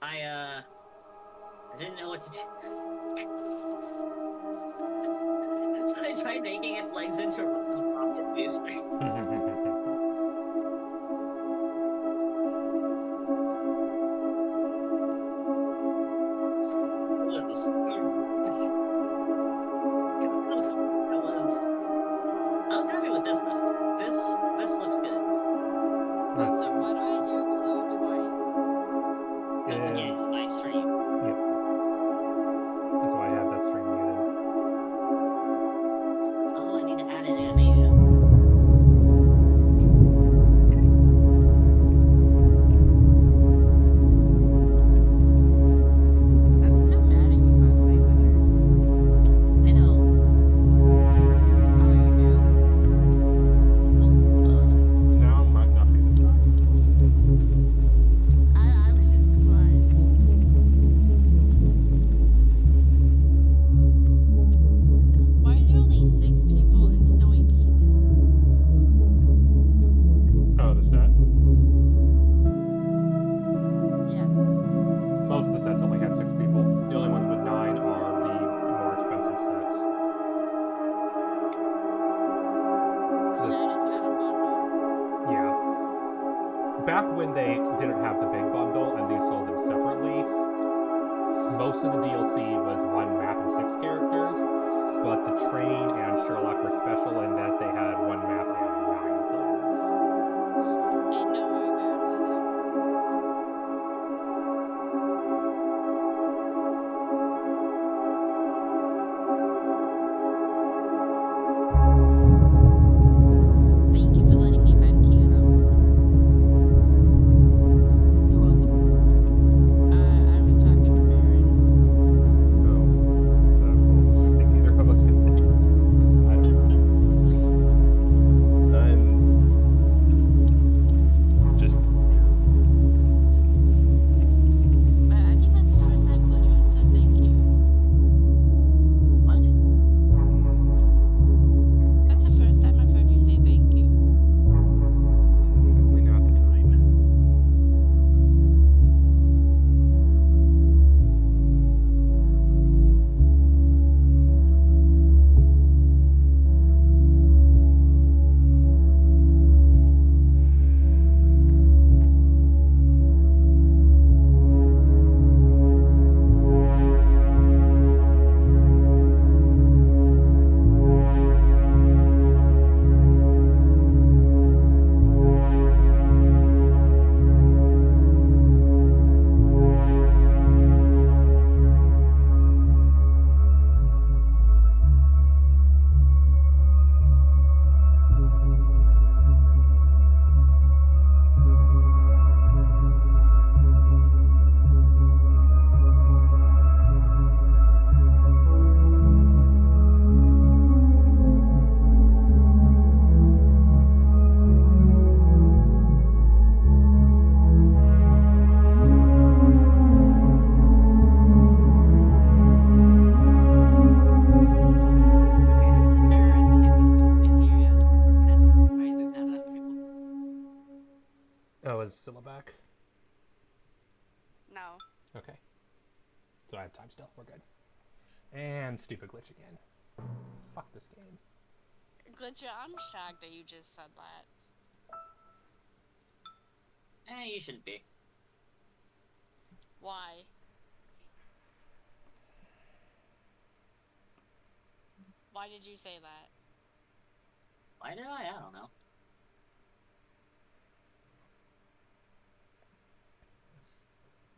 I didn't know what to do. So I tried making its legs into a rocket booster. I was happy with this though. This looks good. Also, why do I hear glow twice? Because again, my stream. Yep. That's why I have that stream muted. Oh, I need to add an animation. I'm still mad at you, by the way, Butcher. I know. Oh, you do? Now might not be the time. I was just surprised. Why are there only 6 people in Snowy Peaks? Oh, the set? Yes. Most of the sets only have 6 people. The only ones with 9 are the more expensive sets. Well, that is kind of bundle. Yeah. Back when they didn't have the big bundle and they sold them separately, most of the DLC was 1 map and 6 characters, but the train and Sherlock were special in that they had 1 map and 9 players. Ain't no way bad was it? Thank you for letting me vent to you, though. You're welcome. I was talking to Baron. Oh. Well, I think neither of us can say. I don't know. I'm just... But I think that's the first time Butcher has said thank you. What? That's the first time I've heard you say thank you. Definitely not the time. Baron isn't in here yet. That's why there's not enough people. Oh, is Scylla back? No. Okay. So I have time still. We're good. And stupid glitch again. Fuck this game. Glitcher, I'm shocked that you just said that. You shouldn't be. Why? Why did you say that? Why did I? I don't know.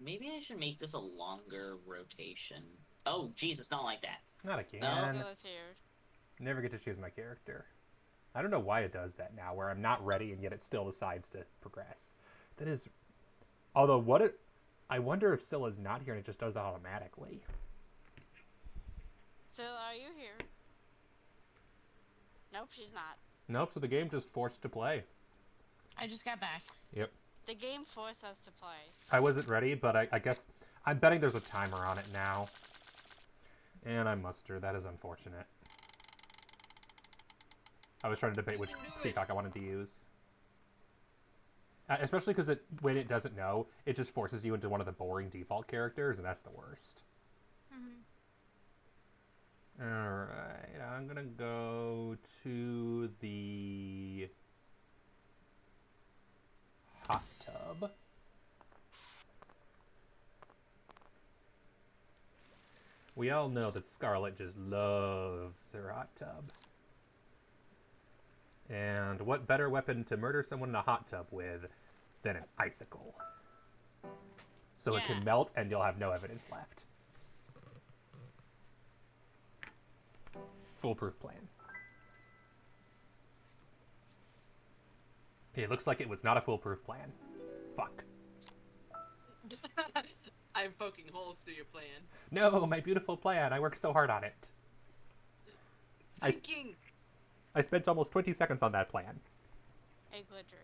Maybe I should make this a longer rotation. Oh, jeez, it's not like that. Not again. Scylla's here. Never get to choose my character. I don't know why it does that now, where I'm not ready and yet it still decides to progress. That is... Although, I wonder if Scylla's not here and it just does that automatically. Scylla, are you here? Nope, she's not. Nope, so the game just forced to play. I just got back. Yep. The game forced us to play. I wasn't ready, but I guess... I'm betting there's a timer on it now. And I muster. That is unfortunate. I was trying to debate which peacock I wanted to use. Especially because when it doesn't know, it just forces you into one of the boring default characters, and that's the worst. Alright, I'm gonna go to the hot tub. We all know that Scarlet just loves her hot tub. And what better weapon to murder someone in a hot tub with than an icicle? So it can melt and you'll have no evidence left. Foolproof plan. It looks like it was not a foolproof plan. Fuck. I'm poking holes through your plan. No, my beautiful plan. I worked so hard on it. Sinking! I spent almost 20 seconds on that plan. Hey, Glitcher.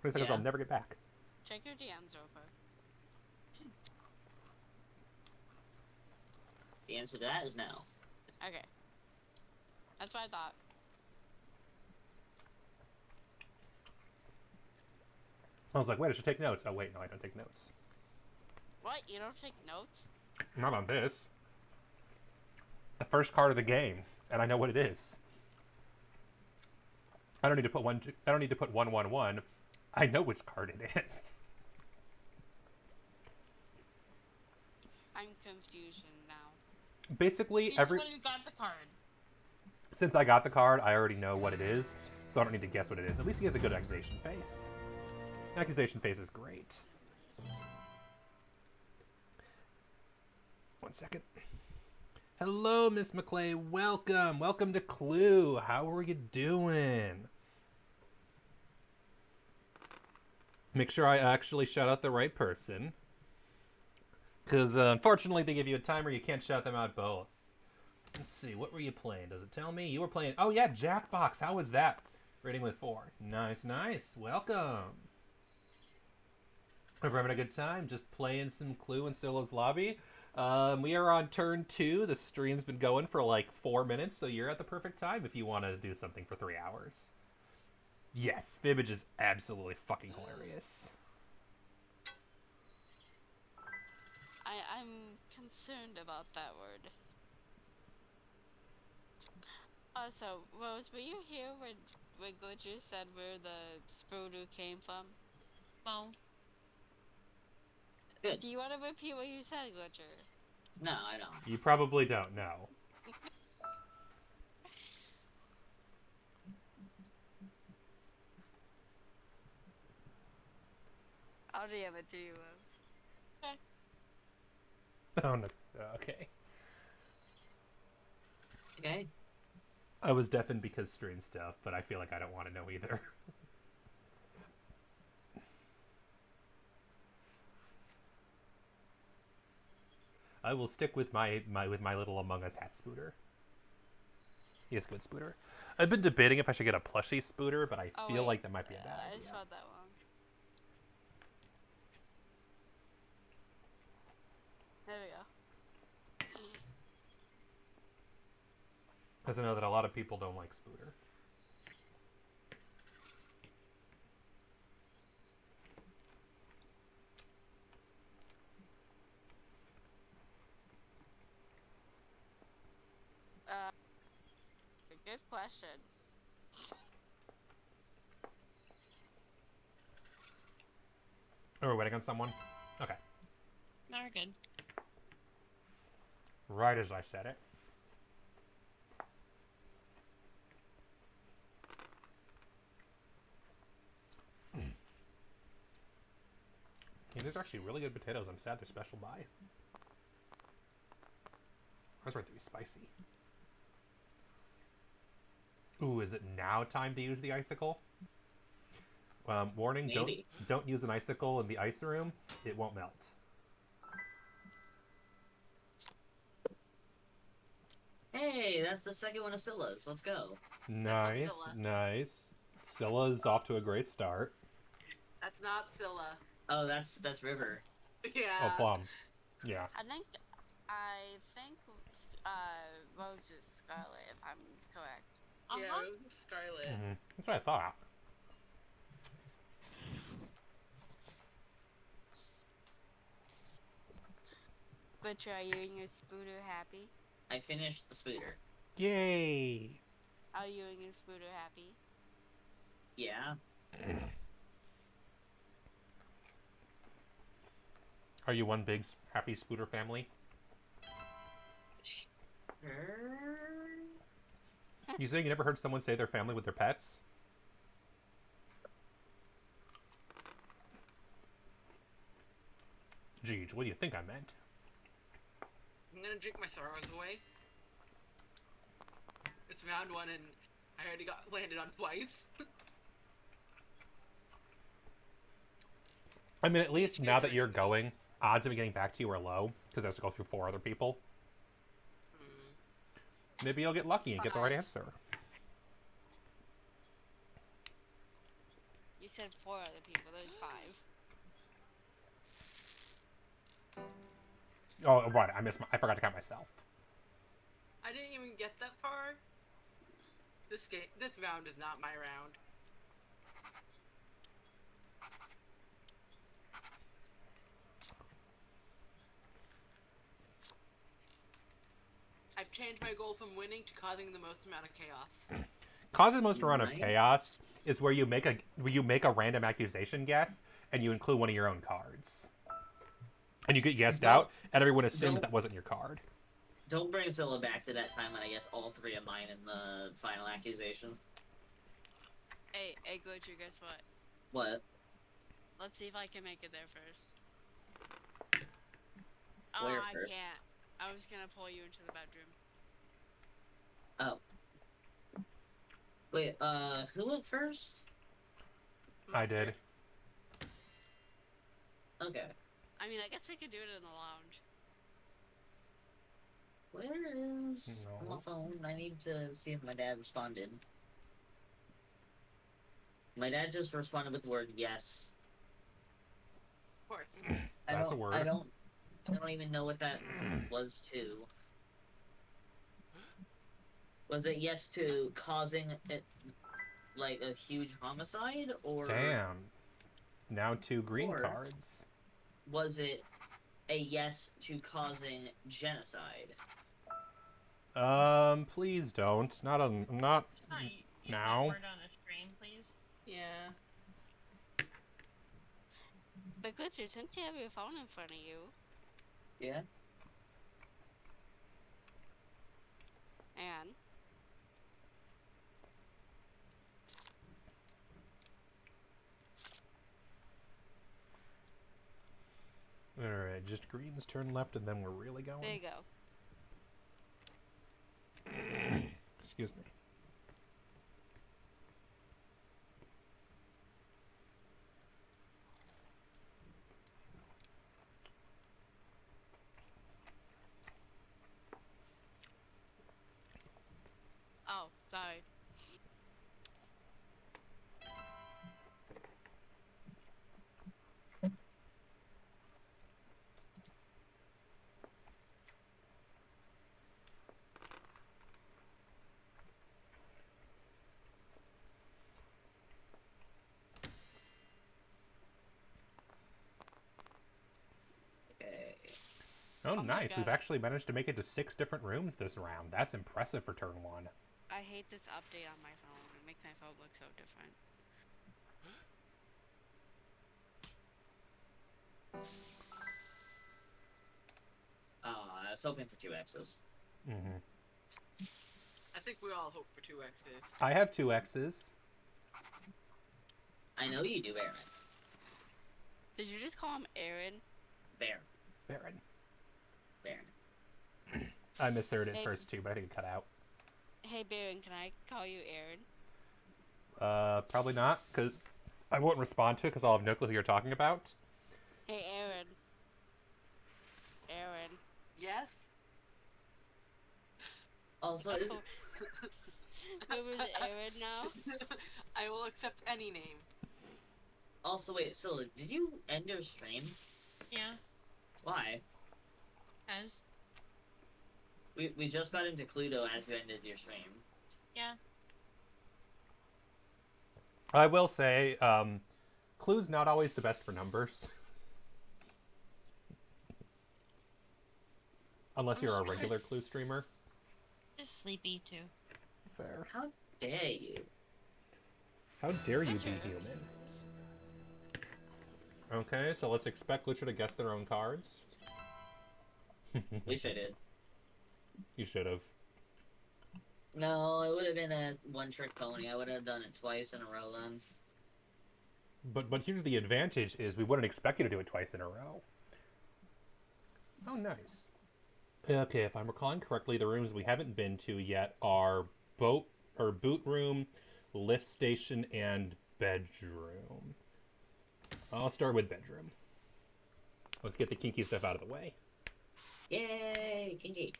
20 seconds Yeah. I'll never get back. Check your DMs over. The answer to that is no. Okay. That's what I thought. I was like, wait, I should take notes. Oh, wait, no, I don't take notes. What? You don't take notes? Not on this. The first card of the game, and I know what it is. I don't need to put 111. I know which card it is. I'm confused now. Basically, You literally got the card. since I got the card, I already know what it is, so I don't need to guess what it is. At least he has a good accusation face. Accusation face is great. 1 second. Hello, Miss McClay. Welcome. Welcome to Clue. How are you doing? Make sure I actually shout out the right person. Because unfortunately, they give you a timer. You can't shout them out both. Let's see. What were you playing? Does it tell me? You were playing... Oh, yeah. Jackbox. How was that? Rating with 4. Nice, nice. Welcome. Hope you're having a good time. Just playing some Clue in Solo's lobby. We are on turn 2. The stream's been going for like 4 minutes, so you're at the perfect time if you want to do something for 3 hours. Yes, Fibbage is absolutely fucking hilarious. I'm concerned about that word. Also, Rose, were you here when Glitcher said where the Sprudu came from? Well, Good. Do you want to repeat what you said, Glitcher? No, I don't. You probably don't know. I'll DM it to you, Rose. Oh, no. Okay. Okay. I was deafened because stream stuff, but I feel like I don't want to know either. I will stick with my little Among Us hat Spooter. He is good Spooter. I've been debating if I should get a plushie Spooter, but I feel like that might be a bad I idea. spelled that wrong. There we go. Because I know that a lot of people don't like Spooter. Good question. Oh, we're waiting on someone? Okay. no, we're good. Right as I said it. Yeah, these are actually really good potatoes. I'm sad they're special buy. Those are to be spicy. Ooh, is it now time to use the icicle? Warning, Maybe. don't use an icicle in the ice room. It won't melt. Hey, that's the second one of Scylla's. Let's go. Nice, Scylla. nice. Scylla's off to a great start. That's not Scylla. Oh, that's River. Yeah. Oh, Plum. Yeah. I think Rose is Scarlet, if I'm correct. Yeah, Uh-huh. Scarlet. That's what I thought. Glitcher, are you and your Spooder happy? I finished the Spooter. Yay! Are you and your Spooder happy? Yeah. Are you one big happy Spooter family? You saying you never heard someone say their family with their pets? Jeej, what do you think I meant? I'm gonna drink my sorrows away. It's round 1 and I already got landed on twice. I mean, at least now that you're going, odds of me getting back to you are low, because I have to go through 4 other people. Maybe you'll get lucky and get the right answer. You said 4 other people. There's 5. Oh, right. I forgot to count myself. I didn't even get that far. This round is not my round. I've changed my goal from winning to causing the most amount of chaos. Causing the most amount of chaos is where you make a random accusation guess and you include one of your own cards, and you get guessed out, and everyone assumes that wasn't your card. Don't bring Zilla back to that time when I guess all 3 of mine in the final accusation. Hey, Glitcher, guess what? What? Let's see if I can make it there first. Oh, Where I first? can't. I was gonna pull you into the bedroom. Oh. Wait, who went first? I did. Okay. I mean, I guess we could do it in the lounge. Where is my phone? I need to see if my dad responded. My dad just responded with the word yes. Of course. That's a word. I don't even know what that was to. Was it yes to causing it like a huge homicide, or Damn. Now 2 green Or- cards. was it a yes to causing genocide? Please don't. Not Not use now. that word on a stream, please. Yeah. But Glitcher, since you have your phone in front of you, Yeah. and Alright, just greens turn left and then we're really going. there you go. Excuse me. Oh, sorry. Okay. Oh, my nice. God. We've actually managed to make it to 6 different rooms this round. That's impressive for turn 1. I hate this update on my phone. It makes my phone look so different. I was hoping for 2 X's. Mm-hmm. I think we all hope for 2 X's. I have 2 X's. I know you do, Aaron. Did you just call him Aaron? Bear. Baron. Baron. I misheard it Hey. first too, but I think it cut out. Hey, Baron, can I call you Aaron? Probably not, because I won't respond to it because I'll have no clue who you're talking about. Hey, Aaron. Aaron. Yes? Also, is it, Whoever's Aaron now? I will accept any name. also wait, Scylla, did you end your stream? Yeah, Why? as We just got into Cluedo as you ended your stream. yeah. I will say, Clue's not always the best for numbers. Unless you're a regular Clue streamer. Just sleepy too. Fair. How dare you? How dare you That's be true. human? Okay, so let's expect Glitcher to guess their own cards. Wish I did. You should have. No, it would have been a one-trick pony. I would have done it twice in a row then. But here's the advantage: is we wouldn't expect you to do it twice in a row. Oh, nice. Okay, if I'm recalling correctly, the rooms we haven't been to yet are boat room, lift station, and bedroom. I'll start with bedroom. Let's get the kinky stuff out of the way. Yay, kinky.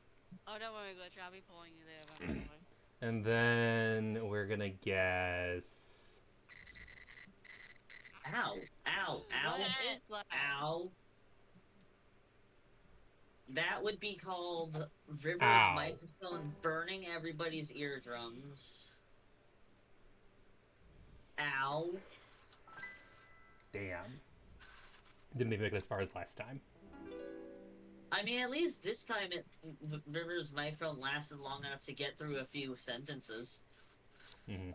Oh, don't worry, Glitcher. I'll be pulling you there eventually. And then we're gonna guess. Ow, ow, ow, What is that? ow. That would be called River's Ow. microphone burning everybody's eardrums. Ow. Damn. Didn't even make it as far as last time. I mean, at least this time River's microphone lasted long enough to get through a few sentences. Mm-hmm.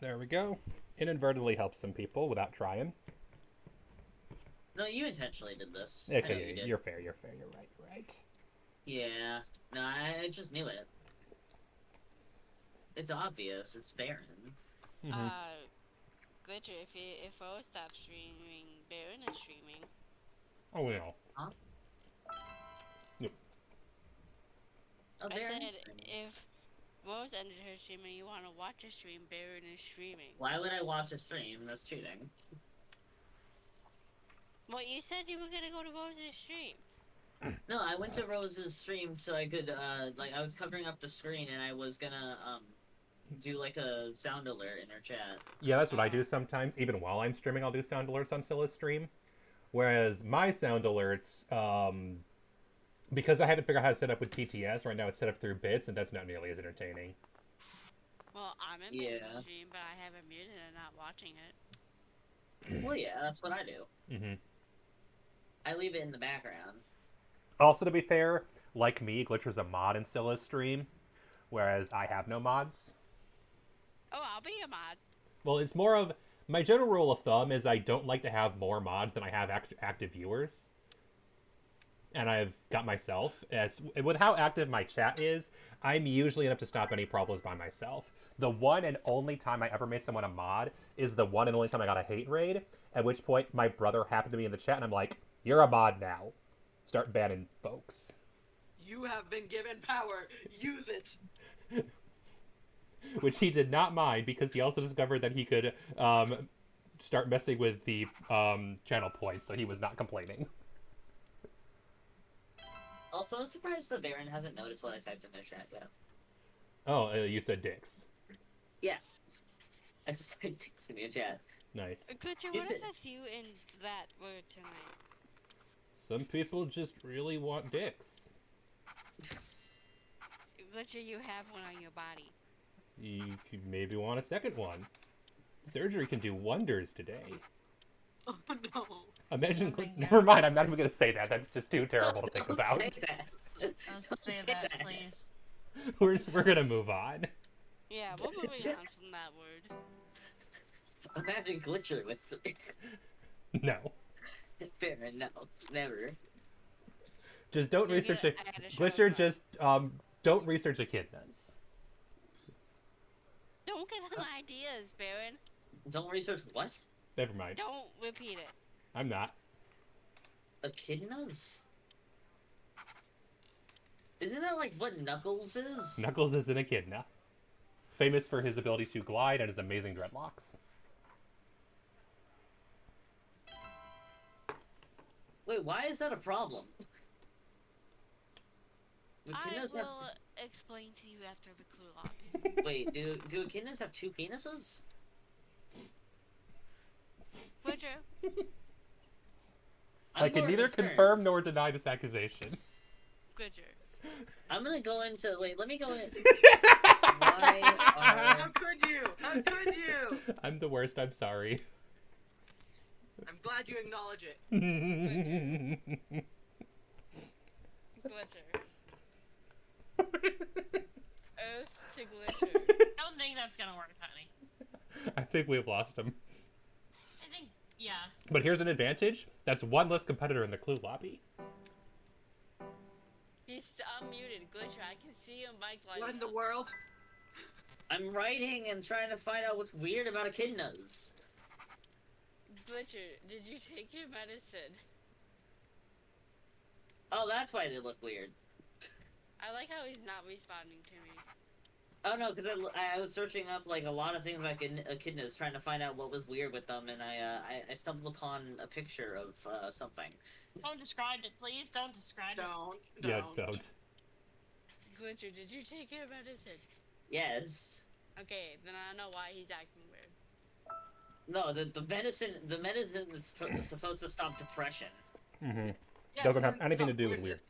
There we go. Inadvertently helps some people without trying. No, you intentionally did this. I know Okay, you did. you're fair, you're right. Yeah. No, I just knew it. It's obvious. It's Baron. Mm-hmm. Glitcher, if O stops streaming, Baron is streaming. Oh, no. Oh, I Baron said is streaming. if Rose ended her stream and you want to watch a stream, Baron is streaming. Why would I watch a stream? That's cheating. Well, you said you were gonna go to Rose's stream. No, I went to Rose's stream so I could, I was covering up the screen and I was gonna, do like a sound alert in her chat. Yeah, that's what I do sometimes. Even while I'm streaming, I'll do sound alerts on Scylla's stream. Whereas my sound alerts, because I haven't figured out how to set up with TTS, right now it's set up through bits, and that's not nearly as entertaining. Well, I'm in Yeah. Baron's stream, but I have it muted and not watching it. Well, yeah, that's what I do. Mm-hmm. I leave it in the background. Also, to be fair, like me, Glitcher's a mod in Scylla's stream, whereas I have no mods. Oh, I'll be a mod. Well, it's more of... My general rule of thumb is I don't like to have more mods than I have active viewers. And I've got myself. With how active my chat is, I'm usually enough to stop any problems by myself. The one and only time I ever made someone a mod is the one and only time I got a hate raid, at which point my brother happened to be in the chat, and I'm like, you're a mod now. Start banning folks. You have been given power. Use it. Which he did not mind, because he also discovered that he could start messing with the channel points, so he was not complaining. Also, I'm surprised the Baron hasn't noticed what I typed in their chat yet. Oh, you said dicks. I just typed dicks in your chat. Nice. Glitcher, Is what is it- with you and that word tonight? Some people just really want dicks. Glitcher, you have one on your body. You could maybe want a second one. Surgery can do wonders today. Oh no. Imagine. Something, yeah. Never mind. I'm not even gonna say that. That's just too terrible to think Don't about. say that. Don't say that, please. We're gonna move on. Yeah, we're moving on from that word. Imagine Glitcher with No. Baron. No, never. Just don't Maybe research I it. had a show Glitcher, note. just don't research echidnas. Don't give him ideas, Baron. Don't research what? Never mind. Don't repeat it. I'm not. Echidnas? Isn't that like what Knuckles is? Knuckles is an echidna, famous for his ability to glide and his amazing dreadlocks. Wait, why is that a problem? I Echidnas will explain to you after the clue lobby. have... Wait, do echidnas have two penises? Glitcher, I can more neither concerned. confirm nor deny this accusation. Glitcher. I'm gonna go into... Wait, let me go in... How Why could you? How could you? I'm the worst. I'm sorry. I'm glad you acknowledge it. Glitcher. Earth to glitcher. I don't think that's gonna work, honey. I think we've lost him. I think, yeah. But here's an advantage. That's one less competitor in the clue lobby. He's unmuted, glitcher. I can see your mic light What in the up. world? I'm writing and trying to find out what's weird about echidnas. Glitcher, did you take your medicine? Oh, that's why they look weird. I like how he's not responding to me. Oh no, because I was searching up like a lot of things about echidnas, trying to find out what was weird with them, and I stumbled upon a picture of something. Don't describe it, please. Don't describe it. Don't. Yeah, don't. Glitcher, did you take your medicine? Yes. Okay, then I don't know why he's acting weird. No, the medicine is supposed to stop depression. Mm-hmm. Yeah, Doesn't this have anything to stop do with weirdness.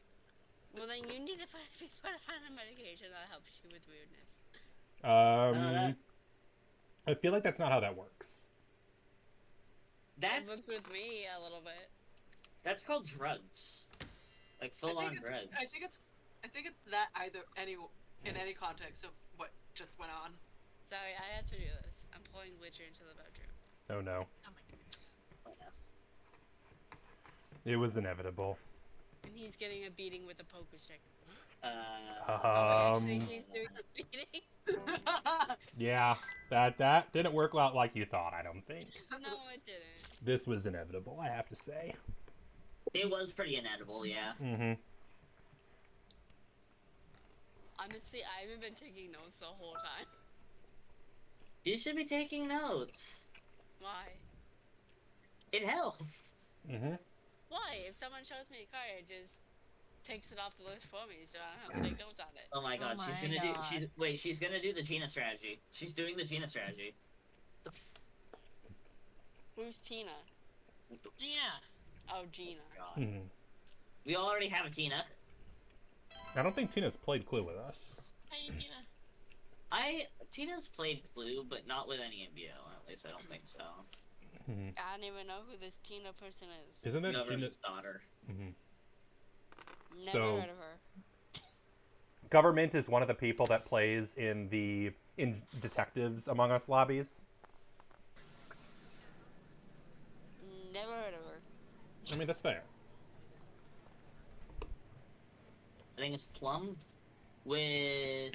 Well, then you need to put on a medication that helps you with weirdness. I feel like that's not how that works. That That's worked with me a little bit. called drugs, like full on drugs. I think it's that in any context of what just went on. Sorry, I have to do this. I'm pulling Glitcher into the bedroom. Oh no. Oh my god. Oh, yeah. It was inevitable. And he's getting a beating with a poker stick. Um, Actually, he's doing a beating. Yeah, that didn't work out like you thought, I don't think. No, it didn't. This was inevitable, I have to say. It was pretty inedible, yeah. Mm-hmm. Honestly, I haven't been taking notes the whole time. You should be taking notes. Why? It helps. Mm-hmm. Why? If someone shows me a card, it just takes it off the list for me, so I don't have to take notes on it. Oh my god, Oh she's my gonna God. do. She's gonna do the Gina strategy. She's doing the Gina strategy. Who's Tina? Gina! Oh, Gina. God. Mm-hmm. We already have a Tina. I don't think Tina's played Clue with us. Hey, Gina. Tina's played Clue, but not with any MBO. At least I don't think so. Mm-hmm. I don't even know who this Tina person is. Isn't that Gina? Government's daughter. Mm-hmm. Never So- heard of her. Government is one of the people that plays in Detectives Among Us lobbies. Never heard of her. I mean, that's fair. I think it's Plum with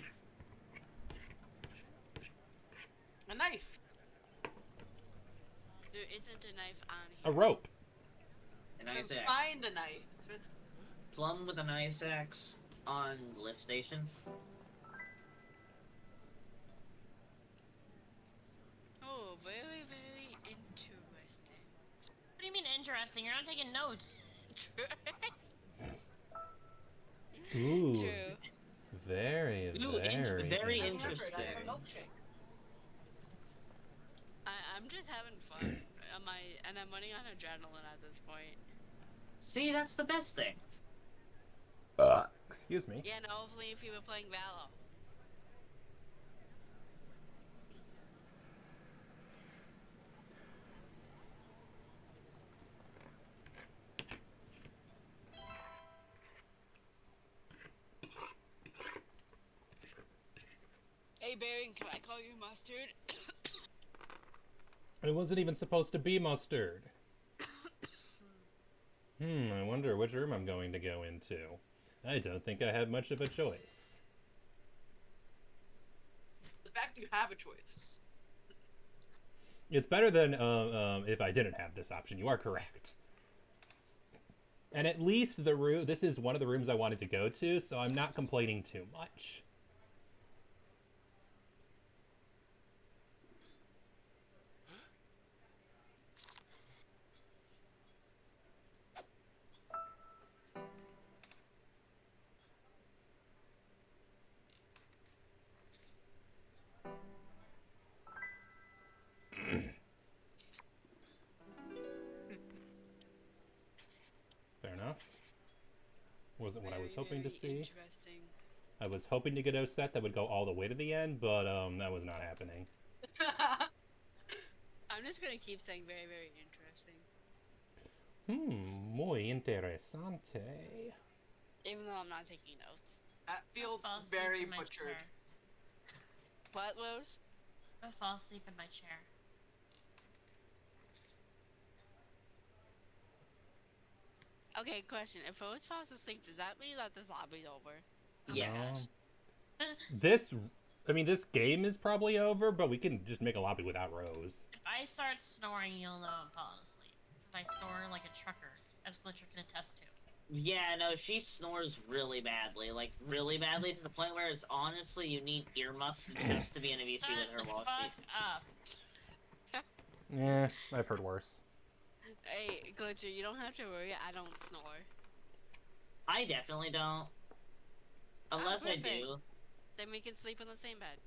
A knife. There isn't a knife on A here. rope. an Then ice axe. find a knife. Plum with an ice axe on lift station. Oh, very, very interesting. What do you mean interesting? You're not taking notes. Ooh. True. Very, Ooh, very I interesting. remembered, I have a milkshake. I'm just having fun. And I'm running on adrenaline at this point. See, that's the best thing. Excuse me. Yeah, and hopefully if you were playing Valo. Hey Baron, can I call you mustard? It wasn't even supposed to be mustard. I wonder which room I'm going to go into. I don't think I have much of a choice. The fact you have a choice. It's better than if I didn't have this option. You are correct. And at least the room, this is one of the rooms I wanted to go to, so I'm not complaining too much. Fair enough. Wasn't what I was hoping to see. Interesting. I was hoping to get a set that would go all the way to the end, but that was not happening. I'm just gonna keep saying very, very interesting. Muy interesante. Even though I'm not taking notes. That feels Fall asleep very in my butchered. chair. What, Rose? I fall asleep in my chair. Okay, question. If Rose falls asleep, does that mean that this lobby's over? Yes. This game is probably over, but we can just make a lobby without Rose. If I start snoring, you'll know I'm falling asleep. Because I snore like a trucker, as Glitcher can attest to. Yeah, no, she snores really badly. Like, really badly to the point where it's honestly you need earmuffs just to be in a VC Shut with her the while fuck she... up. Yeah, I've heard worse. Hey, Glitcher, you don't have to worry. I don't snore. I definitely don't. Unless I perfect. do. Then we can sleep in the same bed.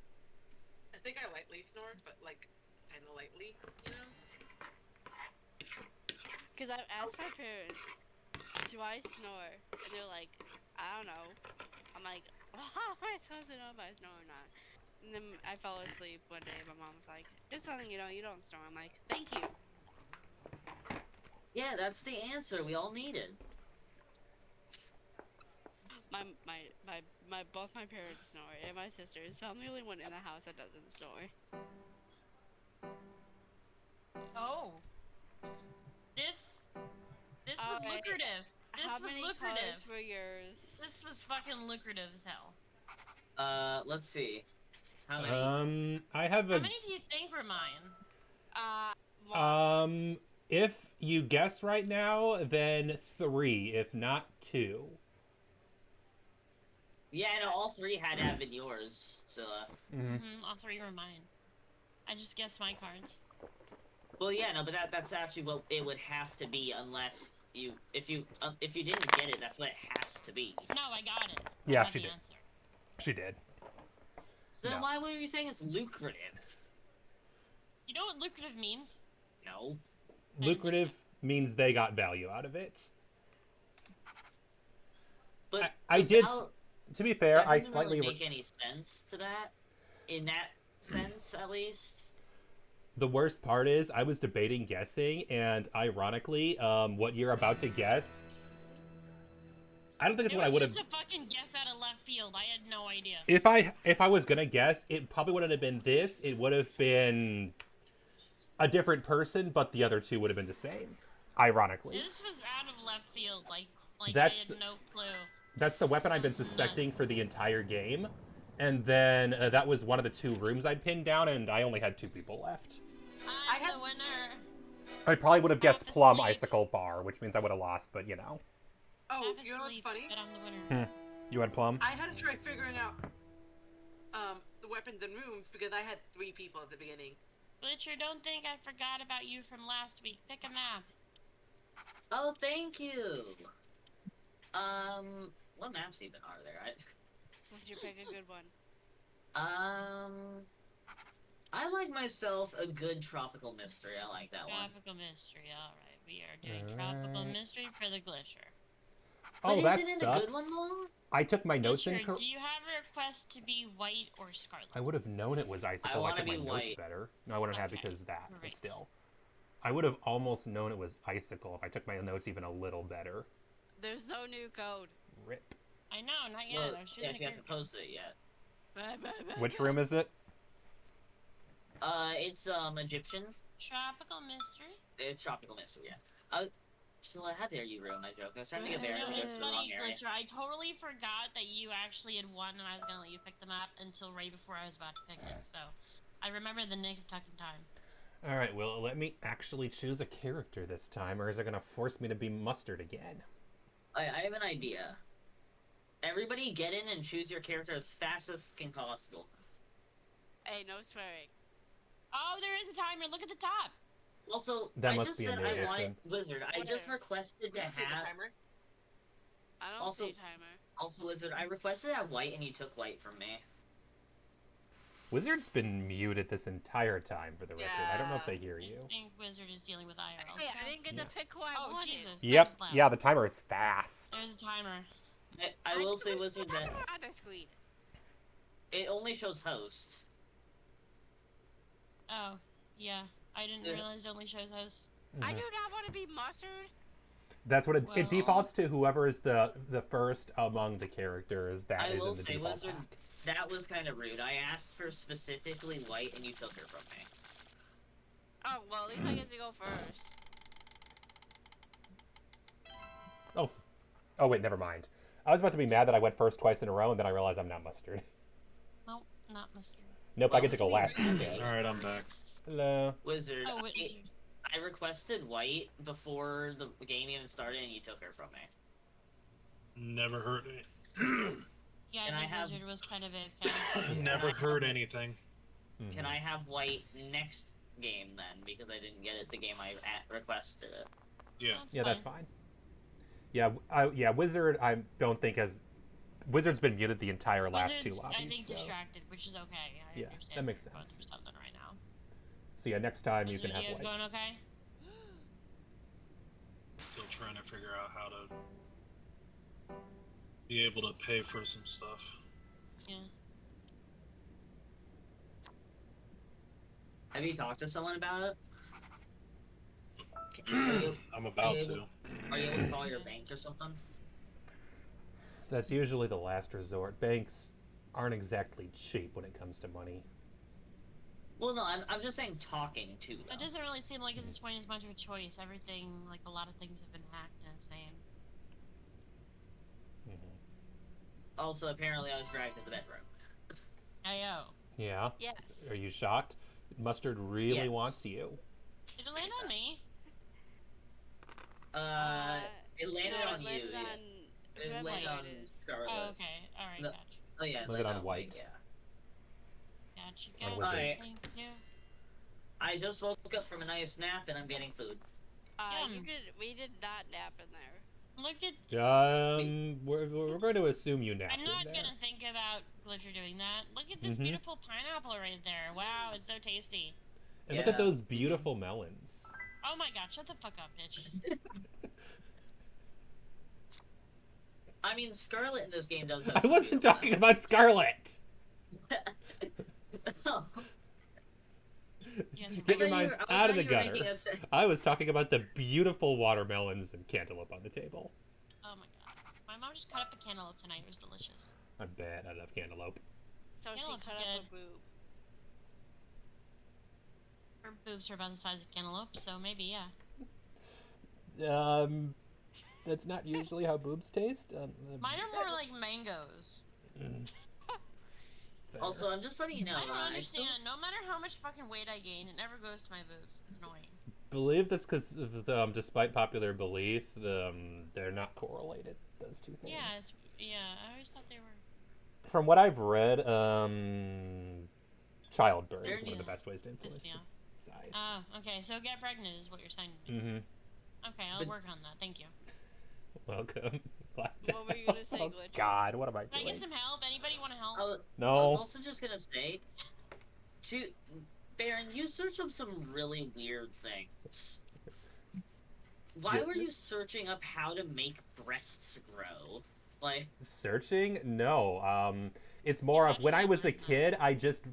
I think I lightly snore, but like kind of lightly, you know. Because I've asked my parents, do I snore? And they're like, I don't know. I'm like, well, how am I supposed to know if I snore or not? And then I fell asleep one day. My mom was like, just letting you know you don't snore. I'm like, thank you. Yeah, that's the answer we all needed. Both my parents snore and my sisters, so I'm the only one in the house that doesn't snore. Oh. This was Alright, lucrative. This How was many lucrative. cards were yours? This was fucking lucrative as hell. Let's see. How many? I have How many do you think were mine? One. If you guess right now, then 3, if not 2. Yeah, no, all 3 had to have been yours, so, All 3 were mine. I just guessed my cards. Well, yeah, no, but that's actually what it would have to be unless you... If you didn't get it, that's what it has to be. No, I got it. Yeah, I got she the did. answer. She did. So then No. why were you saying it's lucrative? You know what lucrative means? No. Lucrative means they got value out of it. But I did... without- To be fair, that I doesn't slightly... really make any sense to that. In that sense, at least. The worst part is, I was debating guessing, and ironically, what you're about to guess... I don't think it's It what I was would have... just a fucking guess out of left field. I had no idea. If I was gonna guess, it probably wouldn't have been this. It would have been a different person, but the other two would have been the same. Ironically, This was out of left field. Like That's I had the- no clue. that's the weapon I've been suspecting for the entire game. And then that was one of the 2 rooms I'd pinned down, and I only had 2 people left. I'm had- the winner. I probably would have guessed Half Plum asleep. Icicle Bar, which means I would have lost, but you know. Oh, Half you know what's asleep, funny? but I'm the winner. You had Plum? I had to try figuring out the weapons and rooms because I had 3 people at the beginning. Glitcher, don't think I forgot about you from last week. Pick a map. Oh, thank you! What maps even are there? Did you pick a good one? I like myself a good tropical mystery. I like that one. Tropical mystery. All right, we are doing tropical mystery for the Glitcher. Oh, But that isn't it sucks. a good one though? I took my notes in. Glitcher, do you have a request to be white or scarlet? I would have known it was Icicle. I wanna took my be notes white. better. No, I wouldn't have Okay, because of that, but great. still. I would have almost known it was Icicle if I took my notes even a little better. There's no new code. Rip. I know, not yet. Well, I was yeah, choosing she a hasn't posted it yet. Which room is it? It's Egyptian. tropical mystery. It's tropical mystery. Yeah. So how dare you ruin my joke? I was trying to get You there know, and go it's to the wrong funny, area. Glitcher. I totally forgot that you actually had won, and I was gonna let you pick the map until right before I was about to pick it. So, I remember the nick of tucking time. Alright, well, let me actually choose a character this time, or is it going to force me to be mustard again? I have an idea. Everybody get in and choose your character as fast as fucking possible. Hey, no swearing. Oh, there is a timer. Look at the top. Also, That I must just be a said new I want edition. Wizard. I just Whatever. requested to I don't see the have... timer. I don't Also- see timer. Also, Wizard, I requested to have white and you took white from me. Wizard's been muted this entire time for the record. I don't know if they hear you. I think Wizard is dealing with IRL. Hey, I didn't get Yeah. to pick who I Oh, wanted. Jesus. that Yep, was loud. yeah, the timer is fast. There's a timer. I will say, Wizard, that On the screen. it only shows host. Oh, yeah. I didn't Yeah. realize it only shows host. I Mhm. do not want to be mustard. That's what it Well- defaults to. Whoever is the first among the characters that I is will in the say, default Wizard, pack. that was kind of rude. I asked for specifically white, and you took her from me. Oh, well, at least I get to go first. Oh wait, never mind. I was about to be mad that I went first twice in a row, and then I realized I'm not mustard. Nope, not Mr. Nope, I Well, get to go last. okay. instead. Alright, I'm back. Hello. Wizard, Oh, what is your... I requested white before the game even started, and you took her from me. Never heard it. Yeah, And I I think have- Wizard was kind of a fan. Never heard anything. Can I have white next game then? Because I didn't get it the game I requested it. Yeah. Yeah, that's fine. Yeah, Wizard. I don't think has. Wizard's been muted the entire last Wizard's, two lobbies. I think so. distracted, which is okay. I Yeah, understand. that makes you're going sense. through something right now. So yeah, next time you Wizard, can have you white. going okay? Still trying to figure out how to be able to pay for some stuff. Yeah. Have you talked to someone about it? Are you, I'm about to. are you able to call your bank or something? That's usually the last resort. Banks aren't exactly cheap when it comes to money. Well, no, I'm just saying talking to them. It doesn't really seem like at this point is much of a choice. Everything, like a lot of things have been hacked and same. Also, apparently I was dragged to the bedroom. Ayo. Yeah. Yes. Are you shocked? Mustard really Yes. wants you. Did it land on me? It landed no, on it you. landed yeah. on It whoever landed on it is. Scarlet. Oh, okay. Alright, No. gotcha. Oh yeah, it Landed on on white. Yeah. Gotcha, On gotcha. Wizard. Thank you. I just woke up from a nice nap and I'm getting food. Yum. We did not nap in there. Look at... We're going to assume you napped I'm not in there. gonna think about Glitcher doing that. Look at this Mhm. beautiful pineapple right there. Wow, it's so tasty. And look at Yeah. those beautiful melons. Oh my god, shut the fuck up, bitch. I mean, Scarlet in this game does have I some wasn't beautiful talking about Scarlet. Oh, You guys are Get your I thought you minds were- I out of thought the you were making gutter. a se- I was talking about the beautiful watermelons and cantaloupe on the table. Oh my god. My mom just cut up a cantaloupe tonight. It was delicious. I bet I love cantaloupe. So Yeah, she looks cut up good. a boob. Her boobs are about the size of cantaloupe, so maybe, yeah. That's not usually how boobs taste. Mine are more like mangoes. Fair. Also, I'm just letting you know. I don't I still- understand. No matter how much fucking weight I gain, it never goes to my boobs. It's annoying. believe that's because, despite popular belief, they're not correlated. Those two things. Yeah, I always thought they were. From what I've read, childbirth is They're- one of the best ways to influence Yeah. the size. Oh, okay. So get pregnant is what you're saying to me. Mm-hmm. Okay, I'll But- work on that. Thank you. Welcome. What were you gonna say, Oh Glitcher? God, what am I Can I doing? get some help? Anybody want to help? I was No. also just gonna say, Baron, you searched up some really weird things. Why Yeah. were you searching up how to make breasts grow? Like, Searching? No. It's more of when I was a kid, I just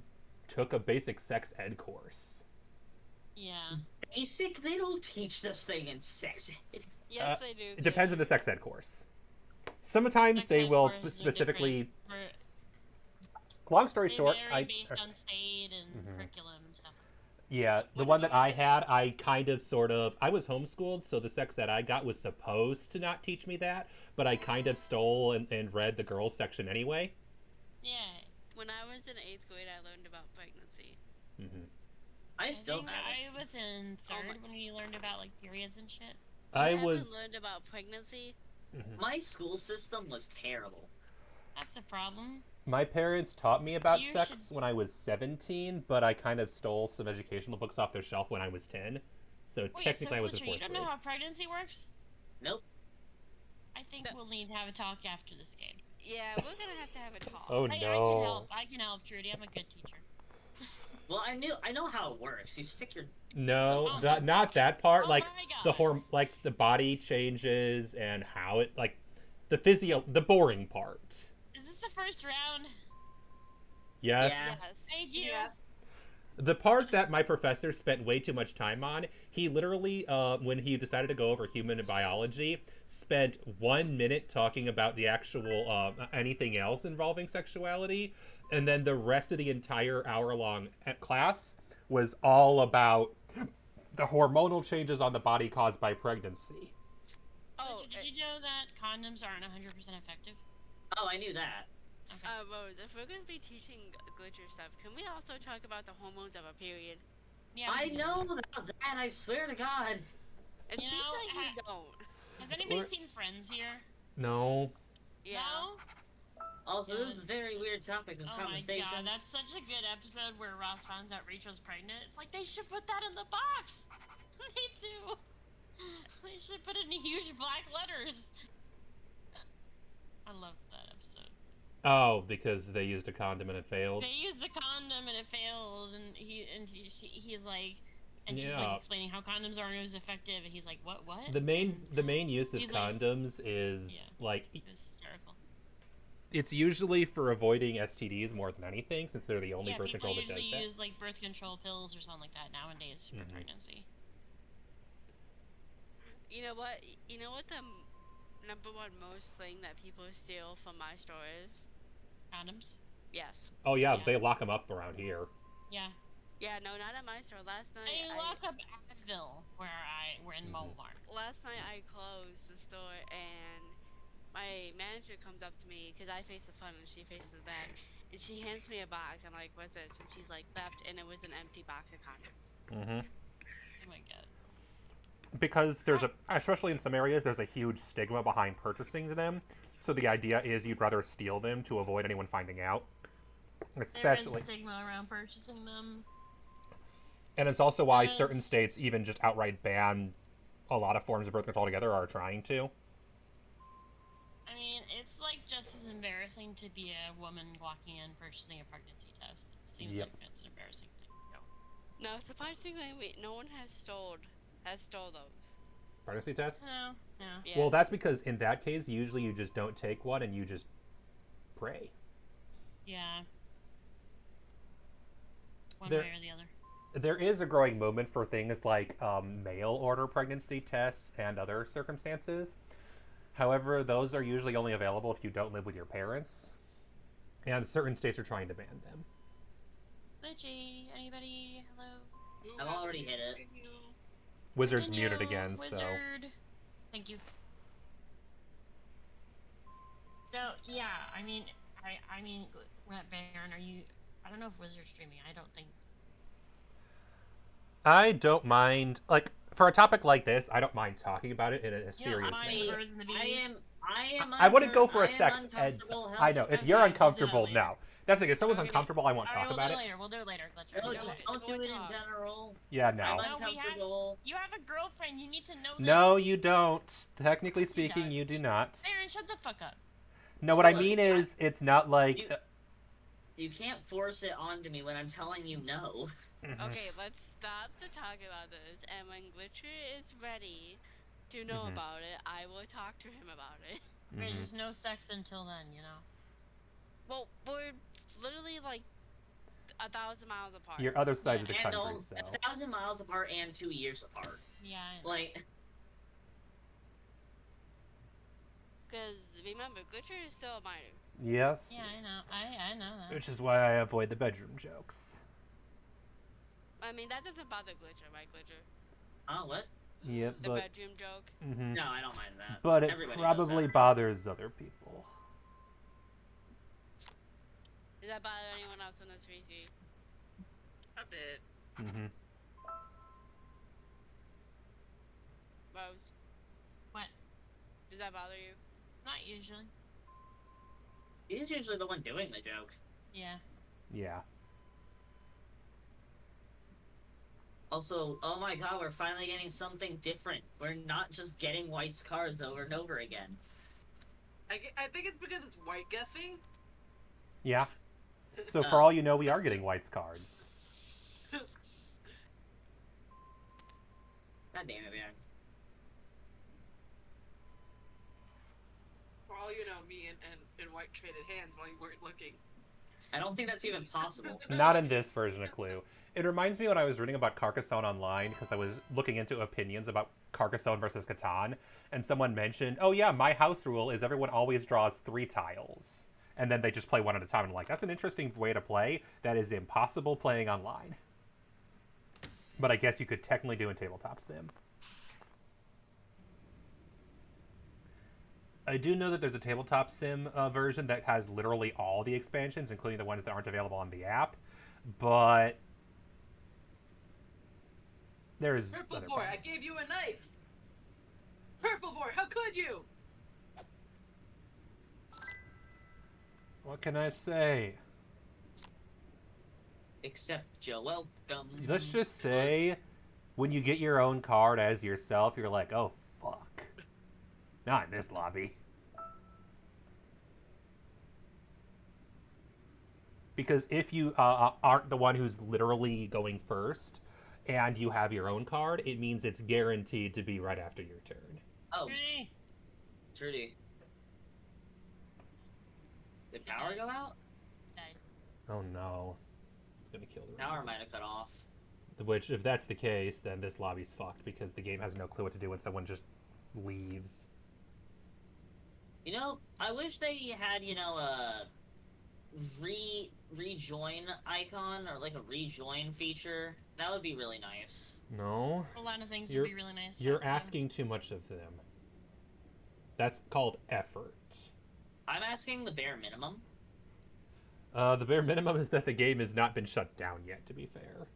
took a basic sex ed course. Yeah. basic? They don't teach this thing in sex ed. Yes, they do. It depends on the sex ed course. Sometimes Sex they ed will courses are specifically. different Long story They short, vary based on state and Mhm. curriculum and stuff. yeah, the What one that about I it? had, I kind of sort of, I was homeschooled, so the sex that I got was supposed to not teach me that, but I kind of stole and read the girls section anyway. Yay. When I was in 8th grade, I learned about pregnancy. Mm-hmm. I still think haven't. I was in Oh my- third when we learned about like periods and shit. I You haven't was. learned about pregnancy? My school system was terrible. That's a problem. My parents taught me about You sex should- when I was 17, but I kind of stole some educational books off their shelf when I was 10. So Wait, technically I so was in Glitcher, you fourth don't grade. know how pregnancy works? Nope. I think No. we'll need to have a talk after this game. Yeah, we're gonna have to have a talk. Oh I can no. help. I can help, Trudy. I'm a good teacher. Well, I know how it works. You stick your No, So- not that part. Oh Like my God. the body changes and how it the boring part. Is this the first round? Yes. Yeah. Yes. Thank you. Yeah. The part that my professor spent way too much time on, he literally, when he decided to go over human biology, spent 1 minute talking about the actual anything else involving sexuality, and then the rest of the entire hour-long class was all about the hormonal changes on the body caused by pregnancy. Oh, Did you know that condoms aren't 100% effective? Oh, I knew that. Okay. Rose, if we're gonna be teaching glitcher stuff, can we also talk about the hormones of a period? Yeah. I we can do know that. about that, I swear to God. It You seems know, like you don't. Has anybody We're- seen Friends here? No. Yeah. No? Also, this is a Yes. very weird topic of Oh my conversation. god, that's such a good episode where Ross finds out Rachel's pregnant. It's like they should put that in the box. Me too. They should put it in huge black letters. I love that episode. Oh, because they used a condom and it failed? They use the condom and it fails, and he's like, and she's Yeah. like explaining how condoms aren't as effective, and he's like, what? The main use of He's like- condoms is, Yeah. like, Hysterical. it's usually for avoiding STDs more than anything, since they're the only Yeah, birth people control that does usually that. use like birth control pills or something like that nowadays for Mhm. pregnancy. You know what? You know what the number one most thing that people steal from my store is? Condoms? Yes. Oh yeah, Yeah. they lock them up around here. Yeah. Yeah, no, not at my store. Last night, They lock up Advil where we're in Mhm. Walmart. last night I closed the store and my manager comes up to me because I face the front and she faces the back, and she hands me a box. I'm like, "What's this?" And she's like, "Theft," and it was an empty box of condoms. Mm-hmm. Oh my god. Because there's especially in some areas, there's a huge stigma behind purchasing them. So the idea is you'd rather steal them to avoid anyone finding out. There is Especially, a stigma around purchasing them. and it's also why Yes. certain states even just outright ban a lot of forms of birth control altogether, or are trying to. I mean, it's like just as embarrassing to be a woman walking in purchasing a pregnancy test. It seems Yep. like it's an embarrassing thing. No. No, surprisingly, no one has stole those. Pregnancy tests? No. Yeah. Well, that's because in that case, usually you just don't take one and you just pray. Yeah. One There- way or the other. There is a growing movement for things like mail order pregnancy tests and other circumstances. However, those are usually only available if you don't live with your parents. And certain states are trying to ban them. Glitchy, anybody? Hello? I've already hit it. Wizard's Continue, muted again, so. Wizard. Thank you. So, yeah, I mean, Baron, are you... I don't know if Wizard's streaming. I don't think... I don't mind, like, for a topic like this, I don't mind talking about it in a You don't serious mind manner. the birds and the bees? I am. I wouldn't go uncom- for a I am sex ed. uncomfortable I know. If Okay, you're we'll do that uncomfortable, later. no. That's the thing. If someone's Okay. uncomfortable, I won't Alright, talk we'll about do it. it later. We'll do it later, Glitcher. No, We'll do just it. don't do it in talk. general. Yeah, no. I'm No, we have- uncomfortable. You have a girlfriend. You need to know this. No, you don't. Technically Yes, he speaking, does. you do not. Baron, shut the fuck up. No, what I So, mean I- is, it's not like. You- You can't force it onto me when I'm telling you no. Mhm. Okay, let's stop to talk about this, and when Glitcher is ready to know Mhm. about it, I will talk to him about it. Right, Mhm. there's no sex until then, you know. Well, we're literally like 1,000 miles apart. Your other side of the And country, those so. 1,000 miles apart and 2 years apart. Yeah. I know. Like, Because remember, Glitcher is still a minor. Yes. Yeah, I know. I know that. Which is why I avoid the bedroom jokes. I mean, that doesn't bother Glitcher, right, Glitcher? oh, what? Yep, The but. bedroom joke. Mhm. No, I don't mind that. But it Everybody knows probably that. bothers other people. Does that bother anyone else in this VC? A bit. Mm-hmm. Rose, What? does that bother you? Not usually. He's usually the one doing the jokes. Yeah. Yeah. Also, oh my god, we're finally getting something different. We're not just getting White's cards over and over again. I think it's because it's white guessing. Yeah. So for all you know, we are getting White's cards. God damn it, man. For all you know, me and white traded hands while you weren't looking. I don't think that's even possible. Not in this version of Clue. It reminds me when I was reading about Carcassonne online, because I was looking into opinions about Carcassonne versus Catan, and someone mentioned, oh yeah, my house rule is everyone always draws 3 tiles. And then they just play one at a time. And I'm like, that's an interesting way to play. That is impossible playing online. But I guess you could technically do in Tabletop Sim. I do know that there's a Tabletop Sim version that has literally all the expansions, including the ones that aren't available on the app. But there's Purple other boy, I problems. gave you a knife. Purple boy, how could you? What can I say? Accept you're welcome. Let's just say, when you get your own card as yourself, you're like, oh, fuck. Not in this lobby. Because if you aren't the one who's literally going first, and you have your own card, it means it's guaranteed to be right after your turn. Oh, Really? Trudy. Did power go out? Died. Oh no. It's gonna kill the Power room. might have cut off. Which, if that's the case, then this lobby's fucked, because the game has no clue what to do when someone just leaves. You know, I wish they had, you know, a rejoin icon or like a rejoin feature. That would be really nice. No. A lot of things You're- would be really nice. You're about the game. asking too much of them. That's called effort. I'm asking the bare minimum. The bare minimum is that the game has not been shut down yet, to be fair.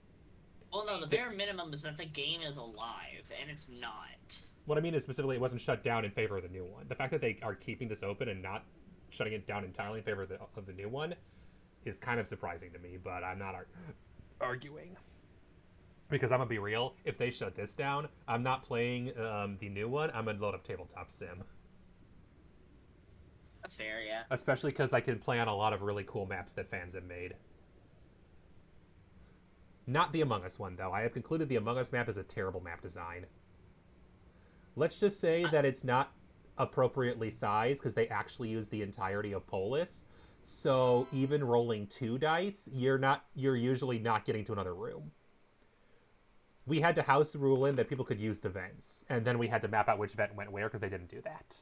Well, no, the bare minimum is that the game is alive, and it's not. What I mean is specifically it wasn't shut down in favor of the new one. The fact that they are keeping this open and not shutting it down entirely in favor of the new one is kind of surprising to me, but I'm not arguing. Because I'm going to be real, if they shut this down, I'm not playing the new one, I'm going to load up Tabletop Sim. That's fair, yeah. Especially because I can play on a lot of really cool maps that fans have made. Not the Among Us one, though. I have concluded the Among Us map is a terrible map design. Let's just say that it's not appropriately sized because they actually use the entirety of Polis. So even rolling 2 dice, you're usually not getting to another room. We had to house rule in that people could use the vents, and then we had to map out which vent went where because they didn't do that.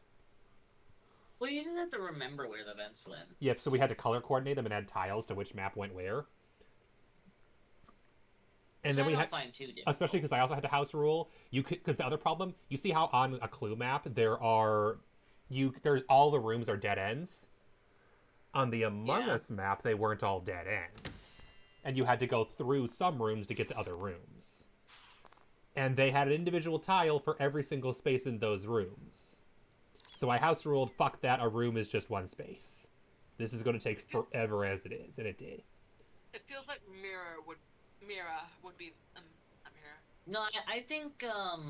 Well, you just have to remember where the vents went. Yep, so we had to color coordinate them and add tiles to which map went where. And then we had, find too difficult. especially because I also had to house rule. You could, because the other problem, you see how on a Clue map there's all the rooms are dead ends. On the Among Yeah. Us map, they weren't all dead ends, and you had to go through some rooms to get to other rooms. And they had an individual tile for every single space in those rooms. So I house ruled, fuck that, a room is just one space. This is going to take forever as it is, and it did. It feels like Mira would be a mirror. No, I think,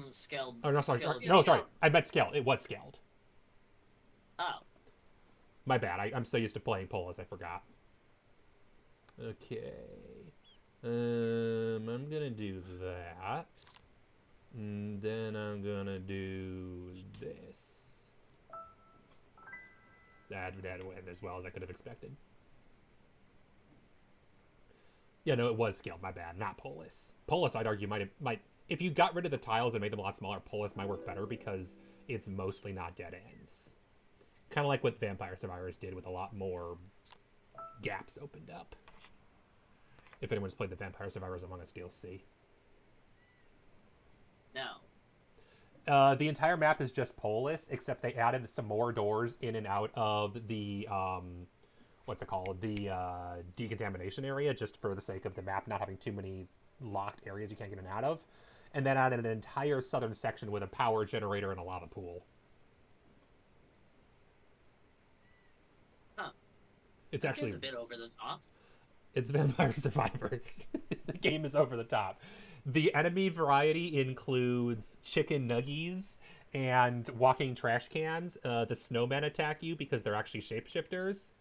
scaled... Oh, no, sorry. scaled- No, sorry. I meant scaled. It was scaled. Oh. My bad. I'm so used to playing Polis, I forgot. Okay. I'm gonna do that. And then I'm gonna do this. That went as well as I could have expected. Yeah, no, it was scaled. My bad. Not Polis. Polis, I'd argue, might if you got rid of the tiles and made them a lot smaller, Polis might work better because it's mostly not dead ends. Kind of like what Vampire Survivors did with a lot more gaps opened up. If anyone's played the Vampire Survivors Among Us DLC. No. The entire map is just Polis, except they added some more doors in and out of the, what's it called? The decontamination area, just for the sake of the map not having too many locked areas you can't get in and out of. And then added an entire southern section with a power generator and a lava pool. Huh. It's That actually seems a bit over the top. It's Vampire Survivors. The game is over the top. The enemy variety includes chicken nuggies and walking trash cans. The snowmen attack you because they're actually shapeshifters.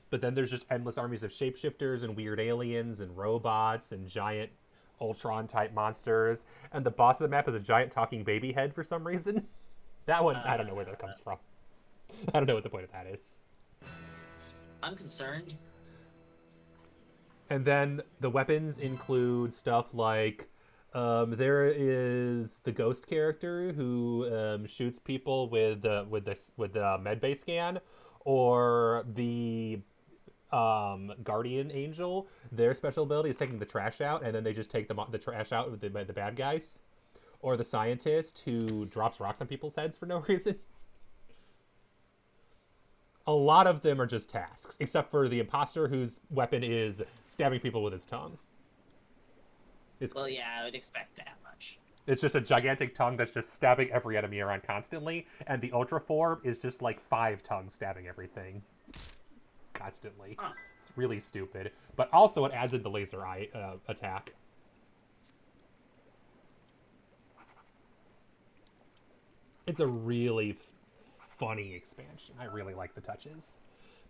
But then there's just endless armies of shapeshifters and weird aliens and robots and giant Ultron-type monsters. And the boss of the map is a giant talking baby head for some reason. That one, I don't know where that comes from. I don't know what the point of that is. I'm concerned. And then the weapons include stuff like there is the ghost character who shoots people with the medbay scan, or the guardian angel. Their special ability is taking the trash out, and then they just take the trash out with the bad guys. Or the scientist who drops rocks on people's heads for no reason. A lot of them are just tasks, except for the imposter whose weapon is stabbing people with his tongue. Well, yeah, I would expect that much. It's just a gigantic tongue that's just stabbing every enemy around constantly, and the ultra form is just like 5 tongues stabbing everything constantly. Huh. It's really stupid. But also it adds in the laser eye attack. It's a really funny expansion. I really like the touches.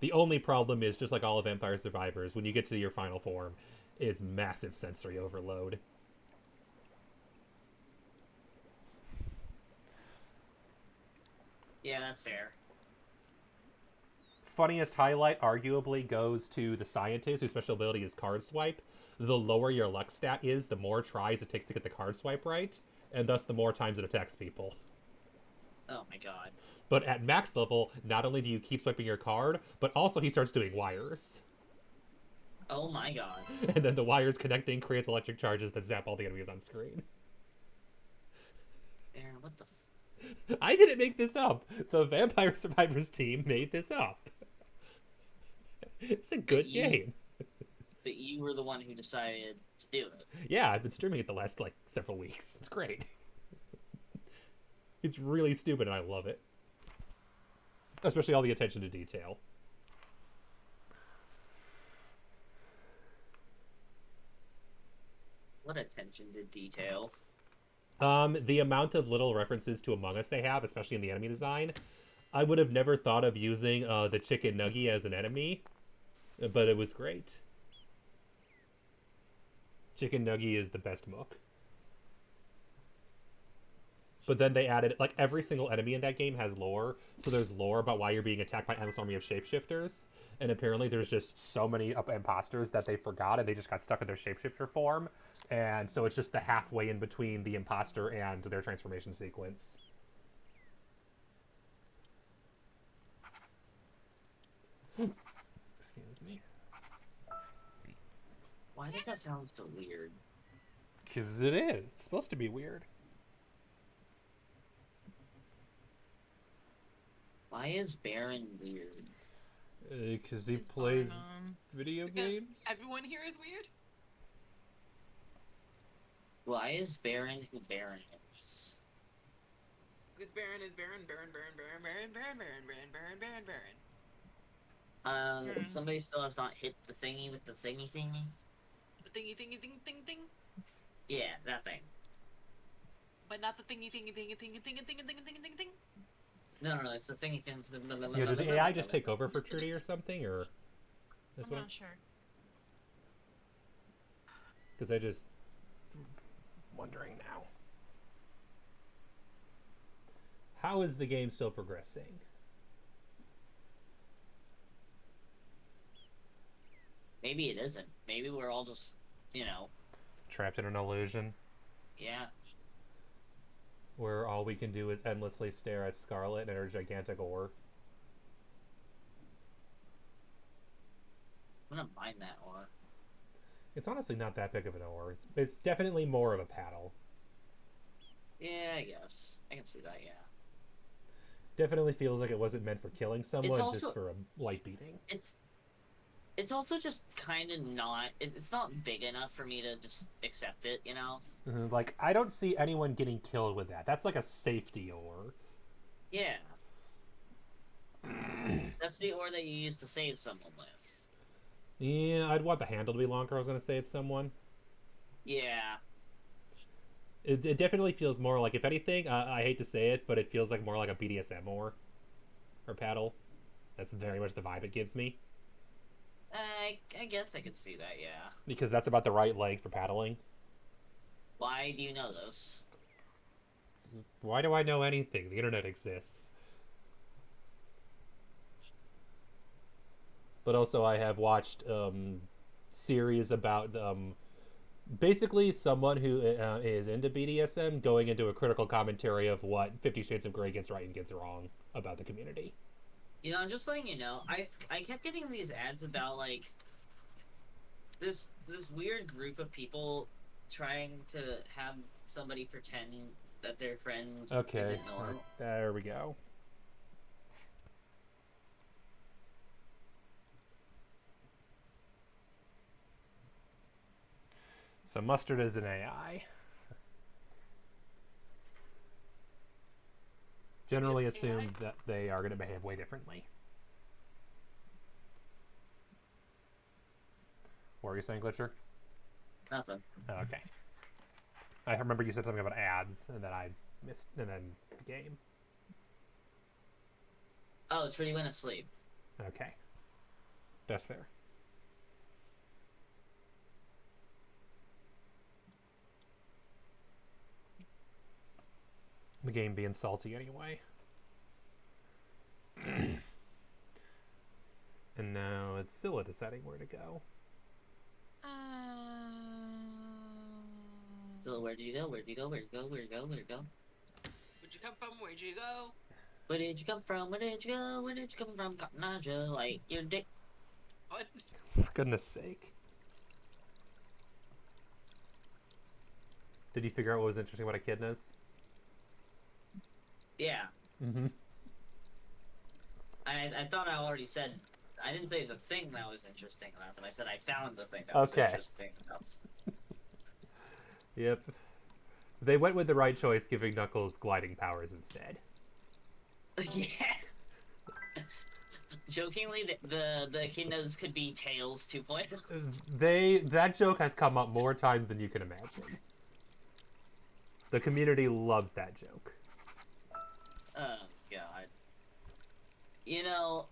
The only problem is, just like all of Vampire Survivors, when you get to your final form, it's massive sensory overload. Yeah, that's fair. Funniest highlight arguably goes to the scientist whose special ability is card swipe. The lower your luck stat is, the more tries it takes to get the card swipe right, and thus the more times it attacks people. Oh my god. But at max level, not only do you keep swiping your card, but also he starts doing wires. Oh my god. And then the wires connecting creates electric charges that zap all the enemies on screen. Aaron, what the I didn't make this up. The Vampire Survivors team made this up. It's a good game. But you were the one who decided to do it. Yeah, I've been streaming it the last, several weeks. It's great. It's really stupid, and I love it. Especially all the attention to detail. What attention to detail. The amount of little references to Among Us they have, especially in the enemy design, I would have never thought of using the chicken nugget as an enemy, but it was great. Chicken nugget is the best mook. But then they added, every single enemy in that game has lore. So there's lore about why you're being attacked by an endless army of shapeshifters. And apparently there's just so many imposters that they forgot, and they just got stuck in their shapeshifter form. And so it's just the halfway in between the imposter and their transformation sequence. Excuse me. Why does that sound so weird? Because it is. It's supposed to be weird. Why is Baron weird? Because he What's plays going on? video Because games? everyone here is weird. Why is Baron who Baron is? Because Baron is Baron, Baron, Baron, Baron, Baron, Baron, Baron, Baron, Baron, Baron, Baron. Somebody still has not hit the thingy with the thingy. The thingy, thingy, thing, thing, thing. Yeah, that thing. But not the thingy, thingy, thingy, thingy, thingy, thingy, thingy, thingy, thingy, thing. No, it's the thingy thing. Yeah, did the AI just take over for Trudy or something, or? I'm not sure. Because I just wondering now. How is the game still progressing? Maybe it isn't. Maybe we're all just, Trapped in an illusion yeah. where all we can do is endlessly stare at Scarlet and her gigantic ore. I'm gonna mine that ore. It's honestly not that big of an ore. It's definitely more of a paddle. Yeah, I guess. I can see that, yeah. Definitely feels like it wasn't meant for killing someone, also- just for a light beating. It's also just kind of not... It's not big enough for me to just accept it, I don't see anyone getting killed with that. That's like a safety ore. Yeah. That's the ore that you used to save someone with. Yeah, I'd want the handle to be longer. I was going to save someone. Yeah. It definitely feels more like, if anything, I hate to say it, but it feels like more like a BDSM ore. Or paddle. That's very much the vibe it gives me. I guess I could see that, yeah. Because that's about the right length for paddling. Why do you know this? Why do I know anything? The internet exists. But also I have watched series about basically someone who is into BDSM going into a critical commentary of what 50 Shades of Grey gets right and gets wrong about the community. You know, I'm just letting you know. I kept getting these ads about like this weird group of people trying to have somebody pretend that their friend Okay, isn't normal. there we go. So Mustard is an AI. Generally Yep, assumed AI. that they are going to behave way differently. What were you saying, Glitcher? Nothing. Oh, okay. I remember you said something about ads, and then I missed, and then the game. Oh, it's where you went to sleep. Okay. That's fair. The game being salty anyway. And now it's Scylla deciding where to go. So where do you go? Where do you go? Where do you go? Where do you go? Where do you go? Where'd you come from? Where'd you go? Where did you come from? Where did you go? Where did you come from? Cotton Eye Joe, like your dick. What? For goodness sake. Did you figure out what was interesting about echidnas? Yeah. Mm-hmm. I thought I already said. I didn't say the thing that was interesting about them. I said I found the thing that was interesting about them. Yep. They went with the right choice, giving Knuckles gliding powers instead. Yeah. Jokingly, the echidnas could be Tails 2.0. That joke has come up more times than you can imagine. The community loves that joke. Oh god. You know,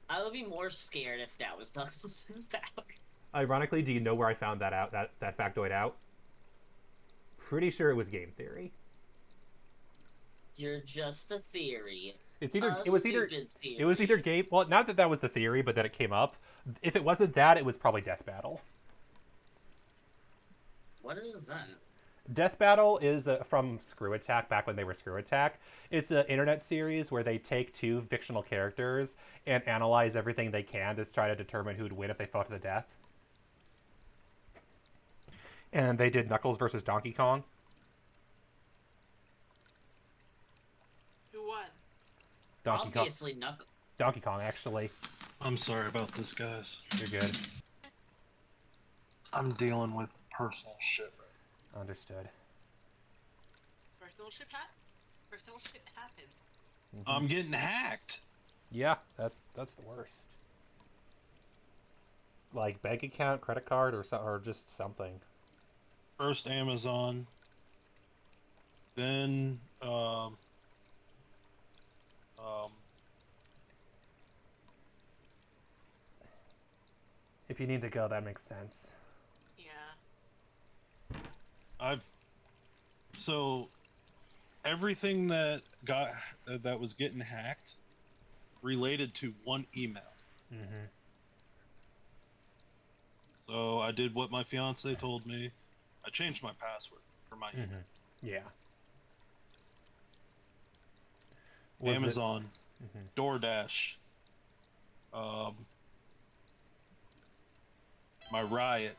I would be more scared if that was Knuckles' power. Ironically, do you know where I found that out? That factoid out? Pretty sure it was game theory. You're just a theory. It was either Theory. game. Well, not that was the theory, but that it came up. If it wasn't that, it was probably Death Battle. What is that? Death Battle is from Screw Attack, back when they were Screw Attack. It's an internet series where they take two fictional characters and analyze everything they can to try to determine who'd win if they fought to the death. And they did Knuckles versus Donkey Kong. Who won? Obviously, Knuckles. Donkey Kong, actually. I'm sorry about this, guys. You're good. I'm dealing with personal shit right Understood. Personal shit happens. Mm-hmm. I'm getting hacked. Yeah, that's the worst. Like bank account, credit card, or just something. First Amazon, then If you need to go, that makes sense. Yeah. so everything that was getting hacked related to one email. Mm-hmm. So I did what my fiance told me. I changed my password for my email. Yeah. Amazon, DoorDash, my Riot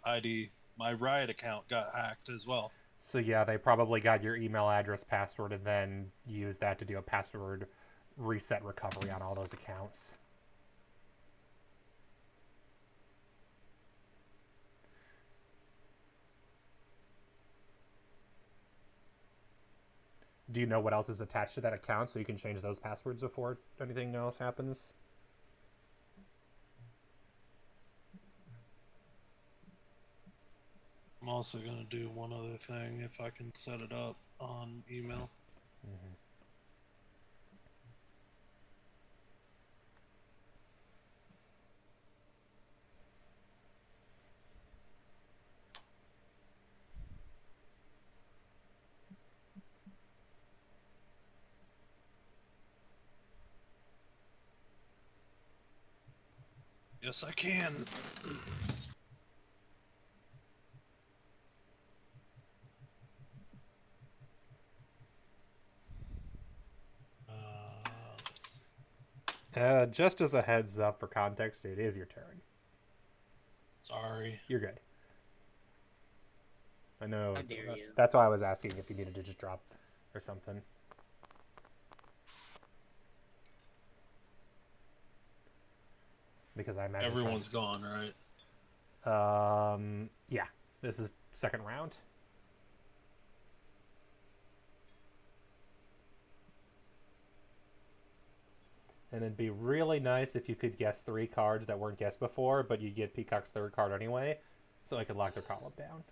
ID, my Riot account got hacked as well. So yeah, they probably got your email address, password, and then used that to do a password reset recovery on all those accounts. Do you know what else is attached to that account so you can change those passwords before anything else happens? I'm also going to do one other thing if I can set it up on email. Mm-hmm. Yes, I can. Just as a heads up for context, it is your turn. Sorry. You're good. I know. How dare you. That's why I was asking if you needed to just drop or something. Because I imagine Everyone's gone, right? yeah. This is second round. And it'd be really nice if you could guess 3 cards that weren't guessed before, but you get Peacock's 3rd card anyway, so I could lock their column down.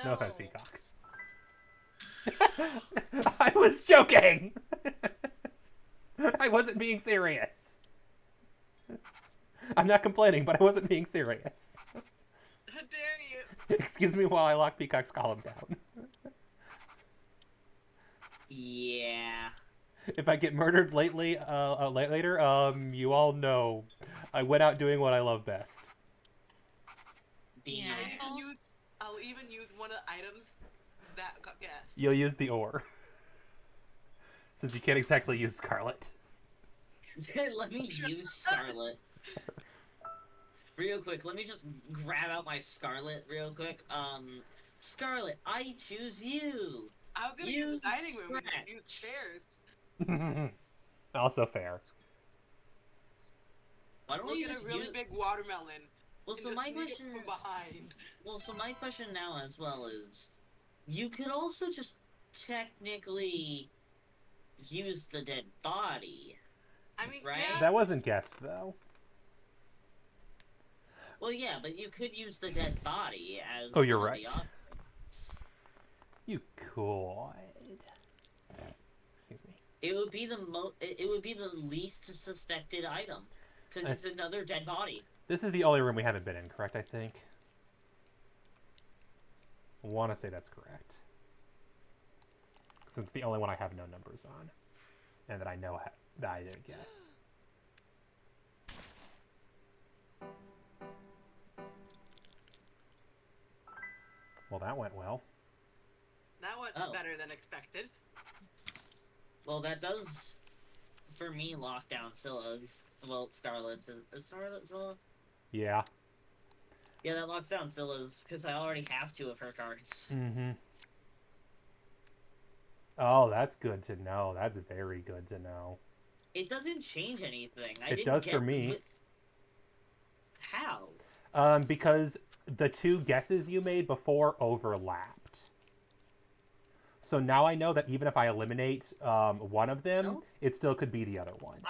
No offense, Peacock. I was joking! I wasn't being serious. I'm not complaining, but I wasn't being serious. How dare you? Excuse me while I lock Peacock's column down. Yeah. If I get murdered later, you all know I went out doing what I love best. Being Yeah. an I'll ass. I'll even use one of the items that got guessed. You'll use the ore. Since you can't exactly use Scarlet. Let me use Scarlet. Real quick, let me just grab out my Scarlet real quick. Scarlet, I choose you. I was gonna use the dining room and use chairs. Also fair. Why don't We'll we get just a really use... big watermelon. Well, and so just my sneak it question... from behind. Well, so my question now as well is... You could also just technically use the dead body. I mean, Right? yeah. That wasn't guessed, though. Well, yeah, but you could use the dead body as Oh, you're one of right. the options. You could. Excuse me. It would be it would be the least suspected item, because it's another dead body. This is the only room we haven't been in, correct, I think? I want to say that's correct. Since it's the only one I have no numbers on. And that I know that I didn't guess. Well, that went well. That went Oh. better than expected. Well, that does, for me, lock down Scylla's. Well, Scarlet's. Is Scarlet Scylla? Yeah. Yeah, that locks down Scylla's, because I already have 2 of her cards. Mm-hmm. Oh, that's good to know. That's very good to know. It doesn't change anything. It does for me. How? Because the 2 guesses you made before overlapped. So now I know that even if I eliminate one of them, No. it still could be the other one.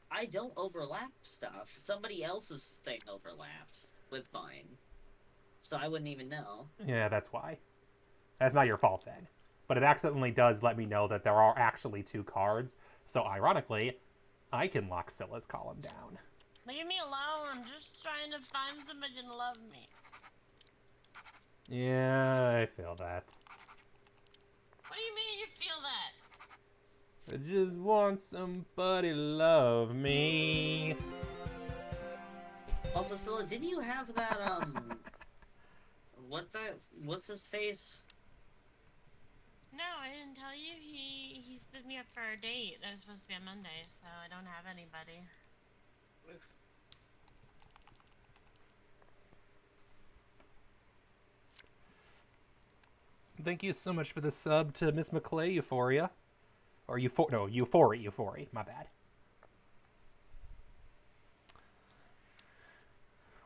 I don't overlap stuff. Somebody else's thing overlapped with mine. So I wouldn't even know. Yeah, that's why. That's not your fault then. But it accidentally does let me know that there are actually 2 cards. So ironically, I can lock Scylla's column down. Leave me alone. I'm just trying to find somebody to love me. Yeah, I feel that. What do you mean you feel that? I just want somebody to love me. Also, Scylla, didn't you have that, what's his face? No, I didn't tell you. He stood me up for a date that was supposed to be on Monday, so I don't have anybody. Thank you so much for the sub to Miss McClay, Euphoria. Or Euphoria, my bad.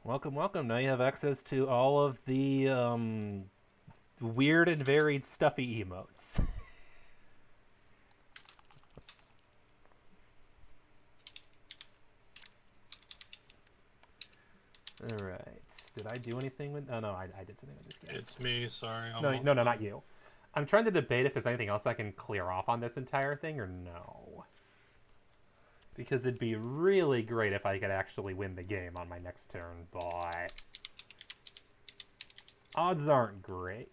Welcome, welcome. Now you have access to all of the weird and varied stuffy emotes. Alright. Did I do anything with... Oh, no, I did something with this guess. It's me, sorry. No, not you. I'm trying to debate if there's anything else I can clear off on this entire thing or no. Because it'd be really great if I could actually win the game on my next turn, but... odds aren't great.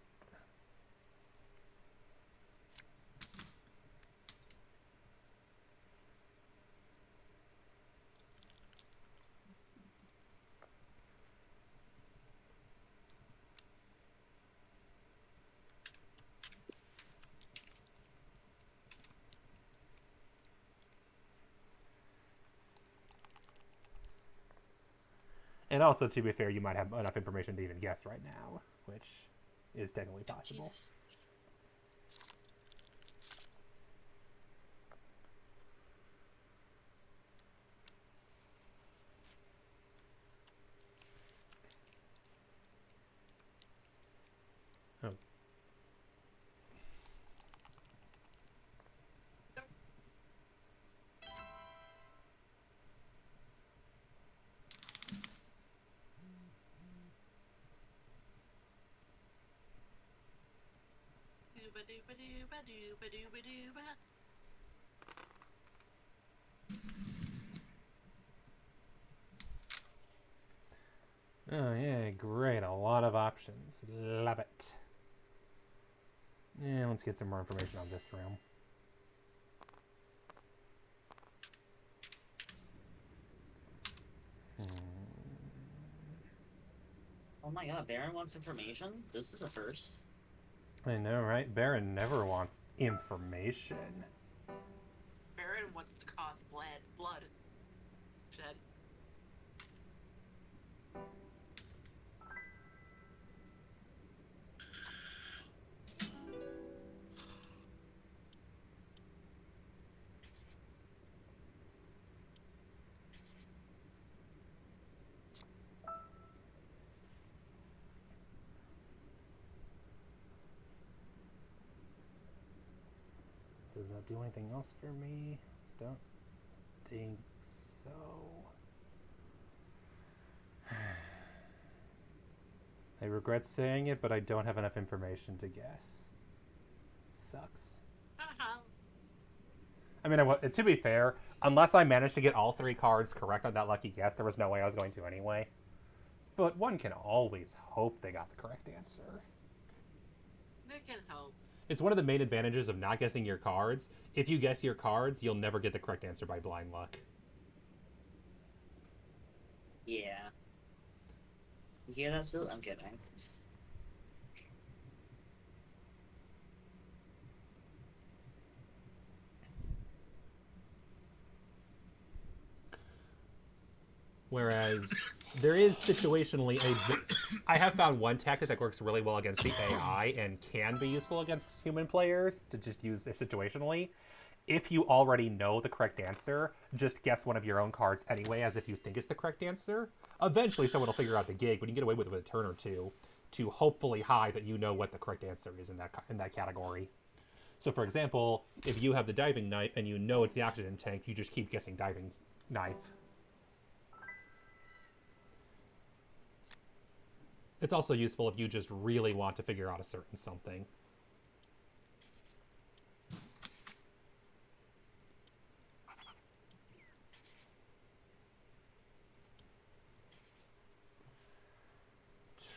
And also, to be fair, you might have enough information to even guess right now, which is technically possible. Jesus. Oh. Dooba-dooba-dooba-dooba-dooba-dooba. Oh, yeah, great. A lot of options. Love it. Yeah, let's get some more information on this room. Oh my god, Baron wants information? This is a first. I know, right? Baron never wants information. Baron wants to cause blood. Shed. Does that do anything else for me? Don't think so. I regret saying it, but I don't have enough information to guess. Sucks. I mean, to be fair, unless I managed to get all 3 cards correct on that lucky guess, there was no way I was going to anyway. But one can always hope they got the correct answer. They can help. It's one of the main advantages of not guessing your cards. If you guess your cards, you'll never get the correct answer by blind luck. Yeah. You hear that still? I'm kidding. Whereas there is situationally I have found one tactic that works really well against the AI and can be useful against human players to just use it situationally. If you already know the correct answer, just guess one of your own cards anyway as if you think it's the correct answer. Eventually someone will figure out the gig, but you can get away with it with a turn or two to hopefully hide that you know what the correct answer is in that category. So for example, if you have the diving knife and you know it's the oxygen tank, you just keep guessing diving knife. It's also useful if you just really want to figure out a certain something.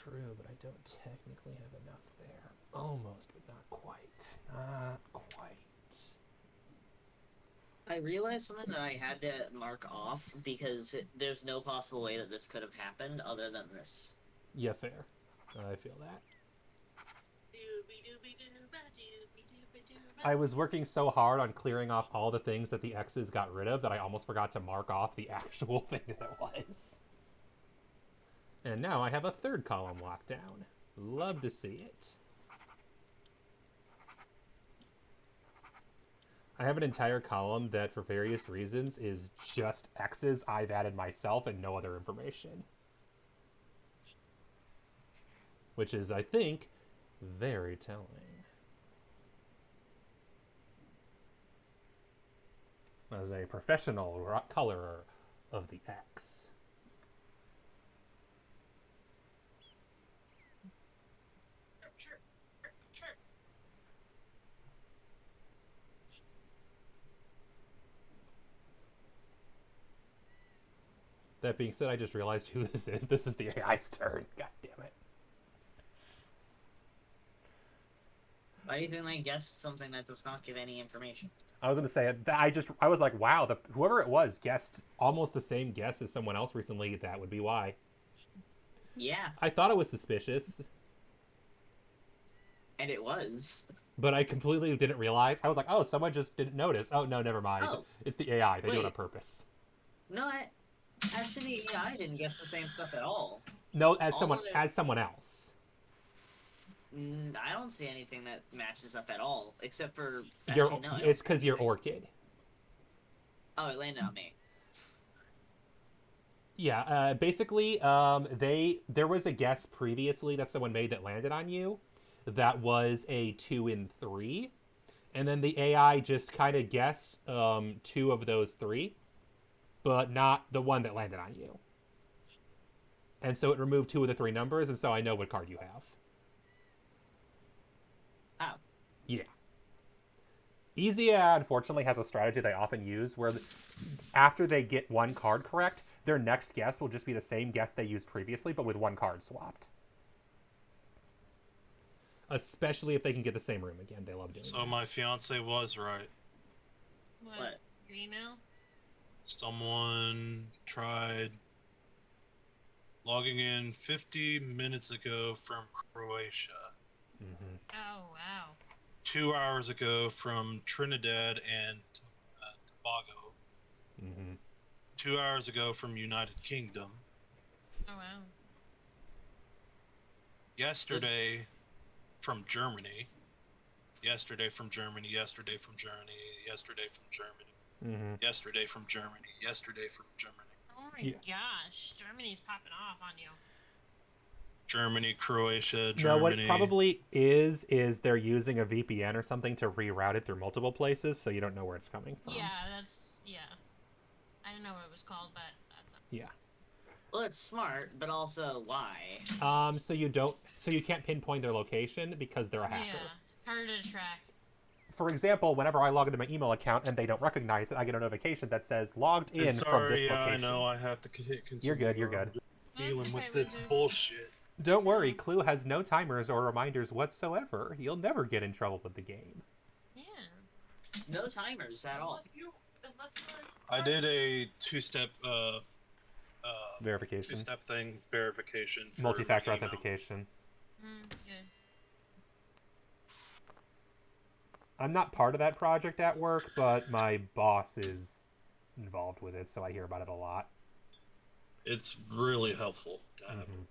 True, but I don't technically have enough there. Almost, but not quite. Not quite. I realized something that I had to mark off because there's no possible way that this could have happened other than this. Yeah, fair. I feel that. I was working so hard on clearing off all the things that the X's got rid of that I almost forgot to mark off the actual thing that it was. And now I have a 3rd column locked down. Love to see it. I have an entire column that, for various reasons, is just X's I've added myself and no other information. Which is, I think, very telling. As a professional colorer of the X. That being said, I just realized who this is. This is the AI's turn. God damn it. Why do you think I guessed something that does not give any information? I was going to say, I was like, wow, whoever it was guessed almost the same guess as someone else recently. That would be why. Yeah. I thought it was suspicious. And it was. But I completely didn't realize. I was like, oh, someone just didn't notice. Oh, no, never mind. Oh. It's the AI. They do it on Wait. purpose. No, Actually, yeah, I didn't guess the same stuff at all. No, as All someone of it- as someone else. I don't see anything that matches up at all, except for You're, actually no. I don't it's see because you're anything. orchid. Oh, it landed on me. Yeah, basically, there was a guess previously that someone made that landed on you, that was a 2 in 3, and then the AI just kind of guessed 2 of those 3, but not the one that landed on you. And so it removed 2 of the 3 numbers, and so I know what card you have. Oh. Yeah. Easy, unfortunately, has a strategy they often use where after they get one card correct, their next guess will just be the same guess they used previously, but with one card swapped. Especially if they can get the same room again. They love doing So that. my fiance was right. What? Your email? Someone tried logging in 50 minutes ago from Croatia. Mm-hmm. Oh, wow. 2 hours ago from Trinidad and Tobago. Mm-hmm. 2 hours ago from United Kingdom. Oh, wow. Yesterday from Germany. Yesterday from Germany. Yesterday from Germany. Yesterday from Germany. Mm-hmm. Yesterday from Germany. Yesterday from Germany. Oh my Yeah. gosh, Germany's popping off on you. Germany, Croatia, Germany. No, what it probably is they're using a VPN or something to reroute it through multiple places, so you don't know where it's coming from. Yeah, yeah. I don't know what it was called, but that's Yeah. Well, it's smart, but also why? So you can't pinpoint their location because they're a hacker. Yeah, harder to track. For example, whenever I log into my email account and they don't recognize it, I get a notification that says logged in from this location. I know. I have to hit continue. You're good, you're good. I'm just dealing That's with okay, this Wizard. bullshit. Don't worry, Clue has no timers or reminders whatsoever. You'll never get in trouble with the game. Yeah. No timers at all. I did a two-step Verification. two-step thing verification. For Multi-factor my email. authentication. Good. I'm not part of that project at work, but my boss is involved with it, so I hear about it a lot. It's really helpful to have. Mhm.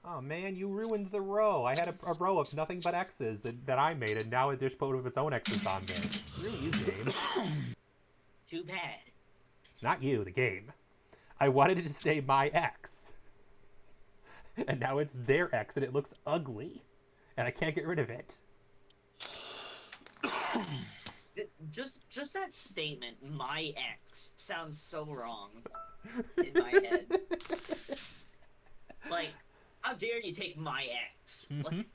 Oh man, you ruined the row. I had a row of nothing but X's that I made, and now it just put its own X's on there. Screw you, game. Too bad. Not you, the game. I wanted it to stay my X. And now it's their X, and it looks ugly. And I can't get rid of it. Just that statement, my ex, sounds so wrong in my head. Like, how dare you take my ex? Mhm. Like,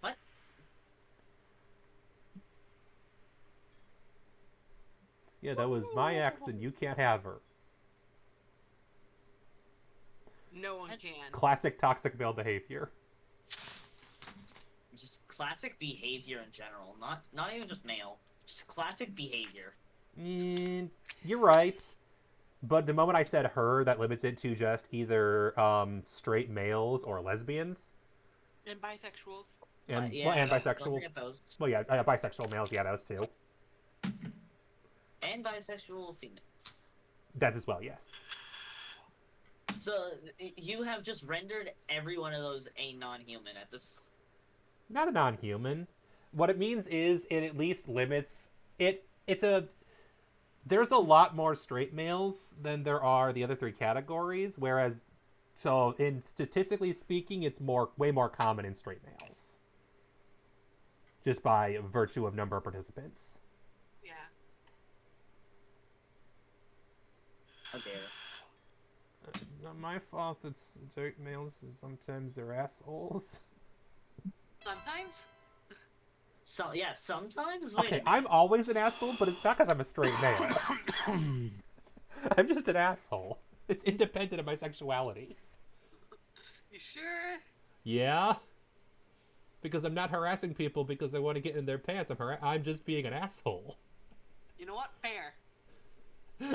what? Yeah, that was my X, and you can't have her. No one can. Classic toxic male behavior. Just classic behavior in general. Not even just male. Just classic behavior. You're right. But the moment I said her, that limits it to just either straight males or lesbians. And bisexuals. And, Yeah, well, and don't bisexual. forget those. Well, yeah, bisexual males, yeah, those two. And bisexual female. That as well, yes. So, you have just rendered every one of those a non-human at this point. Not a non-human. What it means is it at least limits it. There's a lot more straight males than there are the other 3 categories, whereas, so in statistically speaking, it's way more common in straight males, just by virtue of number of participants. Yeah. Okay. Not my fault that straight males sometimes they're assholes. Sometimes. So yeah, sometimes. Wait a Okay, minute. I'm always an asshole, but it's not because I'm a straight male. I'm just an asshole. It's independent of my sexuality. You sure? Yeah? Because I'm not harassing people because I want to get in their pants. I'm just being an asshole. You know what? Fair.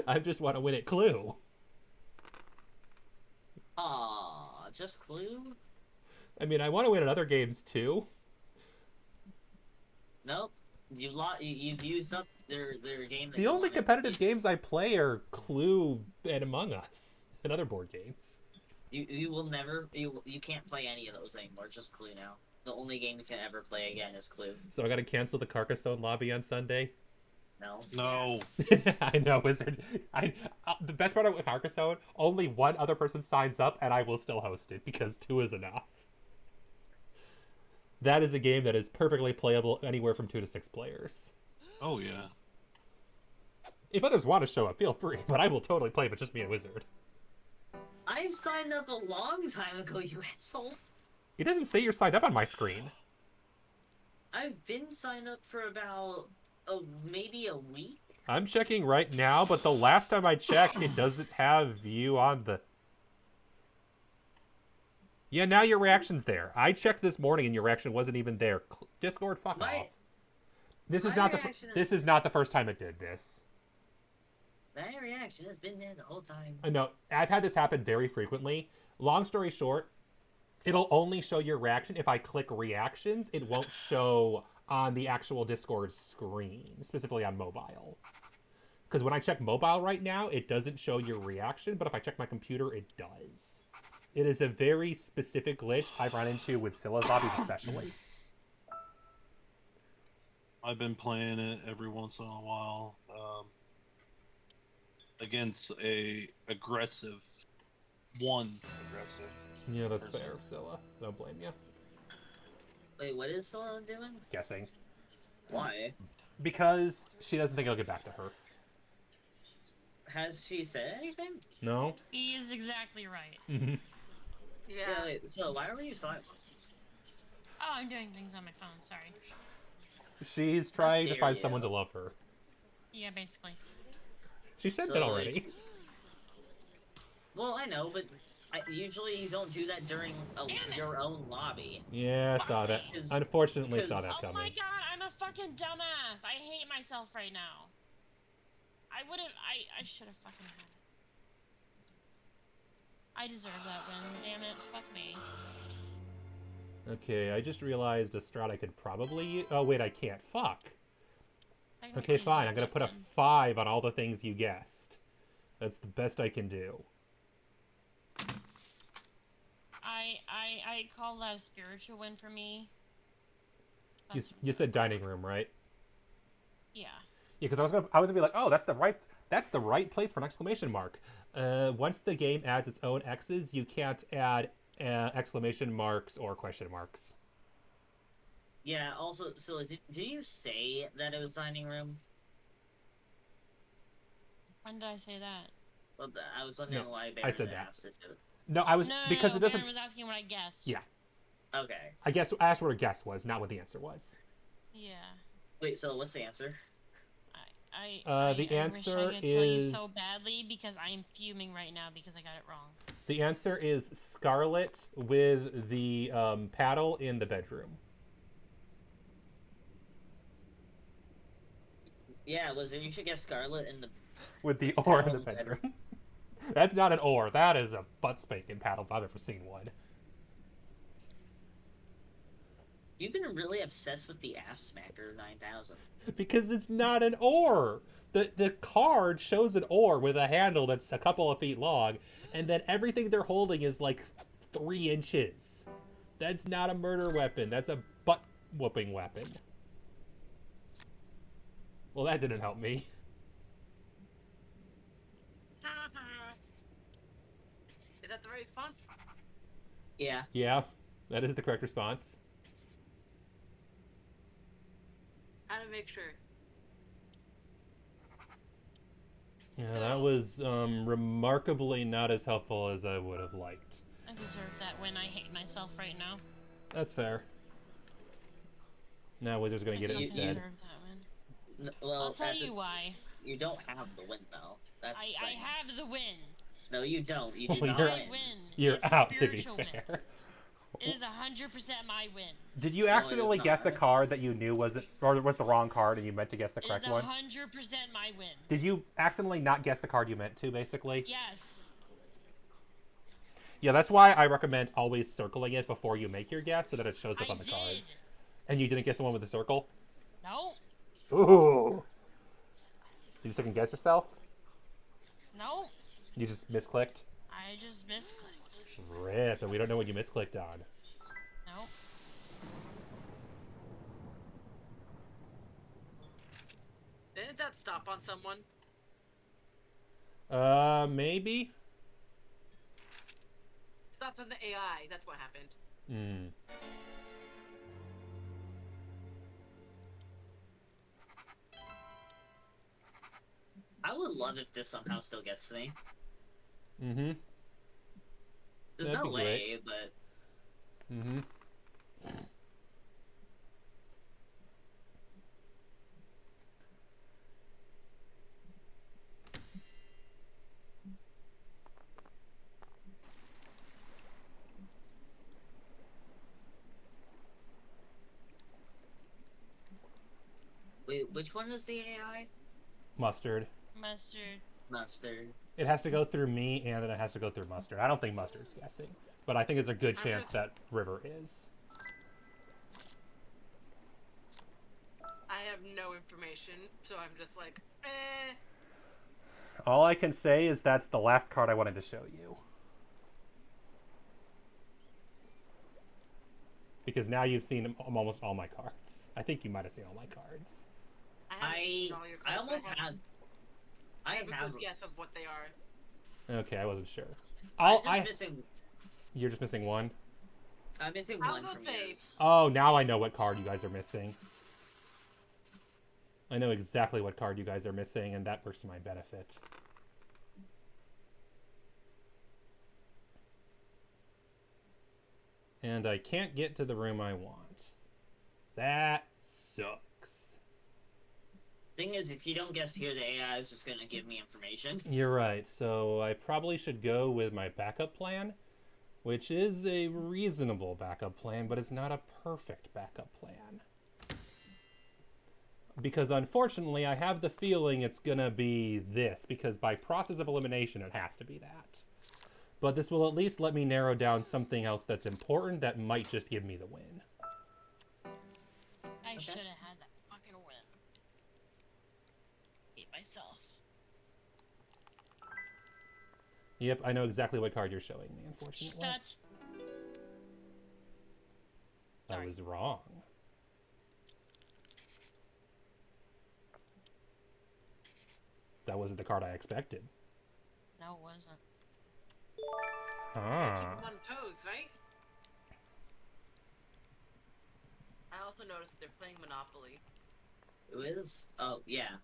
I just want to win at Clue. Aw, just Clue? I mean, I want to win in other games too. Nope. You've used up their game. That The you only wanted. competitive games I play are Clue and Among Us and other board games. You will never you can't play any of those anymore. Just Clue now. The only game you can ever play again is Clue. So I gotta cancel the Carcassonne lobby on Sunday. No. No. I know, Wizard. The best part of Carcassonne, only one other person signs up, and I will still host it because 2 is enough. That is a game that is perfectly playable anywhere from 2 to 6 players. Oh yeah. If others want to show up, feel free, but I will totally play if it's just me and Wizard. I've signed up a long time ago, you asshole. It doesn't say you're signed up on my screen. I've been signed up for about maybe a week. I'm checking right now, but the last time I checked, it doesn't have you on the... Yeah, now your reaction's there. I checked this morning and your reaction wasn't even there. Discord, fuck off. This is not the first time it did this. My reaction has been there the whole time. No, I've had this happen very frequently. Long story short, it'll only show your reaction if I click reactions. It won't show on the actual Discord screen, specifically on mobile. Because when I check mobile right now, it doesn't show your reaction, but if I check my computer, it does. It is a very specific glitch I've run into with Scylla's lobbies especially. I've been playing it every once in a while. Against a aggressive. Yeah, that's person. fair, Scylla. Don't blame you. Wait, what is Solon doing? Guessing. Why? Because she doesn't think it'll get back to her. Has she said anything? No? He is exactly right. Mm-hmm. Yeah. Wait, so why were you silent? Oh, I'm doing things on my phone. Sorry. She's trying to dare find you. someone to love her. Yeah, basically. She said So, that already. Well, I know, but usually you don't do that during your own lobby. Yeah, I saw that. Is- Unfortunately, saw because- that Oh my coming. god, I'm a fucking dumbass. I hate myself right now. I should have fucking had it. I deserve that win. Damn it. Fuck me. Okay, I just realized a strat I could probably... Oh, wait, I can't. Fuck. Technically, Okay, fine. I'm deserve gonna put a that win. 5 on all the things you guessed. That's the best I can do. I call that a spiritual win for me. You said dining room, right? Yeah. Yeah, because I was gonna be like, oh, that's the right place for an exclamation mark. Once the game adds its own X's, you can't add exclamation marks or question marks. Yeah, also, so did you say that it was dining room? When did I say that? Well, I was wondering No, why I said Baron that. asked if it... No, I was No, because it doesn't. Baron was asking what I guessed. Yeah. Okay. I asked what a guess was, not what the answer was. Yeah. Wait, so what's the answer? The I wish answer I could tell you is- so badly because I'm fuming right now because I got it wrong. The answer is Scarlet with the paddle in the bedroom. Yeah, Lizard, you should get Scarlet in the... With the oar in paddle the in the bedroom. That's not an oar. That is a butt spanking paddle if I've ever seen one. You've been really obsessed with the Ass Smacker 9000. Because it's not an oar. The card shows an oar with a handle that's a couple of feet long, and then everything they're holding is like 3 inches. That's not a murder weapon. That's a butt whooping weapon. Well, that didn't help me. Is that the right response? Yeah. Yeah, that is the correct response. How to make sure. Yeah, that was remarkably not as helpful as I would have liked. I deserve that win. I hate myself right now. That's fair. Now Wizard's gonna I get it fucking instead. deserve that win. Well, I'll tell at you this- why. You don't have the win, though. That's the I thing. have the win. No, you don't. You do Well, not you're- win. Win. You're It's a out, to be spiritual win. fair. It is 100% my win. Did you No, it is accidentally not. guess a card that you knew was the wrong card and you meant to guess the It is correct one? 100% my win. Did you accidentally not guess the card you meant to, basically? Yes. Yeah, that's why I recommend always circling it before you make your guess so that it shows up I on the did. cards. And you didn't guess the one with the circle? No. Ooh. Did you second guess yourself? No. You just misclicked? I just misclicked. Rip, and we don't know what you misclicked on. No. Didn't that stop on someone? Maybe? Stopped on the AI. That's what happened. Hmm. I would love if this somehow still gets to me. Mm-hmm. There's That'd no be way, great. but Mm-hmm. wait, which one is the AI? Mustard. Mustard. Mustard. It has to go through me, and then it has to go through Mustard. I don't think Mustard's guessing, but I think it's a good I'm chance just- that River is. I have no information, so I'm just like, eh. All I can say is that's the last card I wanted to show you. Because now you've seen almost all my cards. I think you might have seen all my cards. haven't seen all your I cards, almost but have. I have a good guess of what they are. Okay, I wasn't sure. I'm just missing. You're just missing one? I'm missing I'll one go from safe. yours. Oh, now I know what card you guys are missing. I know exactly what card you guys are missing, and that works to my benefit. And I can't get to the room I want. That sucks. Thing is, if you don't guess here, the AI is just gonna give me information. You're right. So I probably should go with my backup plan, which is a reasonable backup plan, but it's not a perfect backup plan. Because unfortunately, I have the feeling it's gonna be this, because by process of elimination, it has to be that. But this will at least let me narrow down something else that's important that might just give me the win. I should have had that fucking win. Hate myself. Yep, I know exactly what card you're showing me, unfortunately. Shut. I Sorry. was wrong. That wasn't the card I expected. No, it wasn't. Gotta keep Huh. them on toes, right? I also noticed they're playing Monopoly. Who is? Oh, yeah.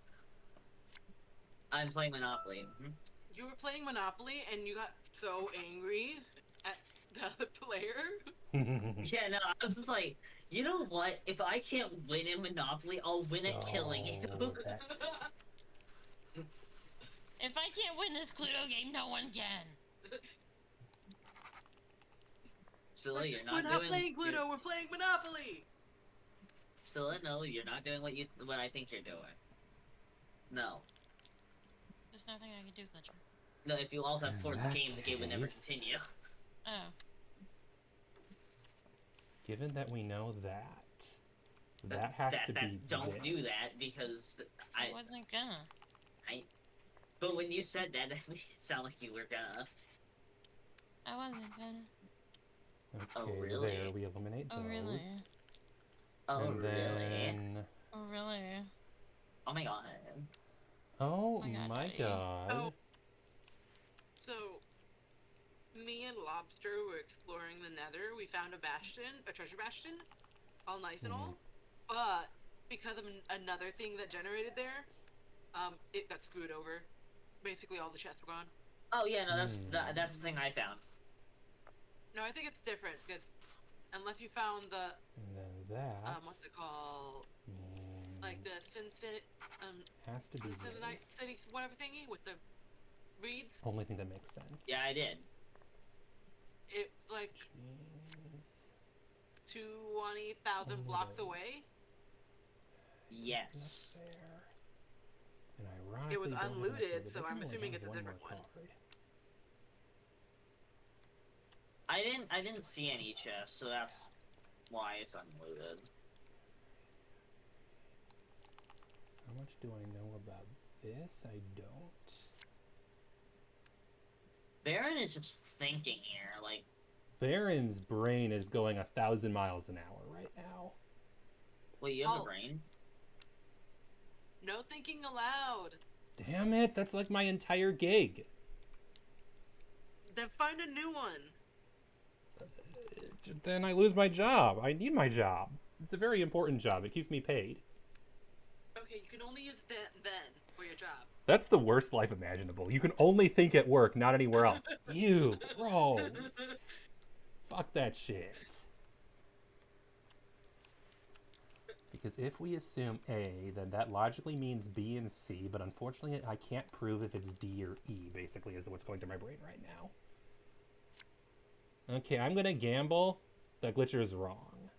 I'm playing Monopoly. Mhm. You were playing Monopoly and you got so angry at the other player. Yeah, no, I was just like, you know what? If I can't win in Monopoly, I'll win at killing you. So that- If I can't win this Cluedo game, no one can. Scylla, you're We're not not doing. playing Cluedo, we're playing Monopoly! Scylla, no, you're not doing what I think you're doing. No. There's nothing I can do, Glitcher. No, if you also have In fourth that the game would never case- continue. Oh. Given that we know that has to be Don't this. do that because I wasn't gonna. But when you said that, that made it sound like you were gonna. I wasn't gonna. Okay, Oh, really? there we eliminate Oh, those. really? Oh, and really? then... Oh, really? Oh my god. Oh my God, my Daddy. god. Oh. So, me and Lobster were exploring the Nether. We found a treasure bastion, all nice and all. But because of another thing that generated there, it got screwed over. Basically, all the chests were gone. Oh yeah, no, that's the thing I found. No, I think it's different because unless you found the And then that what's it called? Like the has to be Cincinnati this. City, whatever thingy with the reeds. Only thing that makes sense. Yeah, I did. It's like Jeez. 20,000 blocks Only away. Yes. Not there. And ironically, It was don't have enough unlooted, to so look. I'm I only assuming have it's a one different more one. card. I didn't see any chests, so that's why it's unloaded. How much do I know about this? I don't. Baron is just thinking here, like... Baron's brain is going 1,000 miles an hour right now. Wait, you have a Halt. brain? No thinking aloud. Damn it, that's like my entire gig. Then find a new one. Then I lose my job. I need my job. It's a very important job. It keeps me paid. Okay, you can only use that then for your job. That's the worst life imaginable. You can only think at work, not anywhere else. Ew, gross. Fuck that shit. Because if we assume A, then that logically means B and C, but unfortunately I can't prove if it's D or E, basically, is what's going through my brain right now. Okay, I'm gonna gamble that Glitcher is wrong.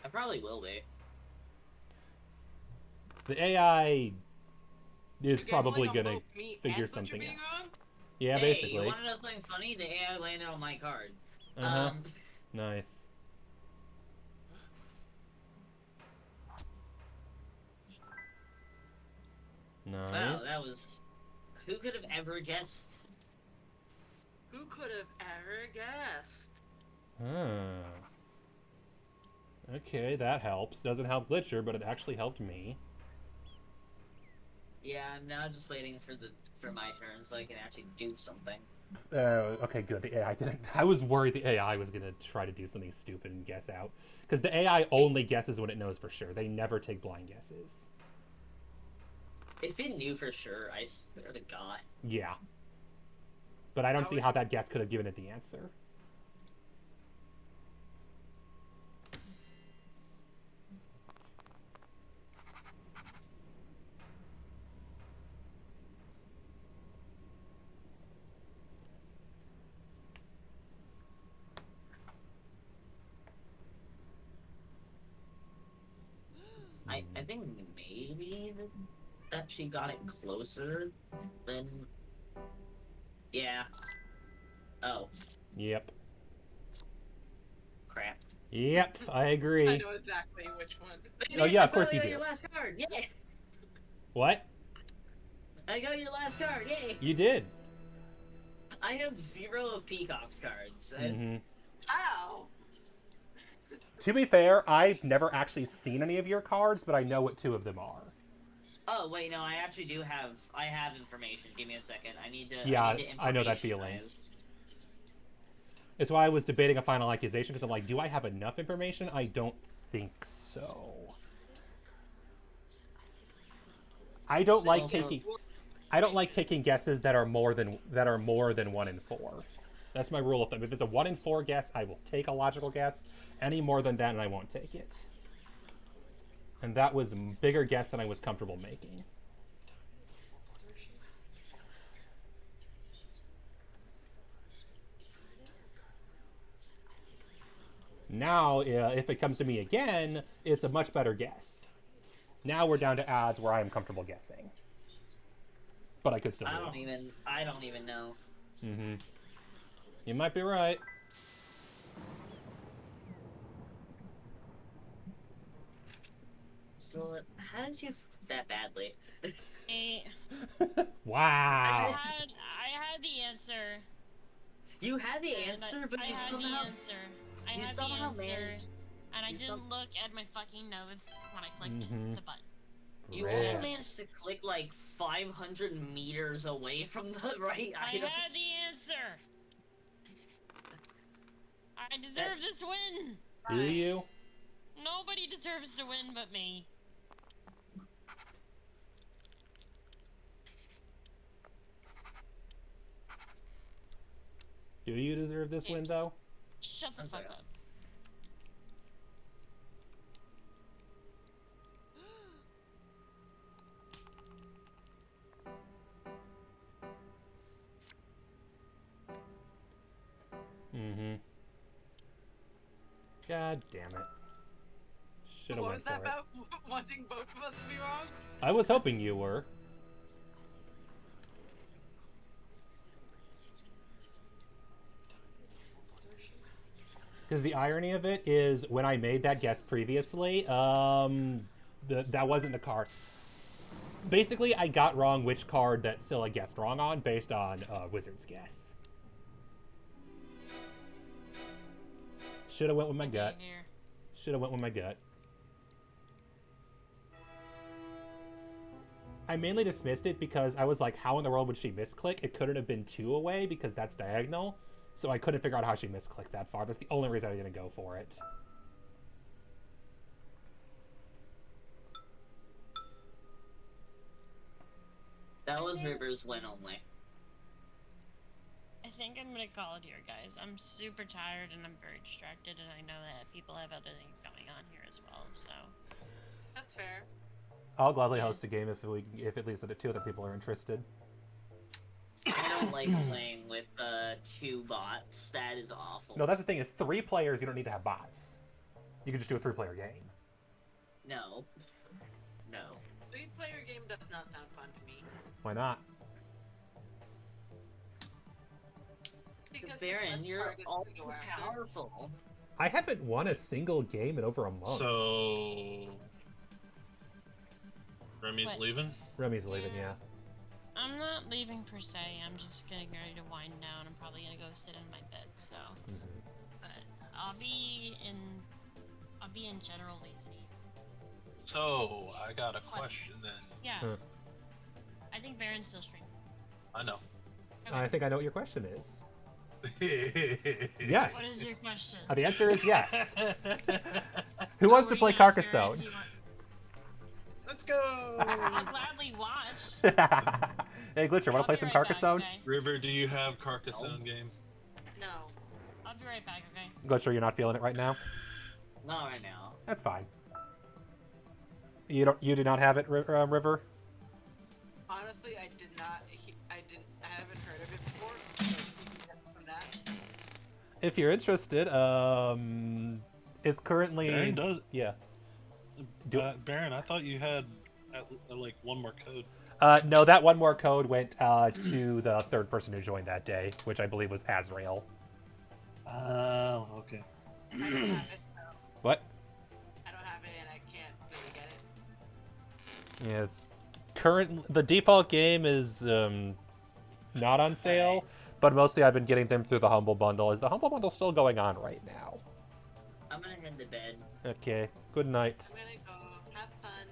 I probably will be. The AI is You're gambling probably on gonna both me figure and Butcher something being out. wrong? Yeah, Hey, you basically. wanna know something funny? The AI landed on my card. Uh-huh. Nice. Nice. Wow, that was... Who could have ever guessed? Who could have ever guessed? Huh. Okay, that helps. Doesn't help Glitcher, but it actually helped me. Yeah, I'm now just waiting for my turn so I can actually do something. Okay, good. The AI didn't. I was worried the AI was gonna try to do something stupid and guess out. Because the AI only guesses when it knows for sure. They never take blind guesses. If it knew for sure, I swear to God. Yeah. But I don't How see would- how that guess could have given it the answer. I think maybe that she got it closer than... Yeah. Oh, Yep. crap. Yep, I I agree. know exactly which one. Oh, yeah, I of course finally you got do. your last card, yeah! What? I got your last card, yay! You did. I have 0 of Peacock's cards. Mm-hmm. Ow! To be fair, I've never actually seen any of your cards, but I know what 2 of them are. Oh, wait, no, I actually do have... I have information. Give me a second. I need to... Yeah, I, need to I know that feeling. informationize. It's why I was debating a final accusation, because I'm like, do I have enough information? I don't think so. I don't like Also- taking... I don't like taking guesses that are more than 1 in 4. That's my rule of thumb. If it's a 1 in 4 guess, I will take a logical guess. Any more than that, and I won't take it. And that was a bigger guess than I was comfortable making. Now, if it comes to me again, it's a much better guess. Now we're down to odds where I am comfortable guessing. But I could still be I wrong. don't even know. Mm-hmm. You might be right. So, how did you that badly? I Wow. had the answer. You had the and answer, but I you had somehow... the answer. I you had the somehow answer, managed... and I you didn't some- look at my fucking notes when I clicked Mhm. the button. You also Rad. managed to click like 500 meters away from the right I item. had the answer. I deserve this win. Do you? Nobody deserves to win but me. Do you deserve this win, Oops. though? Shut the I'm fuck sorry. up. Mm-hmm. God damn it. Should have What went was that for it. about wanting both of us to be wrong? I was hoping you were. Because the irony of it is, when I made that guess previously, that wasn't the card. Basically, I got wrong which card that Scylla guessed wrong on based on Wizard's guess. Should have went with my gut. Should have went with my gut. I mainly dismissed it because I was like, how in the world would she misclick? It couldn't have been 2 away because that's diagonal. So I couldn't figure out how she misclicked that far. That's the only reason I didn't go for it. That was River's win only. I think I'm gonna call it here, guys. I'm super tired and I'm very distracted, and I know that people have other things going on here as well. So That's fair. I'll gladly host a game if at least the 2 other people are interested. I don't like playing with 2 bots. That is awful. No, that's the thing. Is 3 players, you don't need to have bots. You can just do a 3-player game. No. No. 3-player game does not sound fun to me. Why not? Because there's Baron, less you're targets all to go after. powerful. I haven't won a single game in over a month. So Remy's What? leaving. Remy's leaving, yeah. I'm not leaving per se. I'm just getting ready to wind down. I'm probably gonna go sit in my bed. So, but I'll be in general lazy. So I got a question then. Yeah. Huh. I think Baron's still streaming. I know. Okay. I think I know what your question is. Yes. What is your question? The answer is yes. Who wants to play Carcassonne? Let's go. I'll gladly watch. Hey, Glitcher, want I'll to play be some right Carcassonne? Back, okay? River, do you have Carcassonne game? No. I'll be right back, okay? Glitcher, you're not feeling it right now? Not right now. That's fine. You do not have it, River? Honestly, I did not. I haven't heard of it before. So from that. If you're interested, it's currently... Baron does. Yeah. Baron, I thought you had like one more code. No, that one more code went to the 3rd person who joined that day, which I believe was Azrael. Oh, okay. I don't have it. So What? I don't have it, and I can't really get it. Yeah, it's the default game is not on sale, but mostly I've been getting them through the Humble Bundle. Is the Humble Bundle still going on right now? I'm gonna head to bed. Okay, good night. I'm gonna go have fun.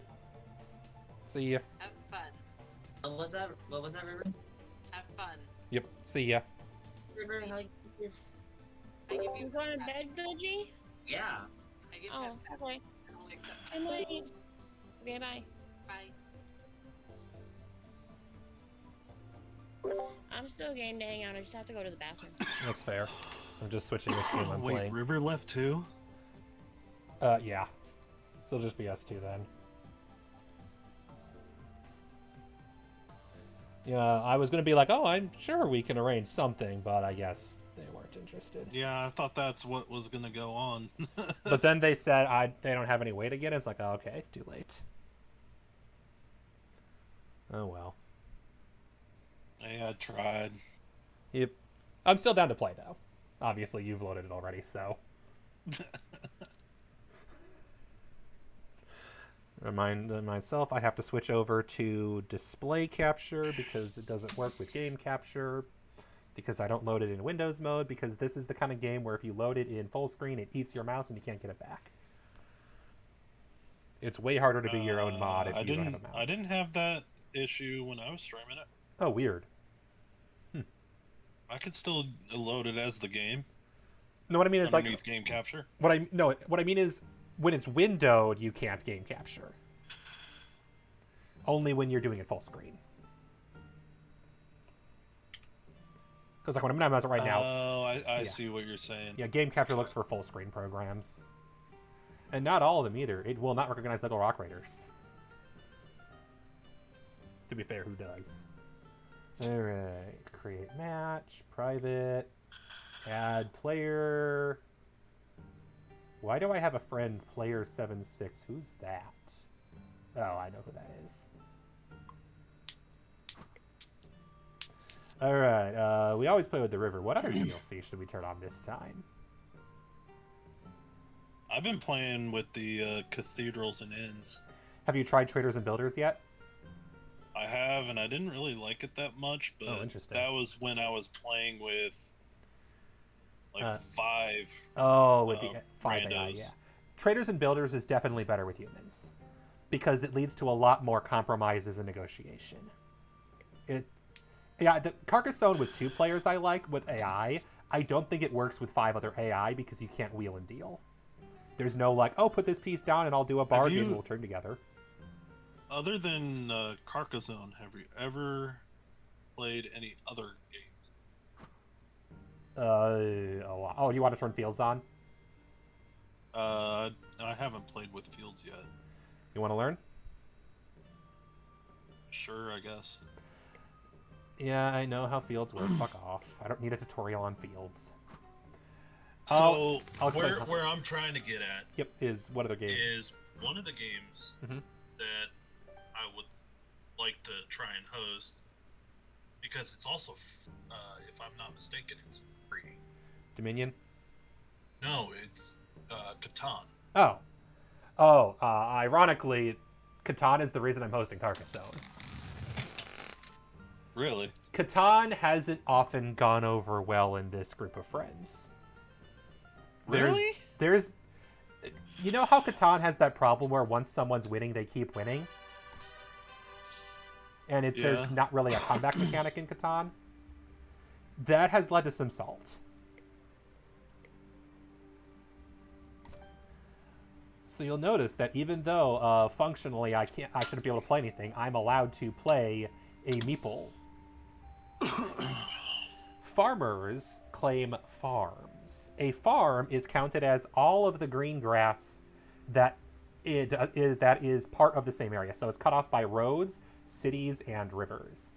See ya. Have fun. What was that, River? Have fun. Yep, see ya. River, how you this? I give you. You going to pep. bed, Dodgy? Yeah. I give Oh, pep. okay. I only accept I'm pep. waiting. Okay, bye. Bye. I'm still game to hang out. I just have to go to the bathroom. That's fair. I'm just switching the team I'm Wait, playing. River left too? Yeah. So it'll just be us 2 then. Yeah, I was gonna be like, oh, I'm sure we can arrange something, but I guess they weren't interested. Yeah, I thought that's what was gonna go on. But then they said they don't have any way to get it. It's like, oh, okay, too late. Oh well. Yeah, I tried. Yep. I'm still down to play though. Obviously, you've loaded it already, so. Remind myself, I have to switch over to display capture because it doesn't work with game capture. Because I don't load it in Windows mode. Because this is the kind of game where if you load it in full screen, it eats your mouse and you can't get it back. It's way harder to be your own mod if you don't have a mouse. I didn't have that issue when I was streaming it. Oh, weird. I could still load it as the game. No, what I mean is like underneath game capture. what I mean is when it's windowed, you can't game capture. Only when you're doing it full screen. Because like when I'm at it right now, Oh, I Yeah. see what you're saying. yeah, game capture looks for full screen programs, and not all of them either. It will not recognize Lego Rock Raiders. To be fair, who does? All right, create match, private, add player. Why do I have a friend, player76? Who's that? Oh, I know who that is. All right, we always play with the river. What other DLC should we turn on this time? I've been playing with the cathedrals and inns. Have you tried Traders and Builders yet? I have, and I didn't really like it that much, but Oh, interesting. that was when I was playing with like 5 Oh, with the 5 AI, randos. yeah. Traders and Builders is definitely better with humans because it leads to a lot more compromises and negotiation. The Carcassonne with 2 players I like with AI. I don't think it works with 5 other AI because you can't wheel and deal. There's no like, oh, put this piece down and I'll do a bargain and we'll turn together. Other than Carcassonne, have you ever played any other games? Oh, you want to turn fields on? I haven't played with fields yet. You want to learn? Sure, I guess. Yeah, I know how fields work. Fuck off. I don't need a tutorial on fields. So, I'll where I'm trying to get at Yep, is what other game? is one of the games Mhm. that I would like to try and host, because it's also, if I'm not mistaken, it's free. Dominion? No, it's Catan. Ironically, Catan is the reason I'm hosting Carcassonne. Really? Catan hasn't often gone over well in this group of friends. There's you know how Catan has that problem where once someone's winning, they keep winning? And there's not really a comeback mechanic in Catan? That has led to some salt. So you'll notice that even though functionally I shouldn't be able to play anything, I'm allowed to play a meeple. Farmers claim farms. A farm is counted as all of the green grass that is part of the same area. So it's cut off by roads, cities, and rivers.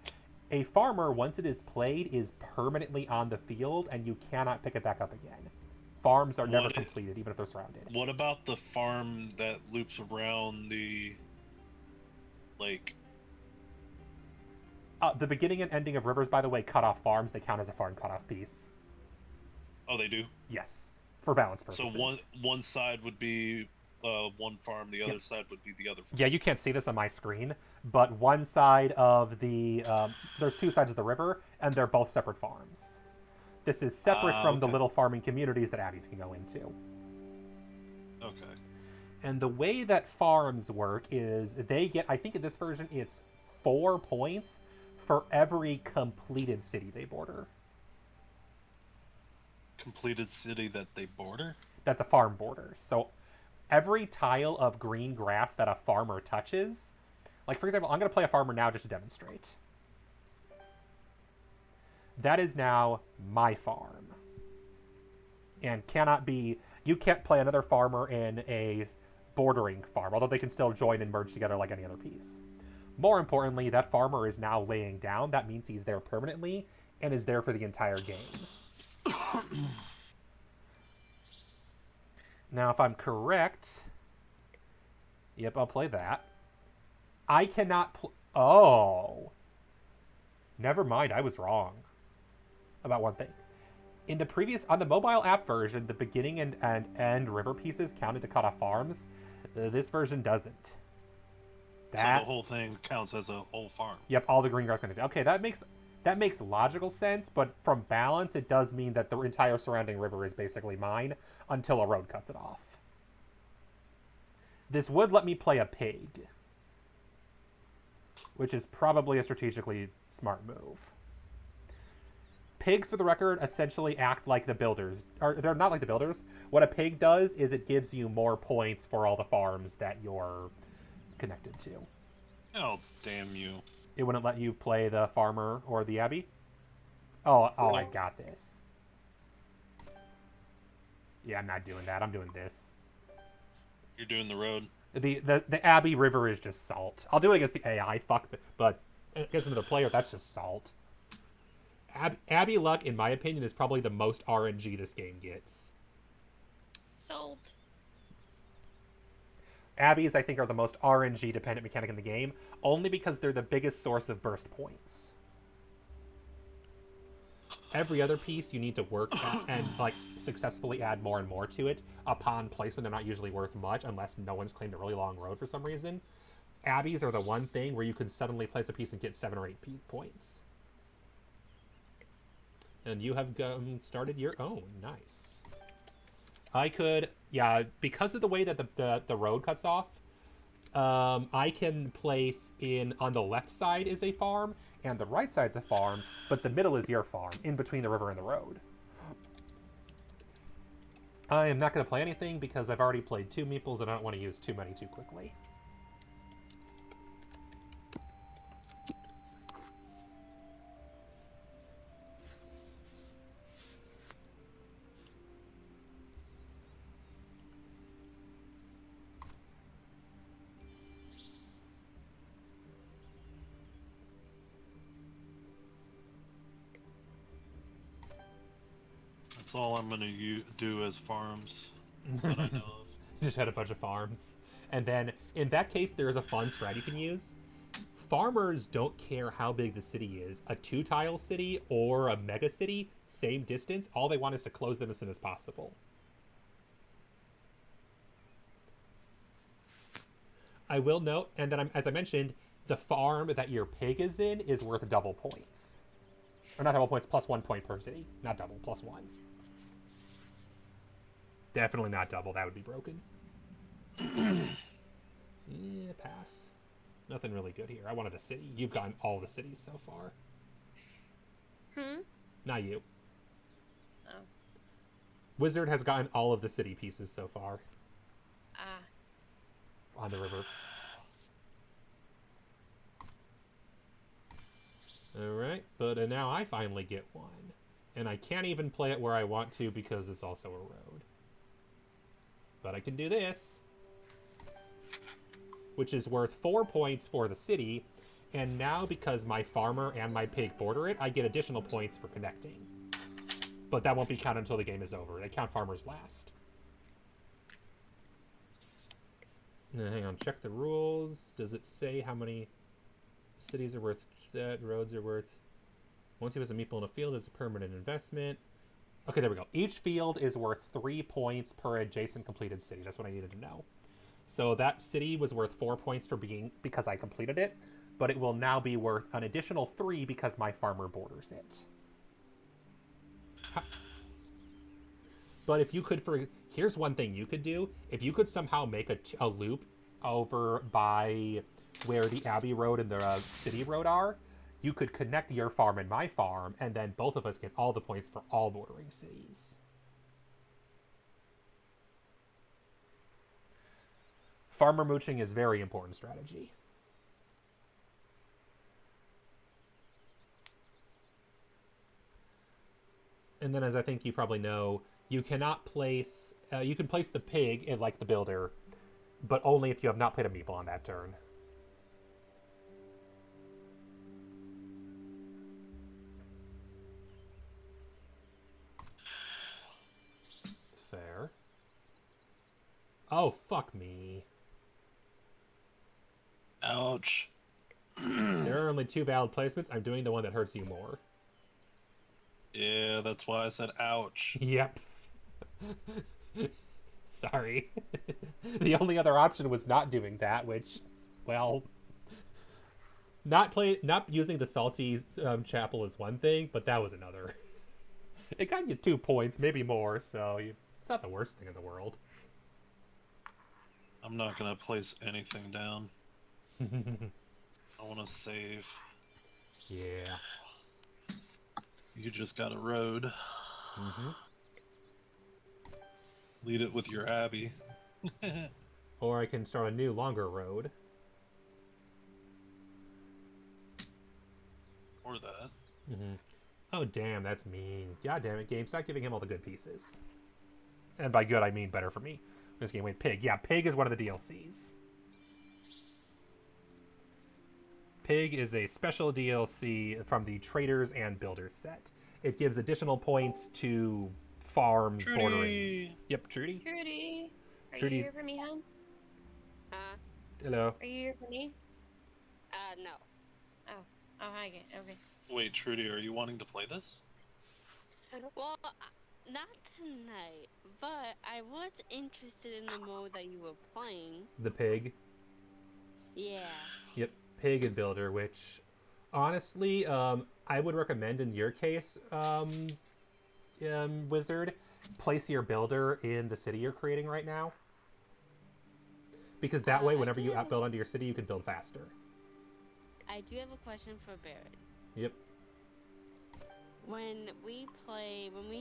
A farmer, once it is played, is permanently on the field, and you cannot pick it back up again. Farms are never completed, even if they're surrounded. What about the farm that loops around the lake? The beginning and ending of rivers, by the way, cut off farms. They count as a farm cut off piece. Oh, they do? Yes, for balance purposes. So one side would be one farm, the other side would be the other farm. Yeah, you can't see this on my screen, but one side of the... there's 2 sides of the river, and they're both separate farms. This is separate from the little farming communities that Abbeys can go into. Okay. And the way that farms work is they get, I think in this version, it's 4 points for every completed city they border. Completed city that they border? That the farm borders. So every tile of green grass that a farmer touches, like for example, I'm going to play a farmer now just to demonstrate. That is now my farm. And cannot be, you can't play another farmer in a bordering farm, although they can still join and merge together like any other piece. More importantly, that farmer is now laying down. That means he's there permanently and is there for the entire game. Now, if I'm correct... Yep, I'll play that. I cannot Oh. Never mind, I was wrong. About one thing. In the previous... On the mobile app version, the beginning and end river pieces counted to cut off farms. This version doesn't. So the whole thing counts as a whole farm. Yep, all the green grass connected. Okay, that makes logical sense, but from balance, it does mean that the entire surrounding river is basically mine until a road cuts it off. This would let me play a pig, which is probably a strategically smart move. Pigs, for the record, essentially act like the builders. Or they're not like the builders. What a pig does is it gives you more points for all the farms that you're connected to. Oh, damn you. It wouldn't let you play the farmer or the abbey? Oh, I got this. Yeah, I'm not doing that. I'm doing this. You're doing the road. The abbey river is just salt. I'll do it against the AI, but against another player, that's just salt. Abbey luck, in my opinion, is probably the most RNG this game gets. Sold. Abbeys, I think, are the most RNG-dependent mechanic in the game, only because they're the biggest source of burst points. Every other piece you need to work and like successfully add more and more to it upon placement. They're not usually worth much unless no one's claimed a really long road for some reason. Abbeys are the one thing where you can suddenly place a piece and get 7 or 8 points. And you have started your own. Nice. I could, yeah, because of the way that the road cuts off, I can place in on the left side is a farm and the right side's a farm, but the middle is your farm in between the river and the road. I am not going to play anything because I've already played 2 meeples and I don't want to use too many too quickly. That's all I'm gonna do as farms that I know of. Just had a bunch of farms. And then, in that case, there is a fun strat you can use. Farmers don't care how big the city is. A 2-tile city or a mega city, same distance. All they want is to close them as soon as possible. I will note, and then as I mentioned, the farm that your pig is in is worth double points. Or not double points, plus 1 point per city. Not double, plus 1. Definitely not double, that would be broken. Yeah, pass. Nothing really good here. I wanted a city. You've gotten all the cities so far. Not you. Oh. Wizard has gotten all of the city pieces so far. Ah. On the river. Alright, but now I finally get one. And I can't even play it where I want to because it's also a road. But I can do this. Which is worth 4 points for the city. And now, because my farmer and my pig border it, I get additional points for connecting. But that won't be counted until the game is over. They count farmers last. Now, hang on, check the rules. Does it say how many cities are worth that, roads are worth? Once you have a meeple in a field, it's a permanent investment. Okay, there we go. Each field is worth 3 points per adjacent completed city. That's what I needed to know. So that city was worth 4 points because I completed it, but it will now be worth an additional 3 because my farmer borders it. But if you could, here's one thing you could do. If you could somehow make a loop over by where the Abbey Road and the City Road are, you could connect your farm and my farm, and then both of us get all the points for all bordering cities. Farmer mooching is very important strategy. And then, as I think you probably know, you cannot place... you can place the pig in, like, the builder, but only if you have not played a meeple on that turn. Fair. Oh, fuck me. Ouch. There are only 2 valid placements. I'm doing the one that hurts you more. Yeah, that's why I said ouch. Yep. Sorry. The only other option was not doing that, which, well, not using the salty chapel is one thing, but that was another. It got you 2 points, maybe more, so it's not the worst thing in the world. I'm not gonna place anything down. I want to save. Yeah. You just got a road. Mm-hmm. Lead it with your abbey. Or I can start a new, longer road. Or that. Mm-hmm. Oh, damn, that's mean. God damn it, game. Stop giving him all the good pieces. And by good, I mean better for me. This game, wait, Pig. Yeah, Pig is one of the DLCs. Pig is a special DLC from the Traders and Builders set. It gives additional points to farms Trudy. bordering. Yep, Trudy. Trudy, are Trudy's- you here for me, hon? Hello. Are you here for me? No. Oh, hi again. Okay. Wait, Trudy, are you wanting to play this? Well, not tonight, but I was interested in the mode that you were playing. The pig. Yeah. Yep, pig and builder, which honestly, I would recommend in your case, wizard, place your builder in the city you're creating right now. Because that way, I whenever do you have outbuild onto your city, you can build faster. I do have a question for Barrett. Yep. When we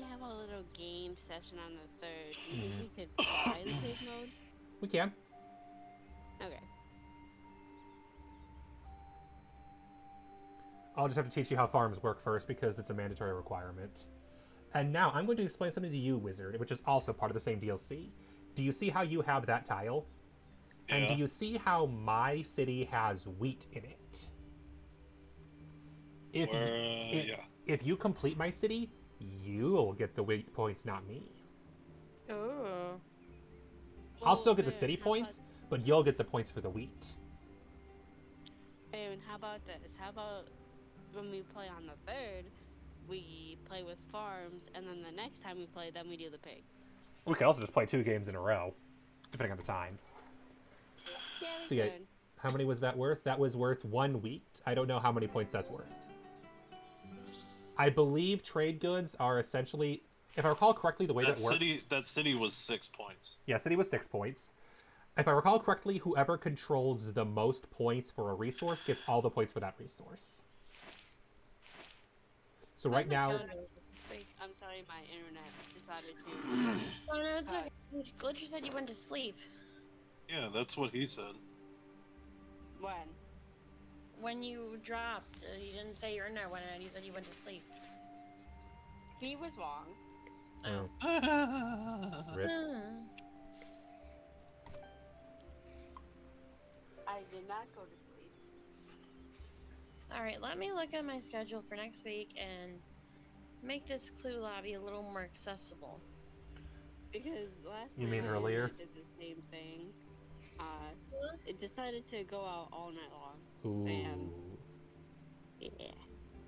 have a little game session on the 3rd, do you think we could try the pig mode? We can. Okay. I'll just have to teach you how farms work first because it's a mandatory requirement. And now I'm going to explain something to you, Wizard, which is also part of the same DLC. Do you see how you have that tile? Yeah. And do you see how my city has wheat in it? If you complete my city, you'll get the wheat points, not me. Oh. I'll still get the city points, but you'll get the points for the wheat. And how about this? How about when we play on the 3rd, we play with farms, and then the next time we play, then we do the pig. We can also just play 2 games in a row, depending on the time. Yeah, we So yeah, could. how many was that worth? That was worth 1 wheat. I don't know how many points that's worth. I believe trade goods are essentially, if I recall correctly, the way that works. That city was 6 points. Yeah, city was 6 points. If I recall correctly, whoever controls the most points for a resource gets all the points for that resource. So right now, I'm sorry, my internet decided to. Oh no, it's okay. Glitcher said you went to sleep. Yeah, that's what he said. When? When you dropped, you didn't say your internet went out. You said you went to sleep. He was wrong. rip. I did not go to sleep. All right, let me look at my schedule for next week and make this clue lobby a little more accessible. Because last You night mean my earlier? internet did the same thing. It decided to go out all night long. Ooh. And yeah.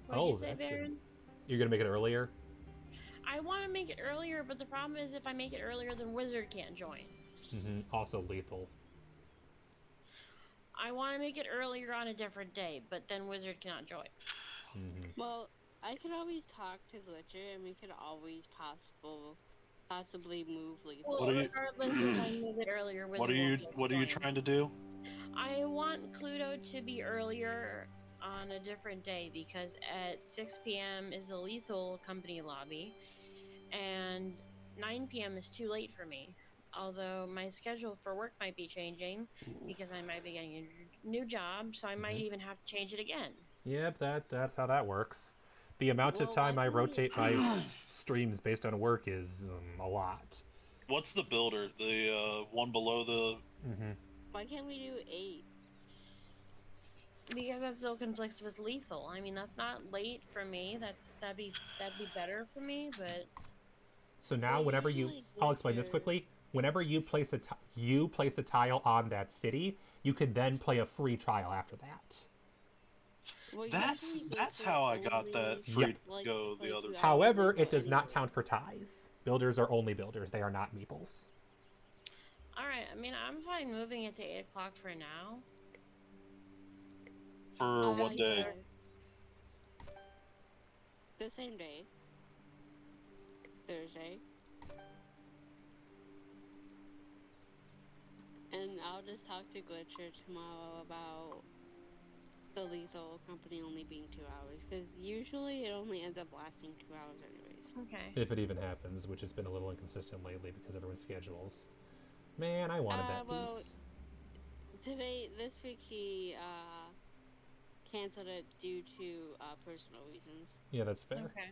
What did you say, Baron? You're gonna make it earlier? I want to make it earlier, but the problem is if I make it earlier, then Wizard can't join. Also lethal. I want to make it earlier on a different day, but then Wizard cannot join. Well, I could always talk to Glitcher, and we could always possibly move Lethal. Well, regardless, if I move it earlier, Wizard What are you trying to do? I want Cluedo to be earlier on a different day because at 6 p.m. is the Lethal Company lobby, and 9 p.m. is too late for me. Although my schedule for work might be changing because I might be getting a new job, so I might even have to change it again. Yep, that's how that works. The amount of time I rotate my streams based on work is a lot. What's the builder? The one below the... Why can't we do 8? Because that still conflicts with Lethal. I mean, that's not late for me. That'd be better for me, but... So now, whenever I'll explain this quickly. Whenever you place a tile on that city, you can then play a free tile after that. Well, that's how I got that free to go the other time. However, it does not count for ties. Builders are only builders. They are not meeples. Alright, I mean, I'm fine moving it to 8 o'clock for now. For what day? The same day. Thursday. And I'll just talk to Glitcher tomorrow about the Lethal Company only being 2 hours, because usually it only ends up lasting 2 hours anyways. Okay. If it even happens, which has been a little inconsistent lately because everyone's schedules. Man, I wanted that piece. This week he canceled it due to personal reasons. Yeah, that's fair. Okay.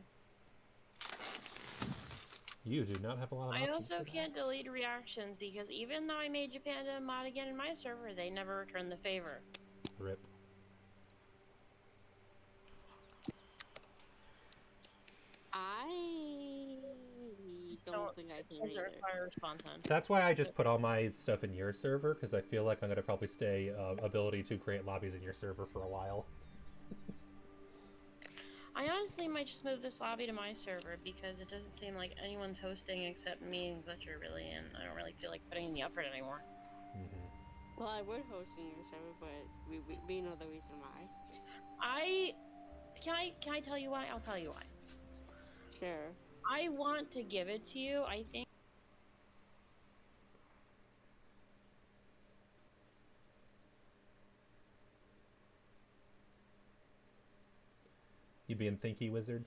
You do not have a lot of options. I also for can't that. delete reactions because even though I made Japan to mod again in my server, they never returned the favor. Rip. I don't think I can either. Require a response on. That's why I just put all my stuff in your server, because I feel like I'm going to probably stay ability to create lobbies in your server for a while. I honestly honestly might just move this lobby to my server because it doesn't seem like anyone's hosting except me and Glitcher really, and I don't really feel like putting in the effort anymore. Well, I would host in your server, but we know the reason why. Can I tell you why? I'll tell you why. Sure. I want to give it to you. I think You being thinky, wizard?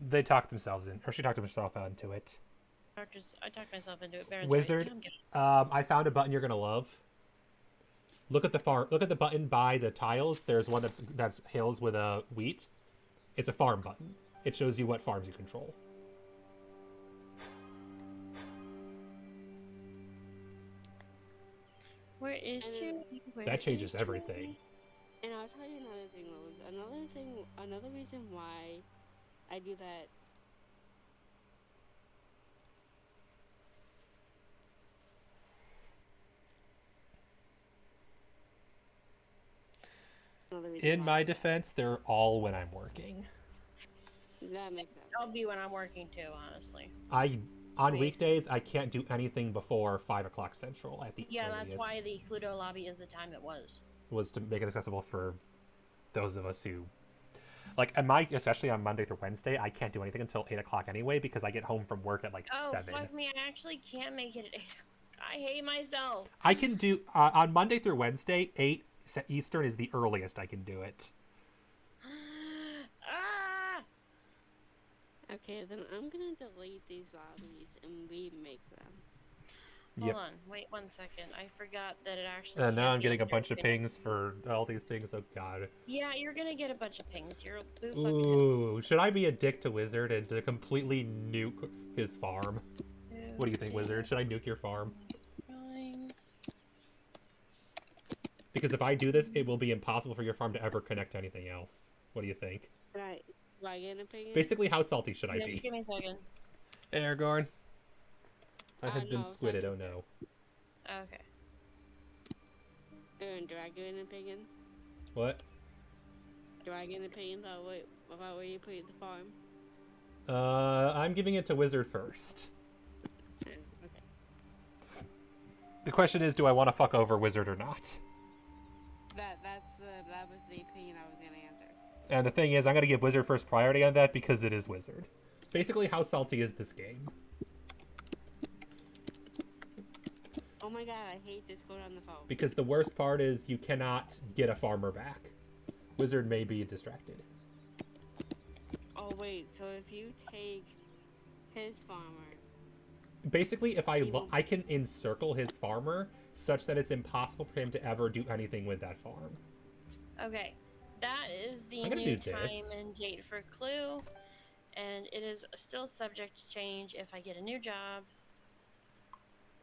They talked themselves in, or she talked herself into it. I talked myself into it. Baron's Wizard, right. Yeah, I found a button you're gonna love. Look at the farm. Look at the button by the tiles. There's one that's hills with a wheat. It's a farm button. It shows you what farms you control. Where is That changes everything. And I'll tell you another thing, Lowe's. Another reason why I do that. In my defense, they're all when I'm working. That makes sense. I'll be when I'm working too, honestly. On weekdays, I can't do anything before 5 o'clock Central at the Yeah, earliest. that's why the Cluedo lobby is the time it was. Was to make it accessible for those of us who, like, especially on Monday through Wednesday, I can't do anything until 8 o'clock anyway because I get home from work at like 7. Oh, fuck me! I actually can't make it at 8. I hate myself. I can do on Monday through Wednesday, 8 Eastern is the earliest I can do it. Ah! Okay, then I'm gonna delete these lobbies and remake them. Hold on, wait 1 second. I forgot that it actually. And now can't I'm be getting a under bunch of Linux. pings for all these things. Oh god. Yeah, you're gonna get a bunch of pings. You're Ooh, should I be a dick to Wizard and to completely nuke his farm? What do you think, Wizard? Should I nuke your farm? Fine. Because if I do this, it will be impossible for your farm to ever connect to anything else. What do you think? Right. Do I get an opinion? Basically, how salty should I Yeah, be? just give me a second. Aragorn. I have been no, squidded, second. oh no. Okay. Aaron, do I get an opinion? What? Do I get an opinion about where you put the farm? I'm giving it to Wizard first. Okay. The question is, do I want to fuck over Wizard or not? That was the opinion I was gonna answer. And the thing is, I'm going to give Wizard first priority on that because it is Wizard. Basically, how salty is this game? Oh my god, I hate Discord on the phone. Because the worst part is you cannot get a farmer back. Wizard may be distracted. Oh wait, so if you take his farmer... Basically, if I can encircle his farmer such that it's impossible for him to ever do anything with that farm. Okay. That is the I'm gonna new do time this. and date for Clue. And it is still subject to change if I get a new job.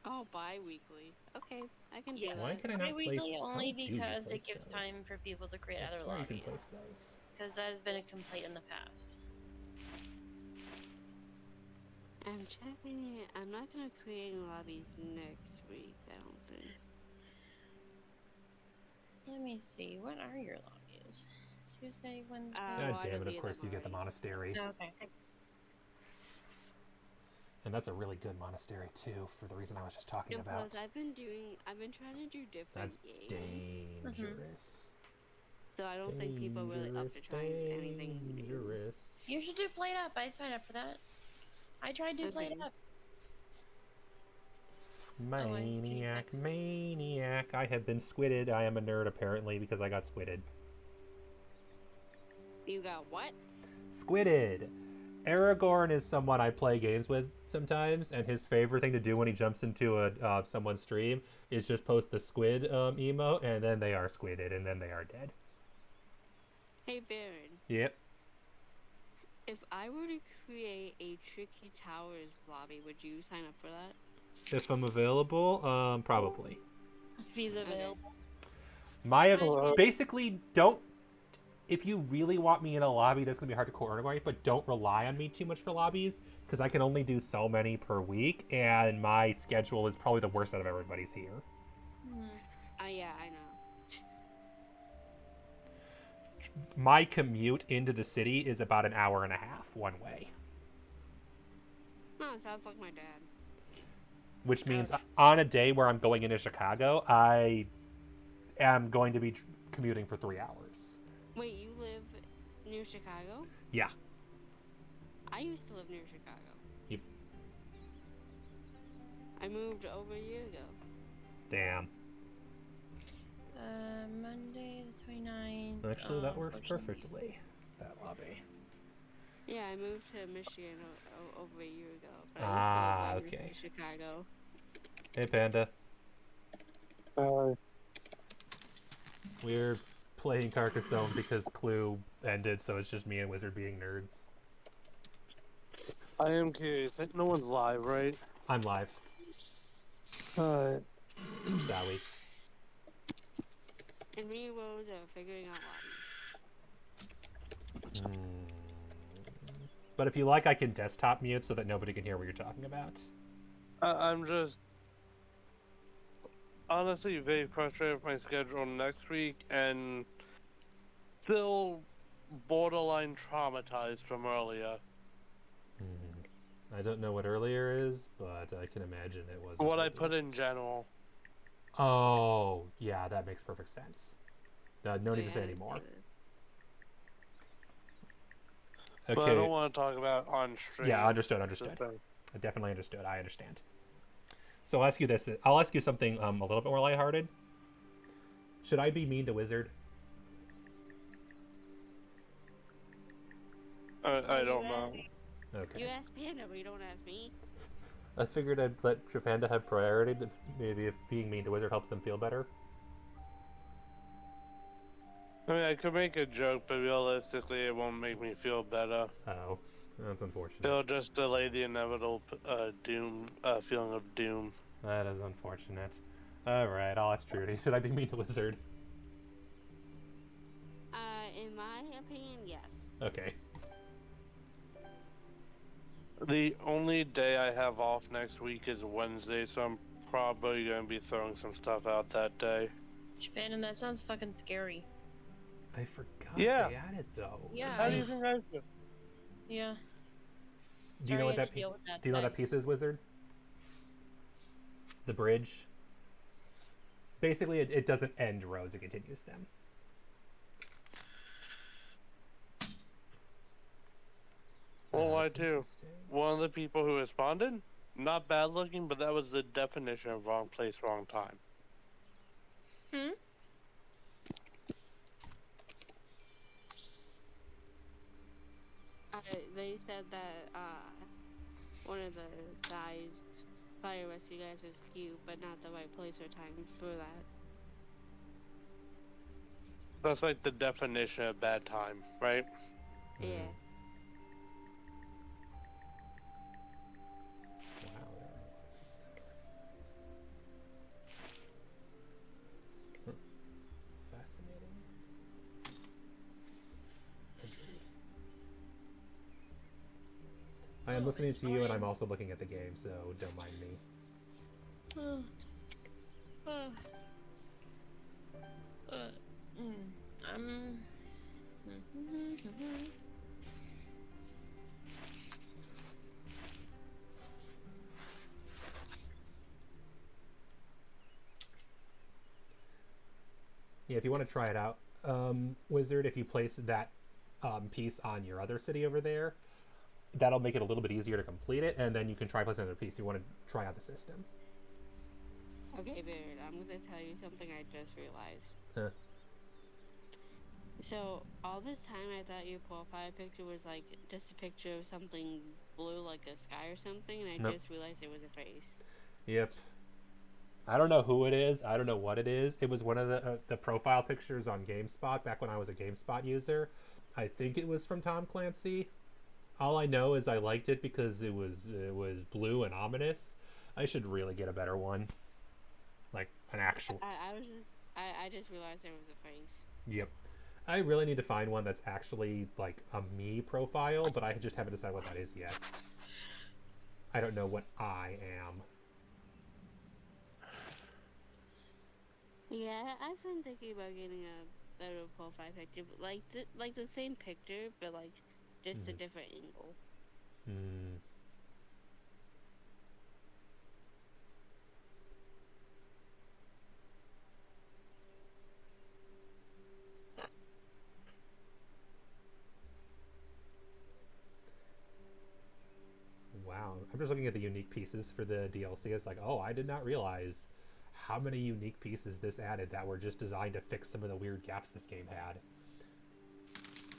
Oh, bi-weekly. Okay, I can do Yeah. that. Why can I not Bi-weekly place? only how do you because place it gives those? time for people to create I other swear you can lobbies. place those. Because that has been a complaint in the past. I'm checking it. I'm not gonna create lobbies next week, I don't think. Let me see. What are your lobbies? Tuesday, Wednesday. God well, I damn it! Of deleted course them you get the already. monastery, Okay. and that's a really good monastery too. For the reason I was just talking And about. plus, I've been trying to do different That's games. dangerous. So I don't think people are really up to trying anything new. Dangerous. You should do Played Up. I'd sign up for that. I tried to do Played Okay. Up. Maniac, text. maniac. I have been squidded. I am a nerd apparently because I got squidded. You got what? Squidded. Aragorn is someone I play games with sometimes, and his favorite thing to do when he jumps into a someone's stream is just post the squid emote, and then they are squidded, and then they are dead. Hey Baron, Yep. If I were to create a Tricky Towers lobby, would you sign up for that? If I'm available, probably. If he's Okay. available. My Well, basically don't. If you really want me in a lobby, that's gonna be hard to coordinate. But don't rely on me too much for lobbies because I can only do so many per week, and my schedule is probably the worst out of everybody's here. Yeah, I know. My commute into the city is about an hour and a half one way, Oh, sounds like my dad. which means on a day where I'm going into Chicago, I am going to be commuting for 3 hours. Wait, you live near Chicago? Yeah. I used to live near Chicago. Yep. I moved over a year ago. Damn. Monday the 29th. Actually, that works unfortunately. perfectly. That lobby. Yeah, I moved to Michigan over a year ago. But Ah, I used to live okay. in Chicago. Hey, Panda. uh, We're playing Carcassonne because Clue ended, so it's just me and Wizard being nerds. I am curious. No one's live, right? I'm live. Alright. Shall we? And me and Rose are figuring out lobbies. But if you like, I can desktop mute so that nobody can hear what you're talking about. I'm just honestly very frustrated with my schedule next week and still borderline traumatized from earlier. I don't know what earlier is, but I can imagine it was. What I put in general. Oh, yeah, that makes perfect sense. No need to say Yeah, anymore. But I Okay. don't want to talk about on stream. Yeah, understood. I definitely understood. I understand. So I'll ask you this. I'll ask you something a little bit more lighthearted. Should I be mean to Wizard? I don't know. Okay. You ask Panda, but you don't ask me. I figured I'd let Japanda have priority. Maybe if being mean to Wizard helps them feel better. I mean, I could make a joke, but realistically, it won't make me feel better. Oh, that's unfortunate. It'll just delay the inevitable feeling of doom. That is unfortunate. Alright, I'll ask Trudy. Should I be mean to Wizard? In my opinion, yes. Okay. The only day I have off next week is Wednesday, so I'm probably going to be throwing some stuff out that day. Japan, and that sounds fucking scary. I forgot Yeah. they added though. Yeah. How do you think I feel? Yeah. Do you know Sorry what I had that to deal with that Do you know what today. that piece is, Wizard? The bridge. Basically, it doesn't end roads; it continues them. Well, why That's too? interesting. One of the people who responded, not bad looking, but that was the definition of wrong place, wrong time. They said that one of the guys probably was you guys as cute, but not the right place or time for that. That's like the definition of bad time, right? Yeah. Wow, there are a lot of pieces. Fascinating. Agreed. I am listening to you, and I'm also looking at the game, so don't mind me. I'm. Yeah, if you want to try it out, Wizard, if you place that piece on your other city over there, that'll make it a little bit easier to complete it, and then you can try placing another piece. You want to try out the system. Okay, Barrett, I'm gonna tell you something I just realized. Huh. So, all this time I thought your profile picture was like just a picture of something blue, like the sky or something, and I Nope. just realized it was a face. Yep. I don't know who it is. I don't know what it is. It was one of the profile pictures on GameSpot back when I was a GameSpot user, I think it was from Tom Clancy. All I know is I liked it because it was blue and ominous. I should really get a better one, like an actual. I just realized there was a face. Yep. I really need to find one that's actually like a me profile, but I just haven't decided what that is yet. I don't know what I am. Yeah, I've been thinking about getting a better profile picture, but like the same picture, but like just a different angle. Hmm. Wow. I'm just looking at the unique pieces for the DLC. It's like, oh, I did not realize how many unique pieces this added that were just designed to fix some of the weird gaps this game had.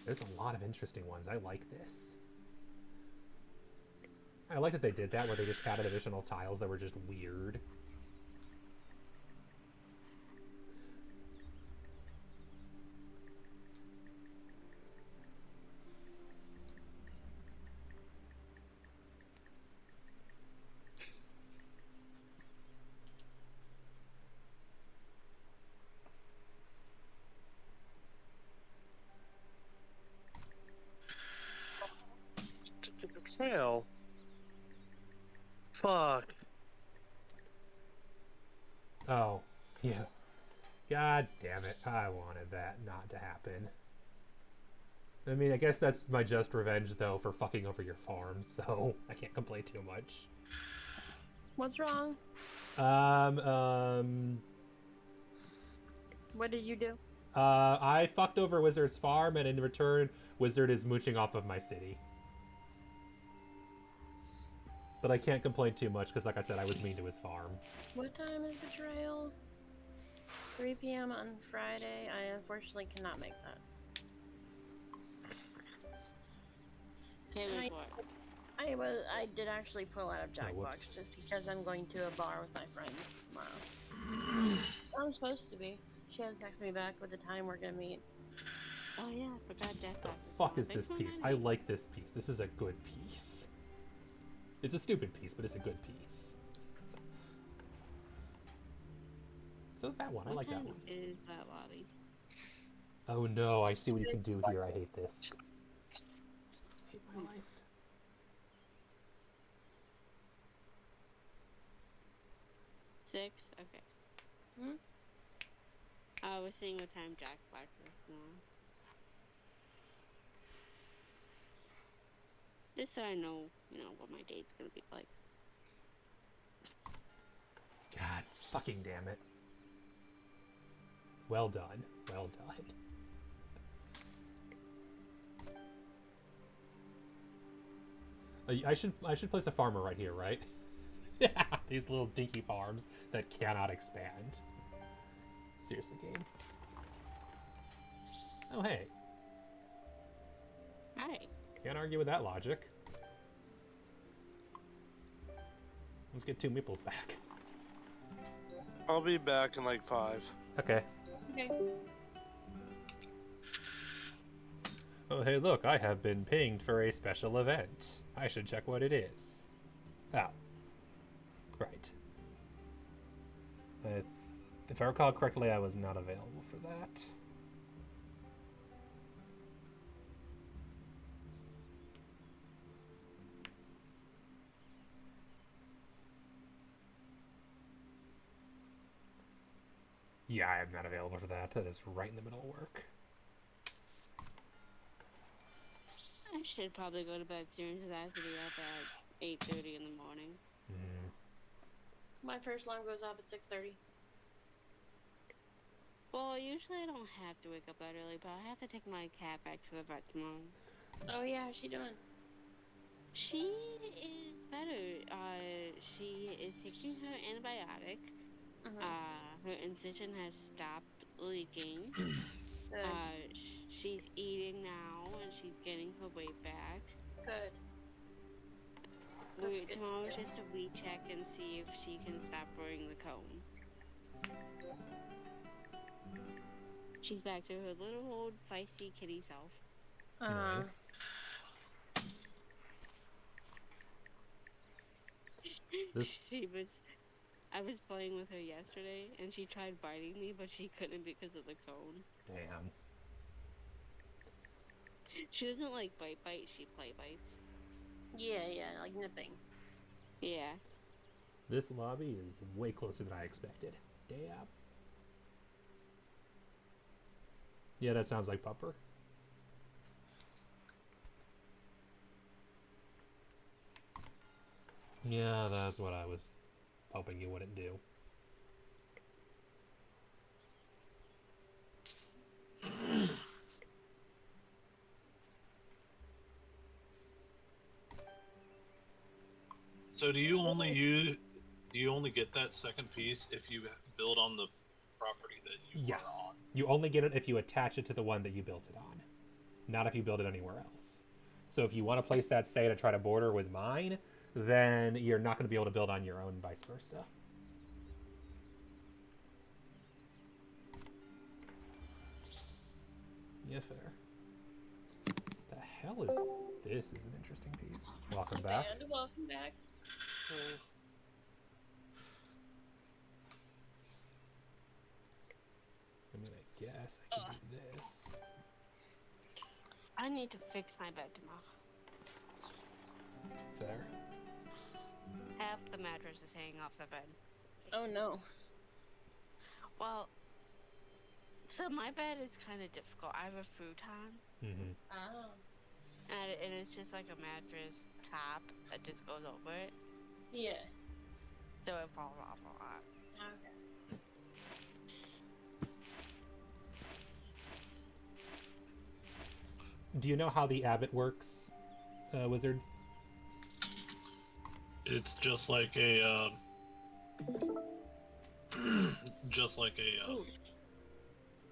There's a lot of interesting ones. I like this. I like that they did that, where they just added additional tiles that were just weird. Trail. Fuck. Oh, yeah. God damn it. I wanted that not to happen. I mean, I guess that's my just revenge, though, for fucking over your farm, so I can't complain too much. What's wrong? What did you do? I fucked over Wizard's farm, and in return, Wizard is mooching off of my city. But I can't complain too much, because like I said, I was mean to his farm. What time is the trail? 3 p.m. on Friday. I unfortunately cannot make that. I did actually pull out of Jackbox just because I'm going to a bar with my friend tomorrow. I'm supposed to be. She has texted me back with the time we're gonna meet. Oh yeah, I forgot Jackbox. The fuck is this piece? I like this piece. This is a good piece. It's a stupid piece, but it's a good piece. So is that one. I like that one. Is that lobby? Oh no, I see what you can do here. I hate this. I hate my life. Six? Okay. I was seeing what time Jackbox was now. Just so I know, what my date's gonna be like. God fucking damn it. Well done. Well done. I should place a farmer right here, right? Yeah, these little dinky farms that cannot expand. Seriously, game. Oh hey. Hi. Can't argue with that logic. Let's get 2 meeples back. I'll be back in like 5. Okay. Okay. Oh hey look, I have been pinged for a special event. I should check what it is. Oh. Right. If I recall correctly, I was not available for that. Yeah, I am not available for that. That is right in the middle of work. I should probably go to bed soon because I have to be up at 8:30 in the morning. My first alarm goes off at 6:30. Well, usually I don't have to wake up that early, but I have to take my cat back to the vet tomorrow. Oh yeah, how's she doing? She is better. She is taking her antibiotic. Her incision has stopped leaking. Good. She's eating now, and she's getting her weight back. Good. That's good. Tomorrow's just a recheck and see if she can stop wearing the comb. She's back to her little old feisty kitty self. Nice. This I was playing with her yesterday, and she tried biting me, but she couldn't because of the cone. damn. She doesn't like bite, she play bites. Yeah, like nipping. Yeah. This lobby is way closer than I expected. Damn. Yeah, that sounds like Pupper. Yeah, that's what I was hoping you wouldn't do. So do you only get that second piece if you build on the property that you Yes. are on? You only get it if you attach it to the one that you built it on, not if you build it anywhere else. So if you want to place that, say, to try to border with mine, then you're not going to be able to build on your own, vice versa. Yeah, fair. The hell is this? Is an interesting piece. Welcome back. And welcome back. I mean, I guess I can do this. I need to fix my bed tomorrow. Fair. Half the mattress is hanging off the bed. Oh no. Well, so my bed is kind of difficult. I have a futon, Mm-hmm. Oh. and it's just like a mattress top that just goes over it, Yeah. so it falls off a lot. Okay. Do you know how the abbot works, wizard? It's just like a just like a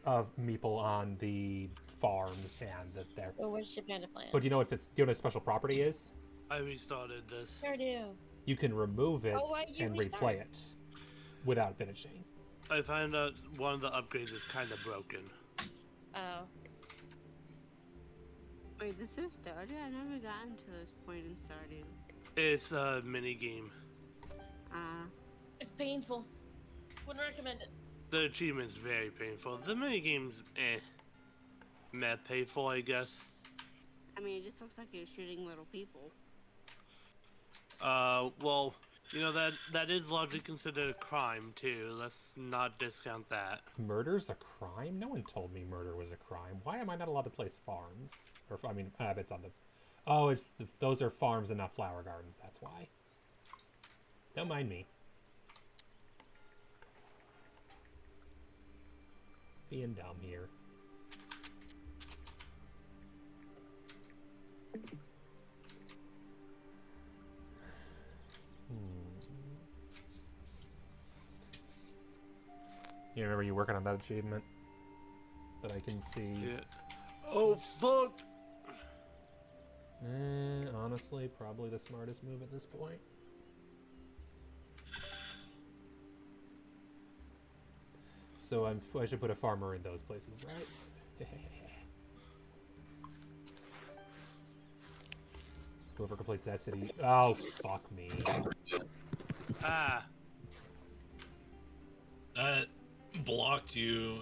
Of meeple on the farms and that there. Well, what's your panda plan? But do you know what a special property is? I restarted this. Sure do. You can remove it Oh, why you and restart? replay it without finishing. I found out one of the upgrades is kind of broken. Oh. Wait, this is Stardew? I never gotten to this point in Stardew. It's a mini game. It's painful. Wouldn't recommend it. The achievement's very painful. The mini game's meh painful, I guess. I mean, it just looks like you're shooting little people. Well, you know that is largely considered a crime too. Let's not discount that. Murder's a crime? No one told me murder was a crime. Why am I not allowed to place farms? Or I mean, abbots on the. Oh, it's those are farms and not flower gardens. That's why. Don't mind me. Being dumb here. You remember you working on that achievement? That I can see. Yeah. Oh fuck! Honestly, probably the smartest move at this point. So I should put a farmer in those places, right? Whoever completes that city. Oh, fuck me. Ah. that blocked you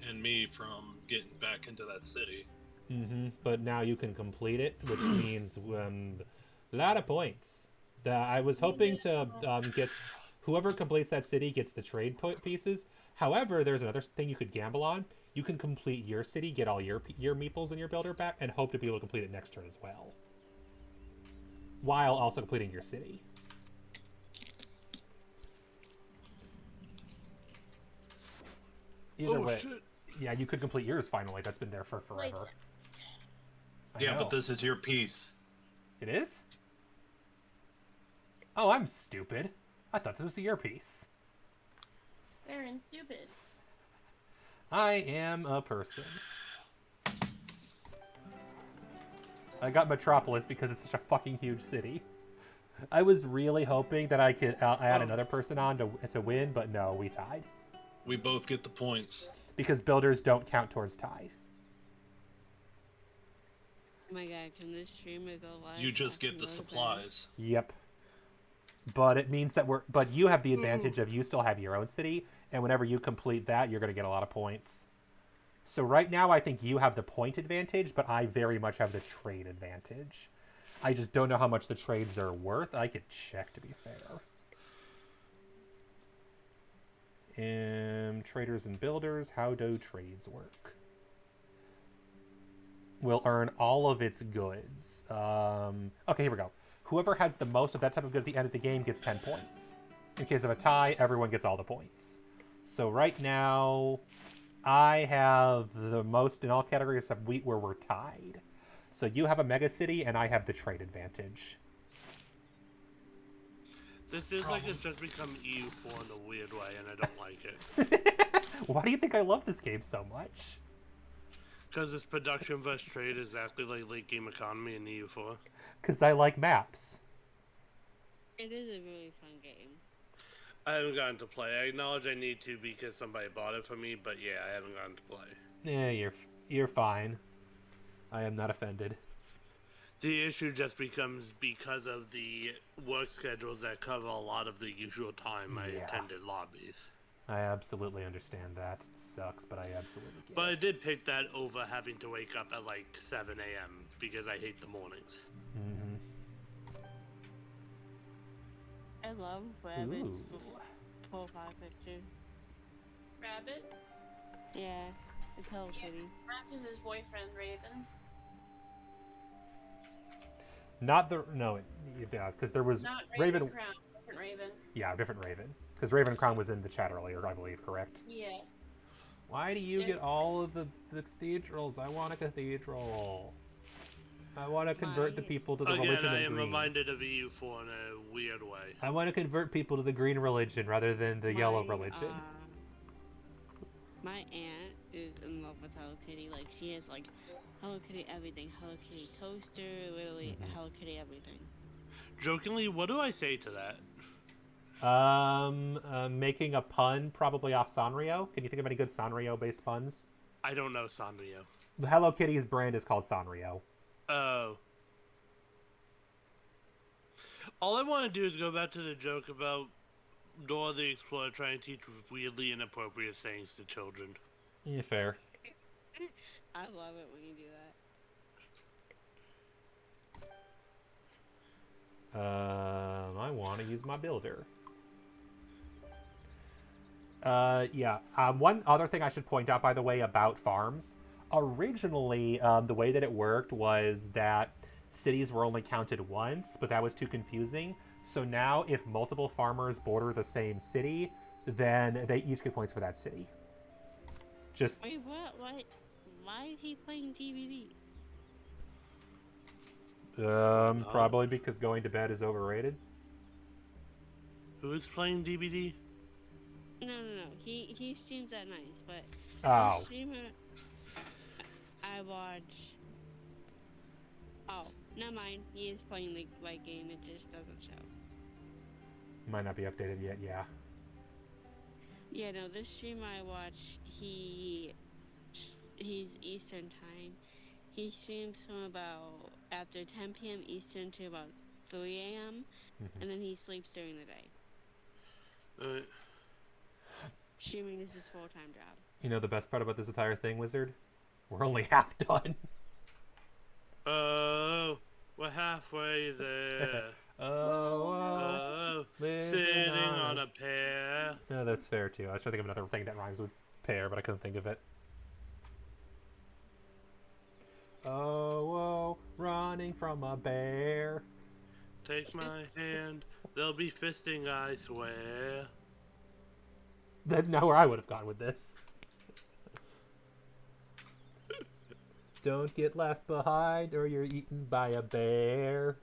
and me from getting back into that city. Mm-hmm. But now you can complete it, which means a lot of points. I was hoping to get whoever completes that city gets the trade pieces. However, there's another thing you could gamble on. You can complete your city, get all your meeples in your builder back, and hope to be able to complete it next turn as well, while also completing your city. Either way, Shit. yeah, you could complete yours finally. That's been there for forever. Wait. I Yeah, know. but this is your piece. It is? Oh, I'm stupid. I thought this was the earpiece. Baron, stupid. I am a person. I got Metropolis because it's such a fucking huge city. I was really hoping that I could add another person on to win, but no, we tied. We both get the points. Because builders don't count towards ties. Oh my god, can this streamer go live? You just so I get can the go to bed? supplies. Yep. But it means that but you have the advantage of you still have your own city, and whenever you complete that, you're going to get a lot of points. So right now, I think you have the point advantage, but I very much have the trade advantage. I just don't know how much the trades are worth. I could check, to be fair. Traders and builders, how do trades work? Will earn all of its goods. Okay, here we go. Whoever has the most of that type of good at the end of the game gets 10 points. In case of a tie, everyone gets all the points. So right now, I have the most in all categories except wheat where we're tied. So you have a mega city, and I have the trade advantage. This feels like it's just become EU4 in a weird way, and I don't like it. Why do you think I love this game so much? Because it's production versus trade exactly like late game economy in EU4. Because I like maps. It is a really fun game. I haven't gotten to play. I acknowledge I need to because somebody bought it for me, but yeah, I haven't gotten to play. Yeah, you're fine. I am not offended. The issue just becomes because of the work schedules that cover a lot of the usual time I attended lobbies. I absolutely understand that. It sucks, but I absolutely get But I it. did pick that over having to wake up at like 7 a.m. because I hate the mornings. Mm-hmm. I love rabbits. Profile picture. Rabbit? Yeah, it's Hello Kitty. Matches his boyfriend, Ravens. Yeah, because there was Not Raven. Crown, different Raven. Yeah, different Raven. Because Raven Crown was in the chat earlier, I believe, correct? Yeah. Why do you get all of the cathedrals? I want a cathedral. I want to convert the people to the Again, religion I of am green. reminded of EU4 in a weird way. I want to convert people to the green religion rather than the yellow religion. My aunt is in love with Hello Kitty. Like, she has, like, Hello Kitty everything. Hello Kitty toaster, literally Hello Kitty everything. Jokingly, what do I say to that? Making a pun probably off Sanrio. Can you think of any good Sanrio-based puns? I don't know Sanrio. The Hello Kitty's brand is called Sanrio. Oh. All I want to do is go back to the joke about Dora the Explorer trying to teach weirdly inappropriate sayings to children. Yeah, fair. I love it when you do that. I want to use my builder. One other thing I should point out, by the way, about farms. Originally, the way that it worked was that cities were only counted once, but that was too confusing. So now, if multiple farmers border the same city, then they each get points for that city. Just Wait, what? Why is he playing DVD? probably because going to bed is overrated. Who is playing DBD? No. He streams at nights, but Oh. the streamer I watch. Oh, never mind. He is playing the right game. It just doesn't show. Might not be updated yet. Yeah. Yeah, no. This streamer I watch, he's Eastern time. He streams from about after 10 p.m. Eastern to about 3 a.m. And then he sleeps during the day. Streaming is his full-time job. You know the best part about this entire thing, Wizard? We're only half done. Oh, we're halfway there. Sitting on a pear. No, that's fair too. I was trying to think of another thing that rhymes with pear, but I couldn't think of it. Oh, running from a bear. Take my hand, they'll be fisting, I swear. That's not where I would have gone with this. Don't get left behind or you're eaten by a bear.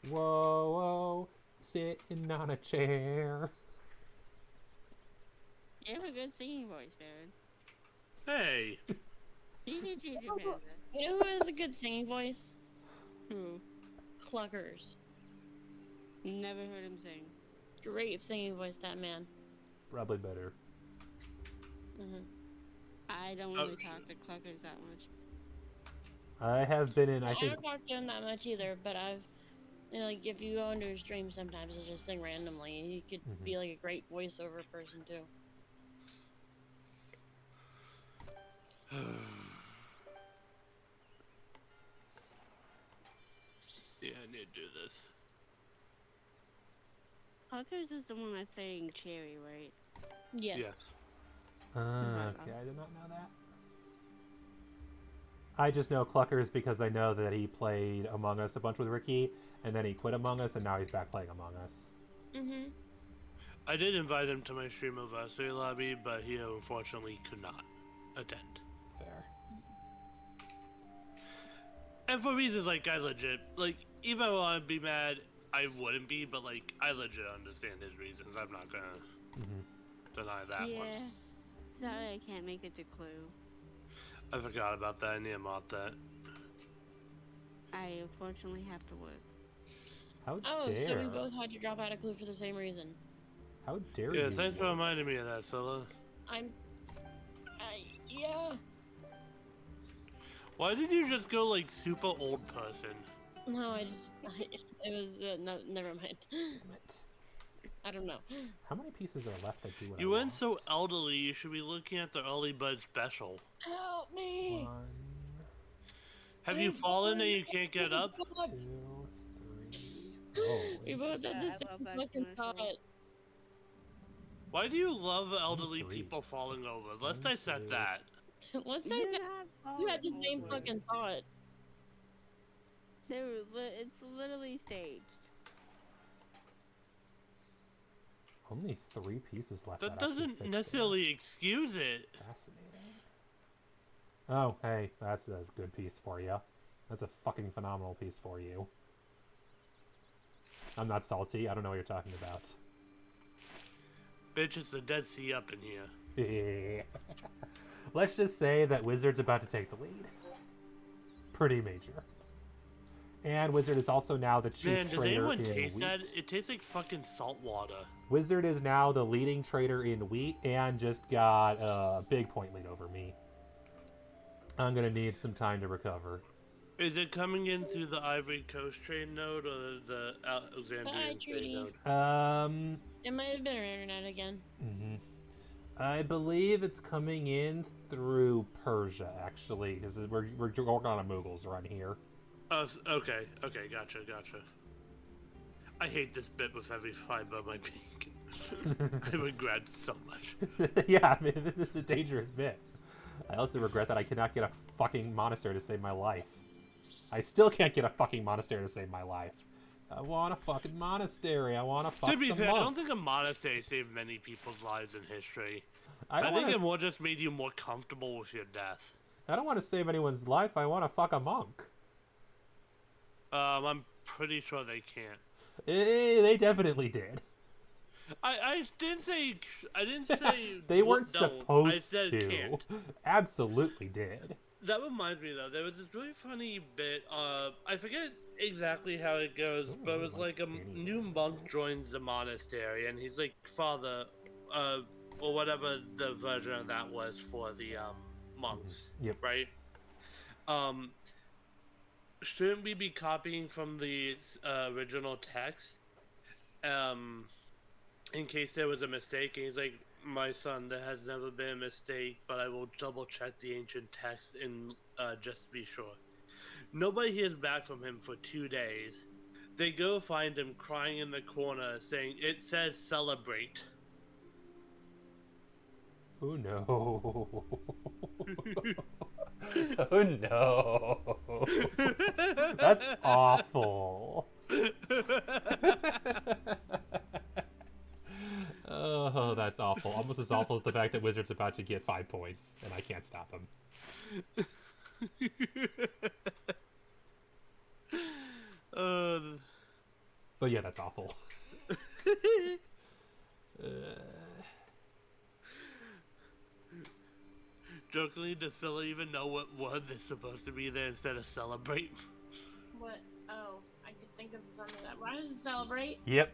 Whoa, sitting on a chair. You have a good singing voice, Baron. Hey! You did change your panda. You know who has a good singing voice? Who? Cluckers. Never heard him sing. Great singing voice, that man. Probably better. I don't Oh, really shit. talk to Cluckers that much. I have been in, I I think, don't talk to him that much either, but I've, you know, like, if you go into his stream sometimes, he'll just sing randomly. He could be, like, a great voiceover person, too. Yeah, I need to do this. Cluckers is the one that's saying Cherry, right? Yes. Yes. okay, I did not know that. I just know Cluckers because I know that he played Among Us a bunch with Ricky, and then he quit Among Us, and now he's back playing Among Us. Mm-hmm. I did invite him to my stream of Varsity Lobby, but he unfortunately could not attend. Fair. And for reasons like I legit, like, even if I want to be mad, I wouldn't be, but like, I legit understand his reasons. I'm not gonna deny that one. Sorry I can't make it to Clue. I forgot about that. I need to mod that. I unfortunately have to work. How Oh, dare? so we both had to drop out of Clue for the same reason. How dare you? Yeah, thanks for reminding me of that, Scylla. Yeah. Why did you just go like super old person? No, it was, no, never mind. Damn it. I don't know. How many pieces are left that do what You I went want? so elderly, you should be looking at the early bud special. Help me! 1, Have you fallen and you can't get up? 2, 3. Oh, We both had the I same love that fucking commercial. thought. Why do you love elderly 3. people falling over? Let's 1, dissect 2. that. Let's You're say that not you had the falling same over. fucking thought. It's literally staged. Only 3 pieces left. That actually doesn't fits necessarily excuse it. there. Fascinating. Oh, hey, that's a good piece for you. That's a fucking phenomenal piece for you. I'm not salty. I don't know what you're talking about. Bitch, it's the Dead Sea up in here. Let's just say that Wizard's about to take the lead. Pretty major. And Wizard is also now the chief Man, does trader anyone in taste wheat. that? It tastes like fucking salt water. Wizard is now the leading trader in wheat and just got a big point lead over me. I'm gonna need some time to recover. Is it coming in through the Ivory Coast trade node or the Alexandrian trade treaty. node? It might have been our internet again. I believe it's coming in through Persia, actually, because we're working on a Mughals run here. Okay, gotcha. I hate this bit with every fiber of my being. I regret it so much. Yeah, I mean, this is a dangerous bit. I also regret that I cannot get a fucking monastery to save my life. I still can't get a fucking monastery to save my life. I want a fucking monastery. I want to fuck To be some fair, monks. I don't think a monastery saved many people's lives in history. I think it more just made you more comfortable with your death. I don't want to save anyone's life. I want to fuck a monk. I'm pretty sure they can't. They definitely did. I didn't say. I didn't say They weren't don't. supposed I said to. can't. Absolutely did. That reminds me though, there was this really funny bit. I forget exactly how it goes, but it was like a new monk joins the monastery, and he's like, "Father, or whatever the version of that was for the monks." Yep. Right. Shouldn't we be copying from the original text? In case there was a mistake, and he's like, "My son, there has never been a mistake, but I will double check the ancient text and just to be sure." Nobody hears back from him for 2 days. They go find him crying in the corner, saying, "It says celebrate." Oh no. Oh no. That's awful. Oh, that's awful. Almost as awful as the fact that Wizard's about to get 5 points and I can't stop him. But yeah, that's awful. Jokingly, does Scylla even know what word they're supposed to be there instead of celebrate? What? Oh, I could think of something that rhymes with celebrate. Yep.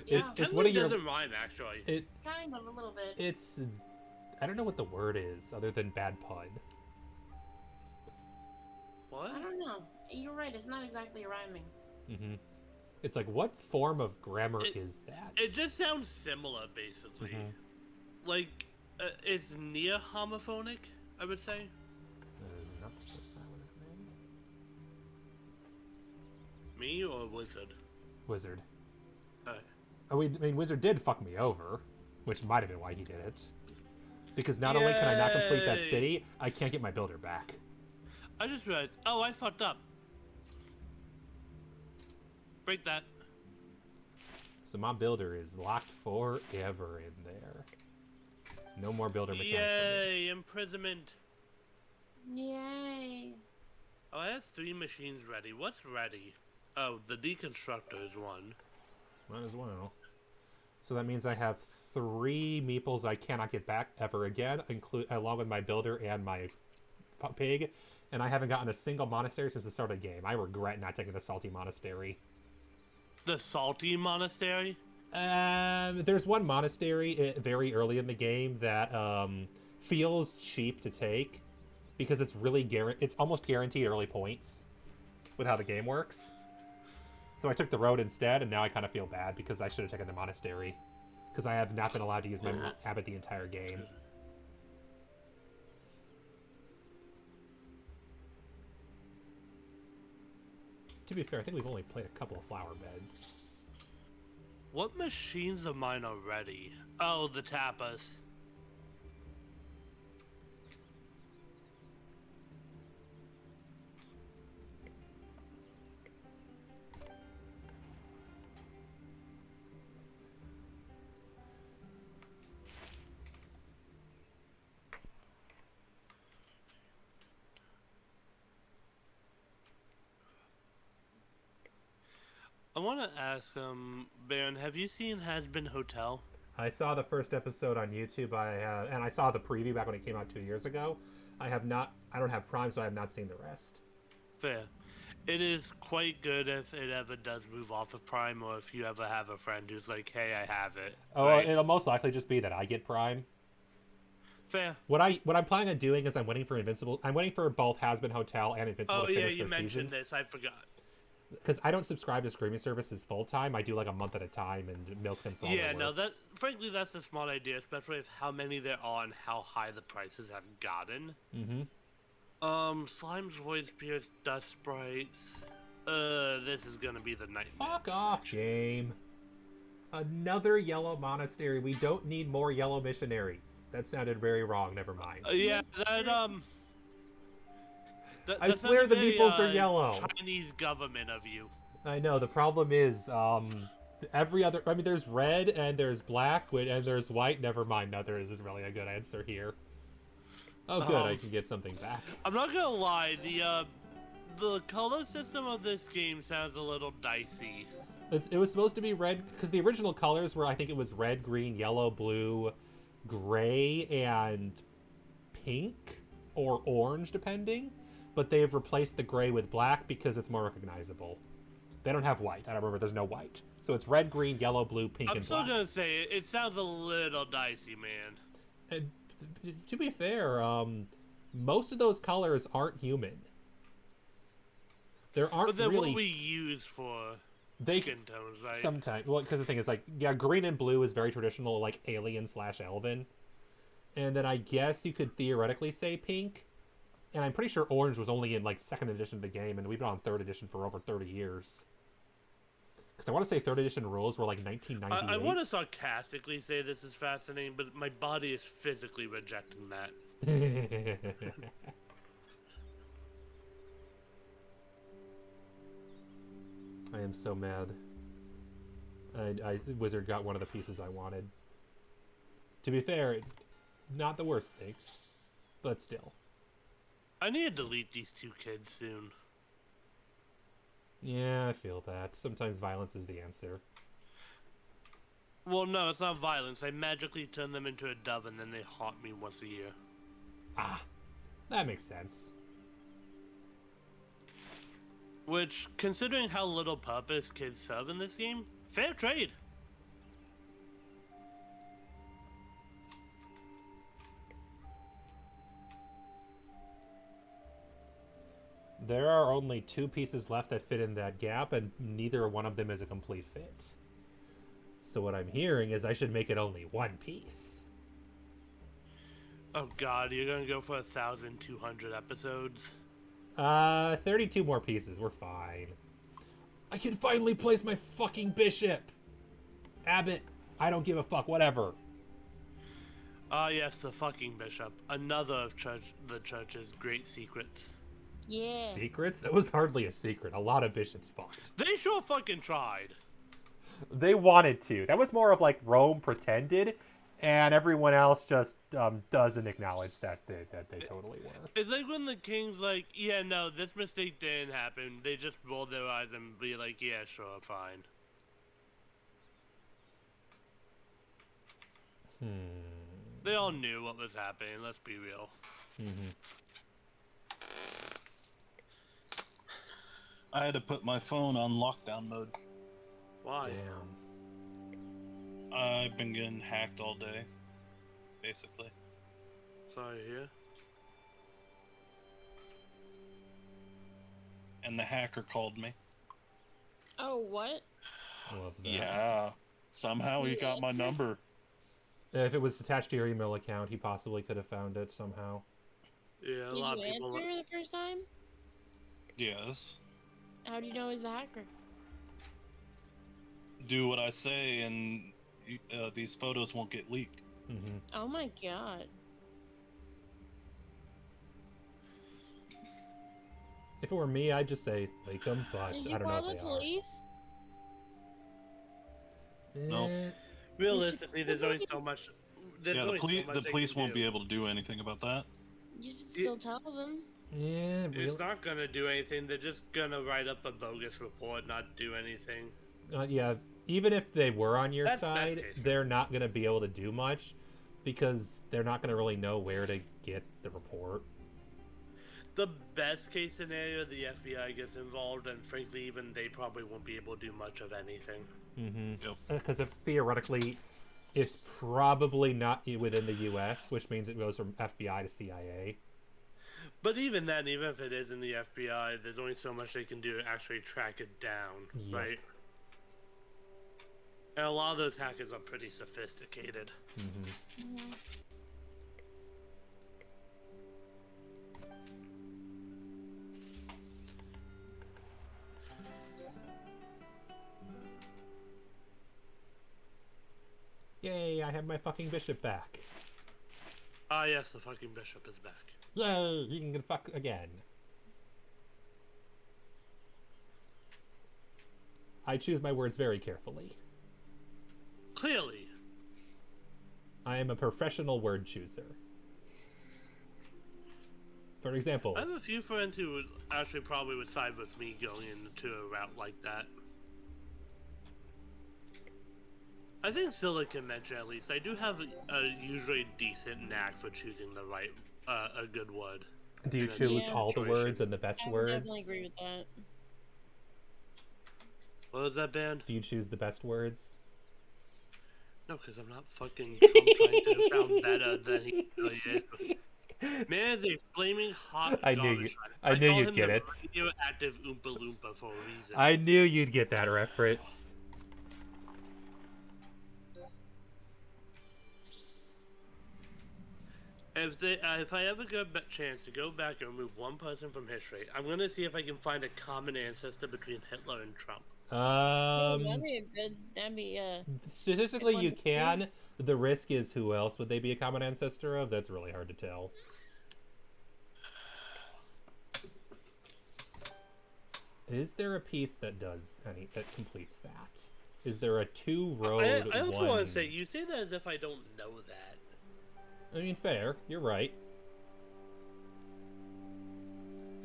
Yeah. It's Technically one of your. doesn't rhyme, actually. It Kind of, a little bit. it's I don't know what the word is other than bad pun. What? I don't know. You're right. It's not exactly rhyming. Mm-hmm. It's like, what form of grammar It- is that? It just sounds similar, basically. Mhm. Like, it's near homophonic, I would say. That is not the first silent name. Me or Wizard? Wizard. Alright. I mean, Wizard did fuck me over, which might have been why he did it. Because not only can I not complete that Yay! city, I can't get my builder back. I just realized, oh, I fucked up. Break that. So my builder is locked forever in there. No more builder mechanics. Yay, imprisonment. Yay. Oh, I have 3 machines ready. What's ready? Oh, the deconstructor is one. Might as well. So that means I have 3 meeples I cannot get back ever again, along with my builder and my pig. And I haven't gotten a single monastery since the start of the game. I regret not taking the salty monastery. The salty monastery? There's one monastery very early in the game that feels cheap to take because it's really it's almost guaranteed early points with how the game works. So I took the road instead, and now I kind of feel bad because I should have taken the monastery because I have not been allowed to use my abbot the entire game. To be fair, I think we've only played a couple of flower beds. What machines of mine are ready? Oh, the tapas. I want to ask, Baron, have you seen Has Been Hotel? I saw the first episode on YouTube. And I saw the preview back when it came out 2 years ago. I don't have Prime, so I have not seen the rest. Fair. It is quite good if it ever does move off of Prime, or if you ever have a friend who's like, hey, I have it. Oh, right? it'll most likely just be that I get Prime. Fair. What I'm planning on doing is I'm waiting for Invincible. I'm waiting for both Has Been Hotel and Invincible Oh to finish yeah, you their mentioned seasons. this. I forgot. Because I don't subscribe to streaming services full time. I do like a month at a time and milk them for all Yeah, their no, worth. that frankly that's a smart idea, especially with how many there are and how high the prices have gotten. Mm-hmm. Slime's voice pierce, dust sprites. This is gonna be the nightmare. Fuck off, game. Another yellow monastery. We don't need more yellow missionaries. That sounded very wrong. Never mind. Yeah, that I swear the meeples are yellow. Chinese government of you. I know. The problem is, every other. I mean, there's red and there's black and there's white. Never mind. No, there isn't really a good answer here. Oh, good. I can get something back. I'm not gonna lie. The color system of this game sounds a little dicey. It was supposed to be red because the original colors were, I think it was red, green, yellow, blue, gray, and pink or orange, depending. But they have replaced the gray with black because it's more recognizable. They don't have white. I don't remember. There's no white. So it's red, green, yellow, blue, pink, I'm and still black. gonna say it sounds a little dicey, man. And to be fair, most of those colors aren't human. There aren't But then really. what we use for skin tones, right? Sometimes, well, because the thing is, like, yeah, green and blue is very traditional, like alien/elven, and then I guess you could theoretically say pink, and I'm pretty sure orange was only in like 2nd edition of the game, and we've been on 3rd edition for over 30 years. Because I want to say 3rd edition rules were like 1998. I want to sarcastically say this is fascinating, but my body is physically rejecting that. I am so mad. Wizard got one of the pieces I wanted. To be fair, not the worst thing, but still. I need to delete these 2 kids soon. Yeah, I feel that. Sometimes violence is the answer. Well, no, it's not violence. I magically turn them into a dove and then they haunt me once a year. Ah, that makes sense. Which, considering how little purpose kids serve in this game, fair trade. There are only 2 pieces left that fit in that gap, and neither one of them is a complete fit. So what I'm hearing is I should make it only 1 piece. Oh god, you're gonna go for 1,200 episodes? 32 more pieces. We're fine. I can finally place my fucking bishop. Abbott, I don't give a fuck. Whatever. Ah, yes, the fucking bishop. Another of the church's great secrets. Yeah. Secrets? That was hardly a secret. A lot of bishops fought. They sure fucking tried. They wanted to. That was more of like Rome pretended, and everyone else just doesn't acknowledge that they totally were. It's like when the king's like, yeah, no, this mistake didn't happen. They just roll their eyes and be like, yeah, sure, fine. They all knew what was happening, let's be real. I had to put my phone on lockdown mode. Why? Damn. I've been getting hacked all day, basically. Sorry to hear. And the hacker called me. Oh, what? Love that. Yeah. Somehow he got my number. If it was attached to your email account, he possibly could have found it somehow. Yeah, a Did lot you of people. answer the first time? Yes. How do you know he's the hacker? Do what I say, and these photos won't get leaked. Oh my god. If it were me, I'd just say leak them, but Did I you don't know call if the they police? are. No. Realistically, there's only so much. Yeah, the police won't be able to do anything about that. You should still tell them. Yeah, It's not gonna do anything. They're just gonna write up a bogus report, not do anything. yeah. Even if they were on your That's best side, case. they're not going to be able to do much because they're not going to really know where to get the report. The best case scenario, the FBI gets involved, and frankly, even they probably won't be able to do much of anything. Because if theoretically, it's probably not within the U.S., which means it goes from FBI to CIA. But even then, even if it is in the FBI, there's only so much they can do to actually track it down, right? And a lot of those hackers are pretty sophisticated. Yay, I have my fucking bishop back. Ah, yes, the fucking bishop is back. Yay, you can get fuck again. I choose my words very carefully. Clearly. I am a professional word chooser. For example, I have a few friends who would actually probably would side with me going into a route like that. I think Silicon mentioned at least, I do have a usually decent knack for choosing the right, a good word. do you in a choose situation. all the words and the best I would words? definitely agree with that. What was that band? Do you choose the best words? No, because I'm not fucking Trump trying to sound better than he really is. Man is a flaming hot I knew garbage you- truck. I knew call you'd him get the it. radioactive Oompa Loompa for a reason. I knew you'd get that reference. If I ever get a chance to go back and remove one person from history, I'm gonna see if I can find a common ancestor between Hitler and Trump. That'd be a good. That'd be Statistically, one you to see. can. The risk is who else would they be a common ancestor of? That's really hard to tell. Is there a piece that does that completes that? Is there a 2-road? I also want one... to say, you say that as if I don't know that. I mean, fair. You're right.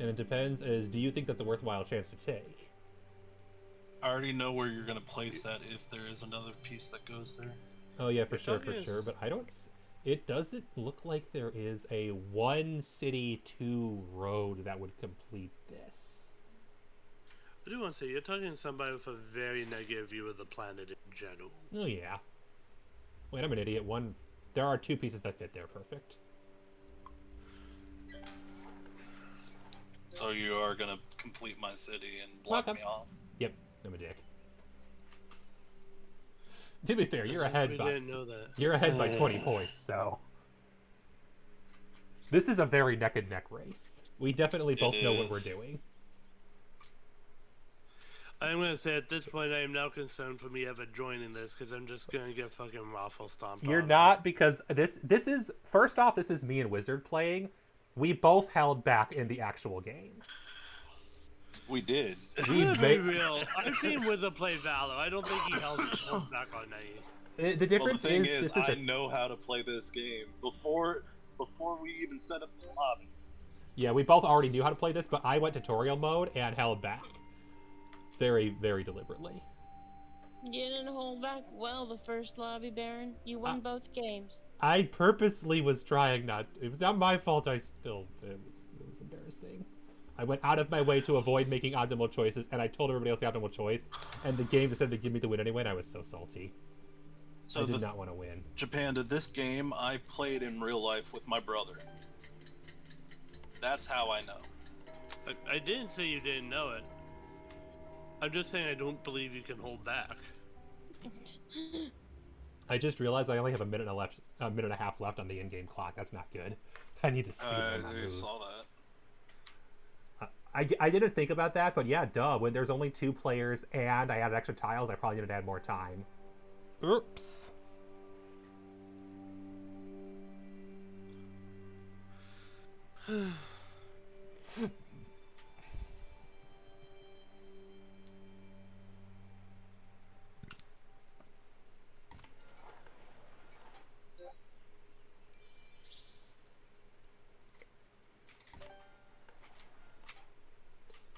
And it depends. Do you think that's a worthwhile chance to take? I already know where you're gonna place that if there is another piece that goes there. Oh yeah, for sure. is- But I don't. It doesn't look like there is a 1 city 2 road that would complete this. I do want to say, you're talking to somebody with a very negative view of the planet in general. Oh yeah. Wait, I'm an idiot. There are 2 pieces that fit there perfect. So you are gonna complete my city and block Welcome. me off? Yep, I'm a dick. To be fair, you're As if ahead we by didn't know that. you're ahead by 20 points, so this is a very neck and neck race. We definitely both know what we're is. doing. I'm gonna say at this point I am now concerned for me ever joining this because I'm just gonna get fucking waffle stomped You're on. not, because this is, first off, this is me and Wizard playing. We both held back in the actual game. We did. I'm We gonna be made real. I've seen Wizard play Valor. I don't think he held back on any. the difference Well, the thing is is, this is I know how to play this game before we even set up the lobby. yeah, we both already knew how to play this, but I went tutorial mode and held back very, very deliberately. You didn't hold back well the first lobby, Baron. You won both games. I purposely was trying not. It was not my fault. It was embarrassing. I went out of my way to avoid making optimal choices, and I told everybody else the optimal choice, and the game decided to give me the win anyway, and I was so salty. So I did not want to win. Japan, to this game, I played in real life with my brother. That's how I know. I didn't say you didn't know it. I'm just saying I don't believe you can hold back. I just realized I only have a minute and a half left on the in-game clock. That's not good. I need to speed up my I moves. saw that. I didn't think about that, but yeah, duh. When there's only 2 players and I added extra tiles, I probably needed to add more time. Oops.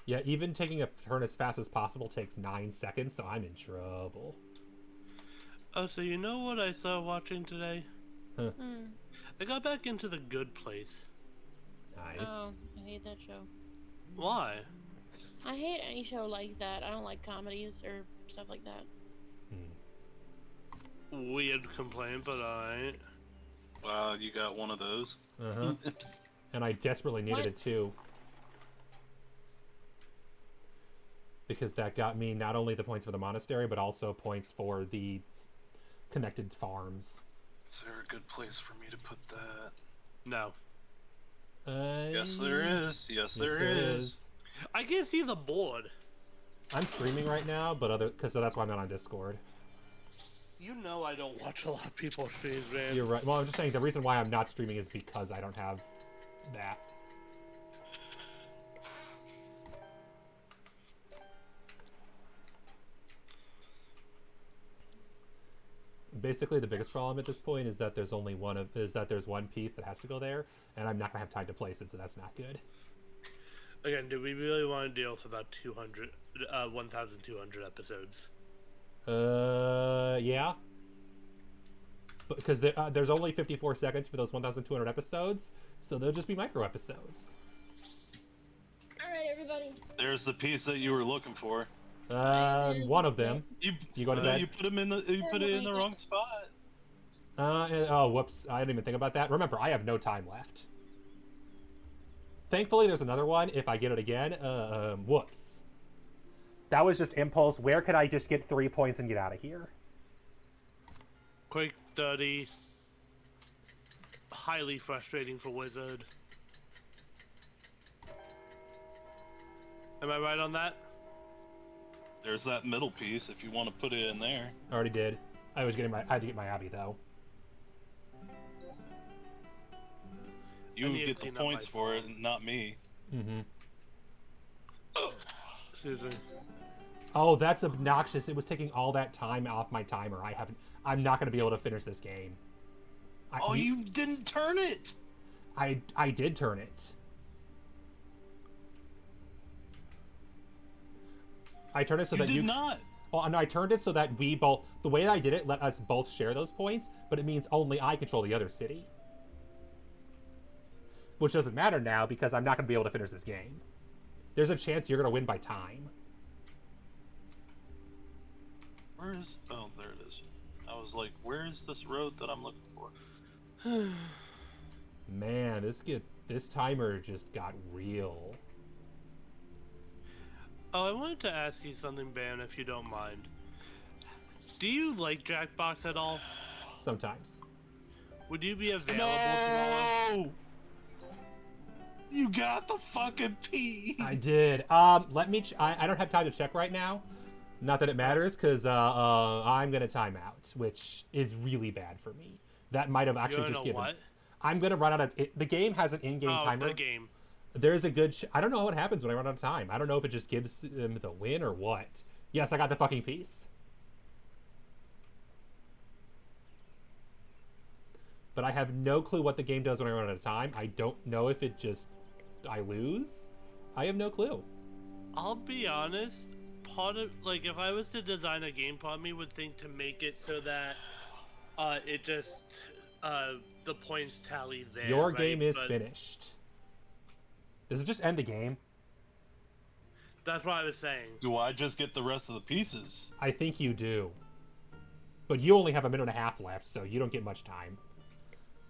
Yeah, even taking a turn as fast as possible takes 9 seconds, so I'm in trouble. Oh, so you know what I saw watching today? Huh. I got back into The Good Place. Nice. Oh, I hate that show. Why? I hate any show like that. I don't like comedies or stuff like that. Weird complaint, but alright. Wow, you got one of those. Uh-huh. And I desperately needed it too. Because that got me not only the points for the monastery, but also points for the connected farms. Is there a good place for me to put that? No. Yes, there is. Yes, there is. I can't see the board. I'm streaming right now, but because that's why I'm not on Discord. You know I don't watch a lot of people's streams, man. You're right. Well, I'm just saying the reason why I'm not streaming is because I don't have that. Basically, the biggest problem at this point is that there's there's one piece that has to go there, and I'm not gonna have time to place it, so that's not good. Again, do we really want to deal with about 1,200 episodes? Yeah. Because there's only 54 seconds for those 1,200 episodes, so they'll just be micro episodes. All right, everybody. There's the piece that you were looking for. One of them. You go to bed? You put it in the wrong spot. Oh, whoops. I didn't even think about that. Remember, I have no time left. Thankfully, there's another one if I get it again. Whoops. That was just impulse. Where could I just get 3 points and get out of here? Quick, dirty. Highly frustrating for Wizard. Am I right on that? There's that middle piece if you want to put it in there. I already did. I had to get my Abbey, though. You need to get the clean up points my for it, not me. Mm-hmm. Excuse me. Oh, that's obnoxious. It was taking all that time off my timer. I'm not going to be able to finish this game. You didn't turn it! I did turn it. I turned it so that you did not. Well, no, I turned it so that we both. The way that I did it let us both share those points, but it means only I control the other city. Which doesn't matter now because I'm not going to be able to finish this game. There's a chance you're going to win by time. Where is... Oh, there it is. I was like, where is this road that I'm looking for? Man, this timer just got real. Oh, I wanted to ask you something, Ben, if you don't mind. Do you like Jackbox at all? Sometimes. Would you be available tomorrow? No! You got the fucking piece! I did. Let me. I don't have time to check right now. Not that it matters, because I'm gonna time out, which is really bad for me. That might have actually You're just gonna given. what? I'm gonna run out of. The game has an in-game Oh, timer. the game. There's a good. I don't know what happens when I run out of time. I don't know if it just gives them the win or what. Yes, I got the fucking piece. But I have no clue what the game does when I run out of time. I don't know if it just I lose. I have no clue. I'll be honest. Part of if I was to design a game, part of me would think to make it so that it just the points tally there. Your right? game is But finished. Does it just end the game? That's what I was saying. Do I just get the rest of the pieces? I think you do. But you only have a minute and a half left, so you don't get much time.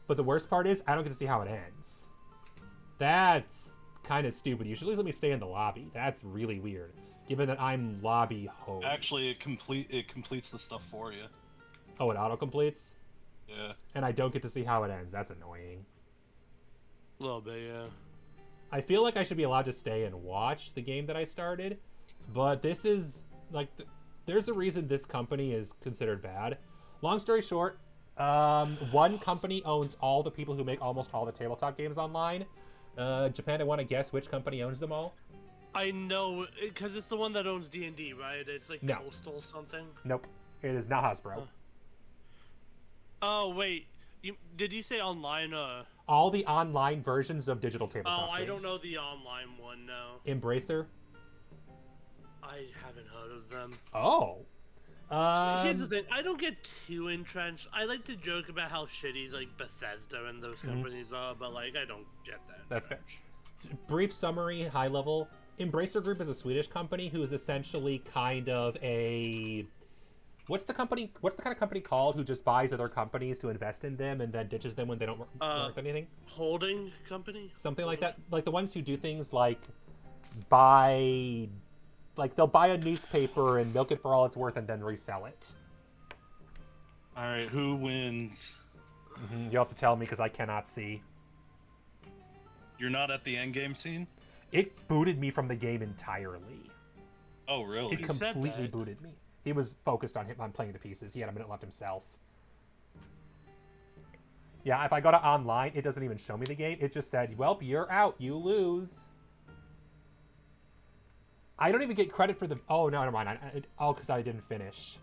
But the worst part is, I don't get to see how it ends. That's kind of stupid. You should at least let me stay in the lobby. That's really weird, given that I'm lobby host. Actually, it completes the stuff for you. Oh, it auto-completes? Yeah. And I don't get to see how it ends. That's annoying. A little bit, yeah. I feel like I should be allowed to stay and watch the game that I started, but this is, there's a reason this company is considered bad. Long story short, one company owns all the people who make almost all the tabletop games online. Japan, I want to guess which company owns them all? I know, because it's the one that owns D&D, right? It's like No. Coastal something. Nope. It is not Hasbro. Oh, wait. Did you say online? All the online versions of digital tabletop Oh, I games. don't know the online one, no. Embracer? I haven't heard of them. Oh. Here's the thing, I don't get too entrenched. I like to joke about how shitty Bethesda and those companies are, but I don't get that. That's fair. Brief summary, high level. Embracer Group is a Swedish company who is essentially kind of a... What's the kind of company called who just buys other companies to invest in them and then ditches them when they don't worth anything? Holding company? Something like that. Like the ones who do things like buy... they'll buy a newspaper and milk it for all it's worth and then resell it. Alright, who wins? You'll have to tell me because I cannot see. You're not at the endgame scene? It booted me from the game entirely. Oh, really? It completely booted me. He was focused on playing the pieces. He had a minute left himself. Yeah, if I go to online, it doesn't even show me the game. It just said, well, you're out. You lose. I don't even get credit for the... Oh, no, never mind. Because I didn't finish.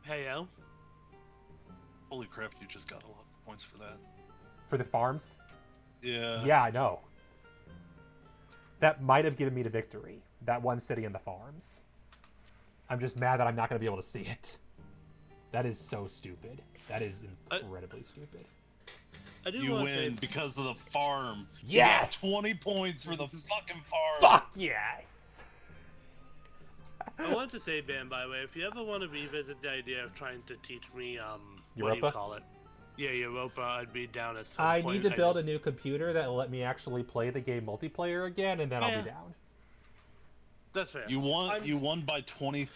Hey, yo. Holy crap, you just got a lot of points for that. For the farms? Yeah. Yeah, I know. That might have given me the victory. That one city in the farms. I'm just mad that I'm not going to be able to see it. That is so stupid. That is incredibly stupid. You win because of the farm. Yes! You got 20 points for the fucking farm. Fuck yes! I wanted to say, Ben, by the way, if you ever want to revisit the idea of trying to teach me, what do Europa? you call it? Yeah, Europa, I'd be down at some I point. need to build a new computer that will let me actually play the game multiplayer again, and then I'll be down. That's fair. You won by 20...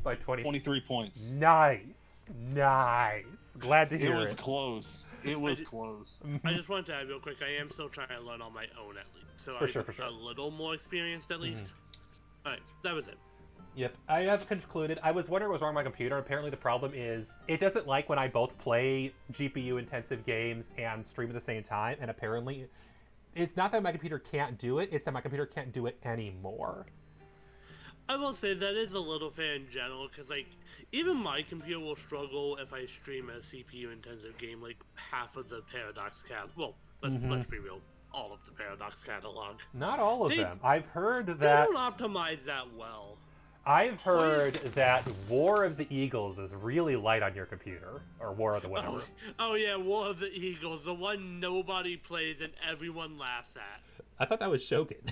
by 23 points. Nice. Nice. Glad to hear it. It was close. It was close. I just wanted to add real quick, I am still trying to learn on my own at least. So For sure. a little more experienced at least. Alright, that was it. Yep, I have concluded. I was wondering what was wrong with my computer. Apparently the problem is it doesn't like when I both play GPU-intensive games and stream at the same time, and apparently it's not that my computer can't do it, it's that my computer can't do it anymore. I will say that is a little fair in general, because, even my computer will struggle if I stream a CPU-intensive game, half of the Paradox catalog. Well, let's be real. All of the Paradox catalog. Not all of them. I've heard that... They don't optimize that well. I've heard that War of the Eagles is really light on your computer. Or War of the whatever. Oh yeah, War of the Eagles. The one nobody plays and everyone laughs at. I thought that was Shogun.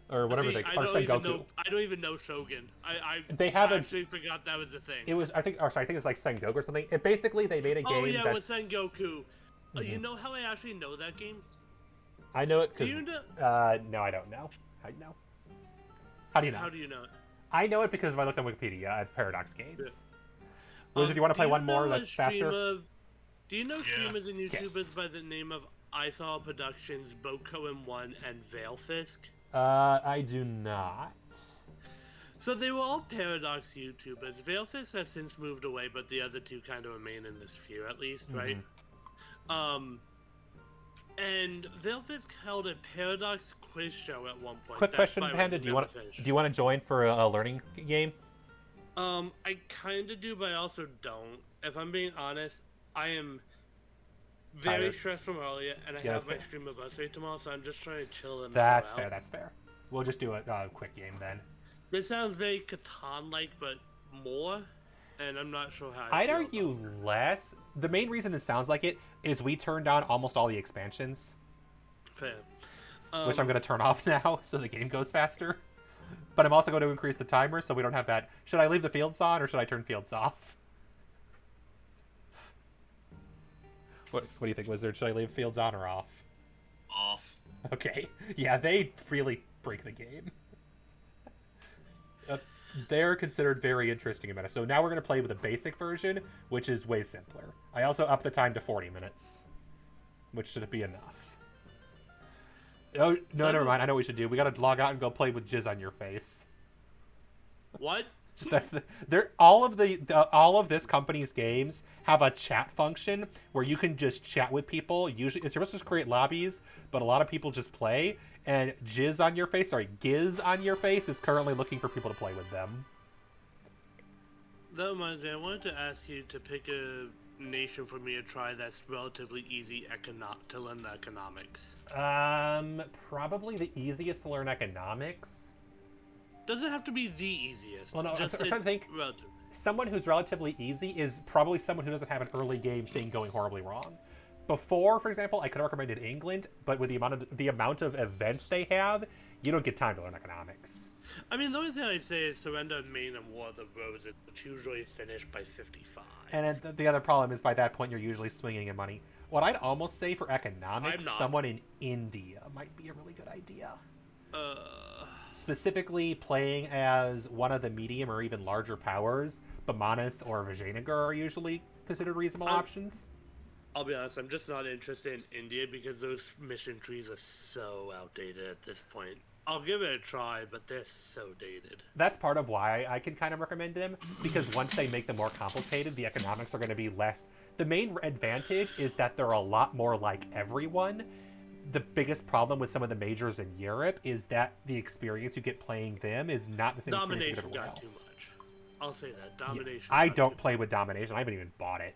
Or whatever See, they call it. Sengoku. I don't even know Shogun. I actually forgot that was a thing. It was, I think it's like Sengoku or something. Basically, they made a game Oh yeah, that's... with Sengoku. You know how I actually know that game? I know it Do because... you know? No, I don't know. How do you know? How do you know? How do you know it? I know it because I looked on Wikipedia at Paradox Games. Yeah. Wizard, do you want to play do one more know a that's faster? Do you know Yeah. streamers and YouTubers by the name of Isaw Productions, Boko M1, and Veilfisk? I do not. So they were all Paradox YouTubers. Veilfisk has since moved away, but the other two kind of remain in this sphere, at least, right? And Veilfisk held a Paradox quiz show at one point. Quick That, question, by the way, Panda. we Do you never want finished. to join for a learning game? I kind of do, but I also don't. If I'm being honest, I am very Tired. stressed from earlier, and I Yeah, have that's my fair. stream anniversary tomorrow, so I'm just trying to chill and That's mellow fair. out. That's fair. We'll just do a quick game then. This sounds very Catan-like, but more, and I'm not sure how I'd feel argue about that. less. The main reason it sounds like it is we turned on almost all the expansions, Fair. which I'm going to turn off now so the game goes faster. But I'm also going to increase the timer so we don't have that. Should I leave the fields on or should I turn fields off? What do you think, Wizard? Should I leave fields on or off? Off. Okay. Yeah, they really break the game. They're considered very interesting about it. So now we're going to play with a basic version, which is way simpler. I also upped the time to 40 minutes, which should be enough. Oh, no, never mind. I know what we should do. We got to log out and go play with jizz on your face. What? All of this company's games have a chat function where you can just chat with people. Usually, it's supposed to create lobbies, but a lot of people just play. And Giz on your face is currently looking for people to play with them. That reminds me, I wanted to ask you to pick a nation for me to try that's relatively easy to learn the economics. Probably the easiest to learn economics. Doesn't have to be the easiest. Well, no, just I'm trying to think. relative. Someone who's relatively easy is probably someone who doesn't have an early game thing going horribly wrong. Before, for example, I could have recommended England, but with the amount of events they have, you don't get time to learn economics. I mean, the only thing I'd say is Surrender of Maine and War of the Roses, which usually finish by 55. And the other problem is by that point you're usually swinging in money. What I'd almost say for economics, I'm not. someone in India might be a really good idea. Uh, Specifically, playing as one of the medium or even larger powers, Bamanis or Vijayanagar are usually considered reasonable options. I'll be honest, I'm just not interested in India because those mission trees are so outdated at this point. I'll give it a try, but they're so dated. That's part of why I can kind of recommend them, because once they make them more complicated, the economics are going to be less. The main advantage is that they're a lot more like everyone. The biggest problem with some of the majors in Europe is that the experience you get playing them is not the same experience Domination you get everywhere got else. too much. I'll say that. Domination. I got don't too play with Domination. I haven't even bought it.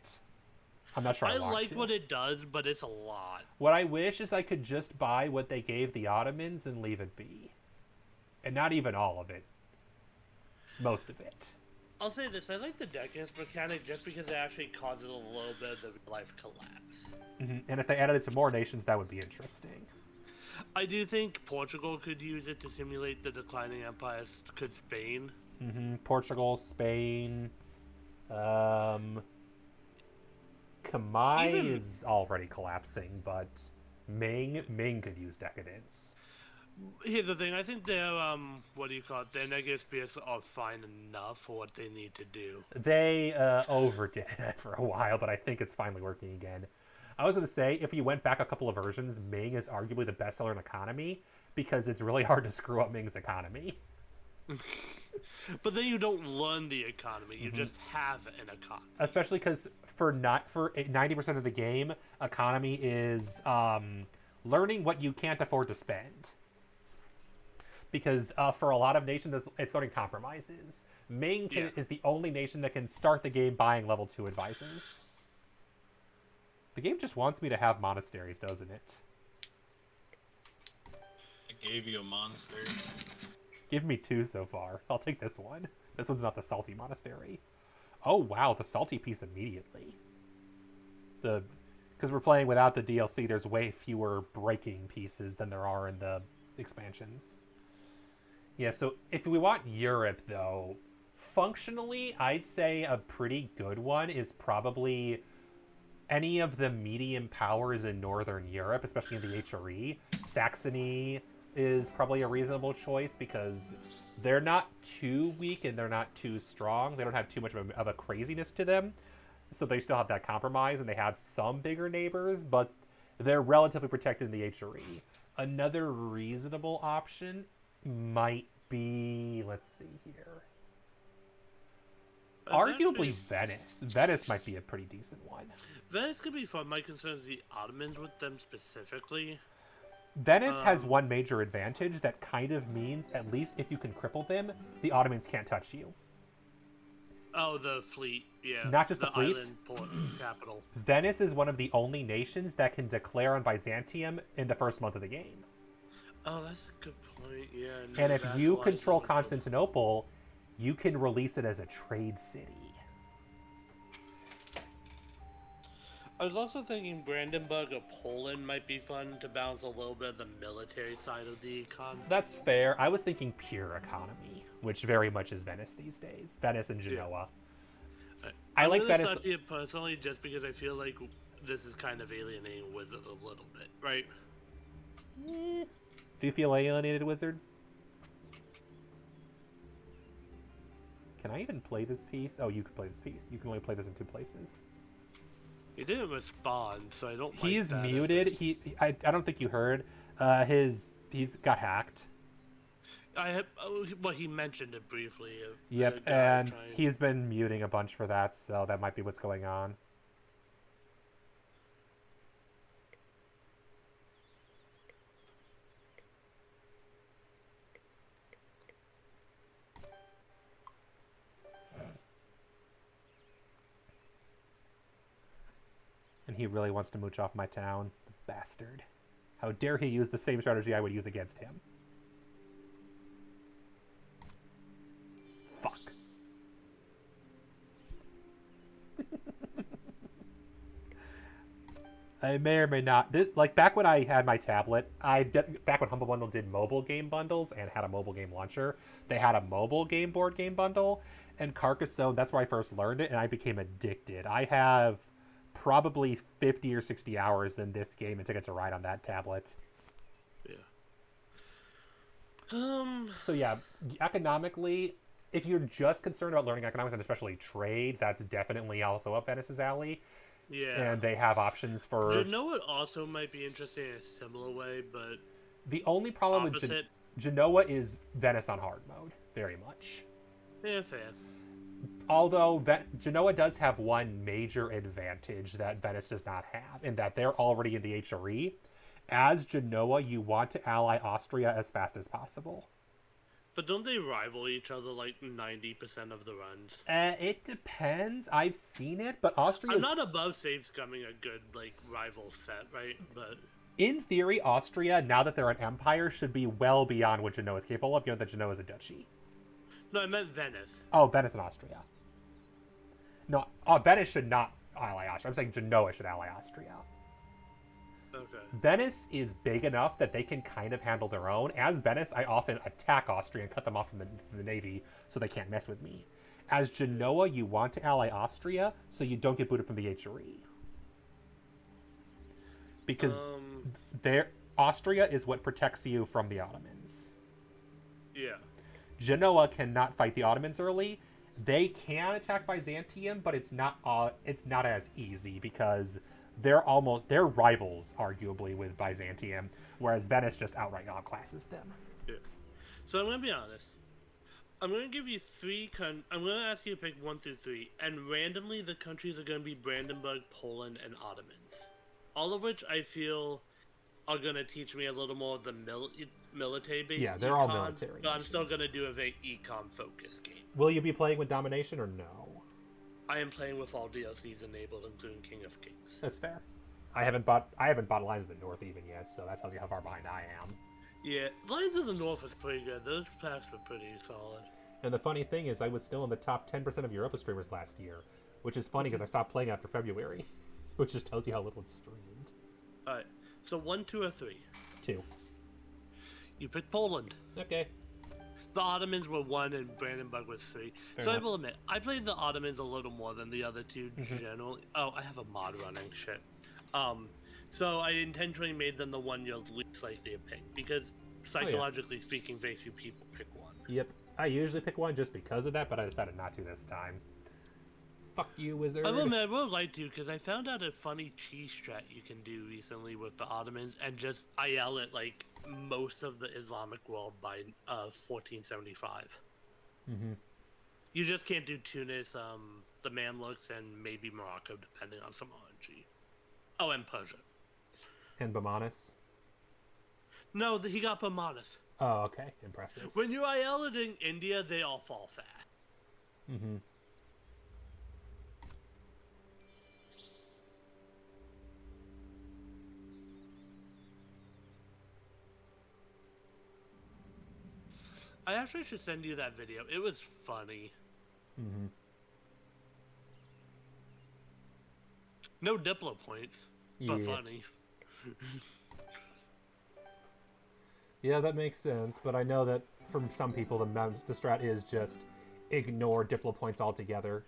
I'm not sure I want like to. what it does, but it's a lot. What I wish is I could just buy what they gave the Ottomans and leave it be. And not even all of it. Most of it. I'll say this, I like the decadence mechanic just because it actually causes a little bit of the life collapse. And if they added it to more nations, that would be interesting. I do think Portugal could use it to simulate the declining empires. Could Spain? Portugal, Spain, Khmer Even- is already collapsing, but Ming could use decadence. Here's the thing, I think their, their negative spirits are fine enough for what they need to do. They overdid it for a while, but I think it's finally working again. I was going to say, if you went back a couple of versions, Ming is arguably the best seller in economy, because it's really hard to screw up Ming's economy. But then you don't learn the economy, you just have an economy. Especially because for 90% of the game, economy is learning what you can't afford to spend. Because for a lot of nations, it's learning compromises. Ming is the only nation that can start the game buying level 2 advisors. The game just wants me to have monasteries, doesn't it? I gave you a monastery. Give me 2 so far. I'll take this one. This one's not the salty monastery. Oh wow, the salty piece immediately. Because we're playing without the DLC, there's way fewer breaking pieces than there are in the expansions. Yeah, so if we want Europe, though, functionally, I'd say a pretty good one is probably any of the medium powers in Northern Europe, especially in the HRE. Saxony is probably a reasonable choice because they're not too weak and they're not too strong. They don't have too much of a craziness to them. So they still have that compromise and they have some bigger neighbors, but they're relatively protected in the HRE. Another reasonable option might be, let's see here. Arguably Venice. Venice might be a pretty decent one. Venice could be fun. My concern is the Ottomans with them specifically. Venice has one major advantage that kind of means, at least if you can cripple them, the Ottomans can't touch you. Oh, the fleet, yeah. Not just the fleet. Island port capital. Venice is one of the only nations that can declare on Byzantium in the first month of the game. Oh, that's a good point, yeah. And if you control Constantinople, you can release it as a trade city. I was also thinking Brandenburg or Poland might be fun to balance a little bit of the military side of the econ. That's fair. I was thinking pure economy, which very much is Venice these days. Venice and Genoa. Yeah. I like Venice. Venice Personally, just because I feel like this is kind of alienating Wizard a little bit, right? Do you feel alienated, Wizard? Can I even play this piece? Oh, you can play this piece. You can only play this in 2 places. He didn't respond, so I don't like He's that muted. I don't think you heard. He's got hacked. Well, he mentioned it briefly. Yep, and he's been muting a bunch for that, so that might be what's going on. And he really wants to mooch off my town. The bastard. How dare he use the same strategy I would use against him. Fuck. I may or may not. Like, back when I had my tablet, back when Humble Bundle did mobile game bundles and had a mobile game launcher, they had a mobile game board game bundle. And Carcassonne, that's where I first learned it, and I became addicted. I have probably 50 or 60 hours in this game and Ticket to Ride on that tablet. Yeah. So yeah, economically, if you're just concerned about learning economics and especially trade, that's definitely also up Venice's alley. Yeah. And they have options for... Genoa also might be interesting in a similar way, but... The only problem with Genoa is Venice on hard mode, very much. Yeah, fair. Although Genoa does have one major advantage that Venice does not have, in that they're already in the HRE. As Genoa, you want to ally Austria as fast as possible. But don't they rival each other like 90% of the runs? It depends. I've seen it, but Austria. I'm not above Save Scumming a good like rival set, right? But in theory, Austria, now that they're an empire, should be well beyond what Genoa is capable of, given that Genoa is a duchy. No, I meant Venice. Oh, Venice and Austria. No, Venice should not ally Austria. I'm saying Genoa should ally Austria. Okay. Venice is big enough that they can kind of handle their own. As Venice, I often attack Austria and cut them off from the navy so they can't mess with me. As Genoa, you want to ally Austria so you don't get booted from the HRE. Because Austria is what protects you from the Ottomans. Yeah. Genoa cannot fight the Ottomans early. They can attack Byzantium, but it's not as easy because they're rivals, arguably, with Byzantium, whereas Venice just outright outclasses them. Yeah. So I'm gonna be honest. I'm gonna give you I'm gonna ask you to pick 1 through 3, and randomly the countries are gonna be Brandenburg, Poland, and Ottomans. All of which I feel are gonna teach me a little more of the military-based. Yeah, they're all military. But I'm still gonna do a very econ-focused game. Will you be playing with Domination or no? I am playing with all DLCs enabled, including King of Kings. That's fair. I haven't bought Alliance of the North even yet, so that tells you how far behind I am. Yeah, Alliance of the North is pretty good. Those packs were pretty solid. And the funny thing is, I was still in the top 10% of Europa streamers last year, which is funny because I stopped playing after February, which just tells you how little it's streamed. Alright, so 1, 2, or 3? 2. You picked Poland. Okay. The Ottomans were 1 and Brandenburg was 3. Fair so enough. I will admit, I played the Ottomans a little more than the other two generally. Oh, I have a mod running, shit. So I intentionally made them the one you're least likely to pick because psychologically speaking, very few people pick one. Yep. I usually pick one just because of that, but I decided not to this time. Fuck you, wizard. I will admit, I would like to because I found out a funny cheese strat you can do recently with the Ottomans and just IL it like most of the Islamic world by 1475. Mm-hmm. You just can't do Tunis, the Mamluks, and maybe Morocco, depending on some RNG. Oh, and Persia. And Bamanis? No, he got Bamanis. Oh, okay. Impressive. When you IL it in India, they all fall fast. Mm-hmm. I actually should send you that video. It was funny. Mm-hmm. No Diplo points, but funny. Yeah, that makes sense, but I know that from some people the strat is just ignore Diplo points altogether.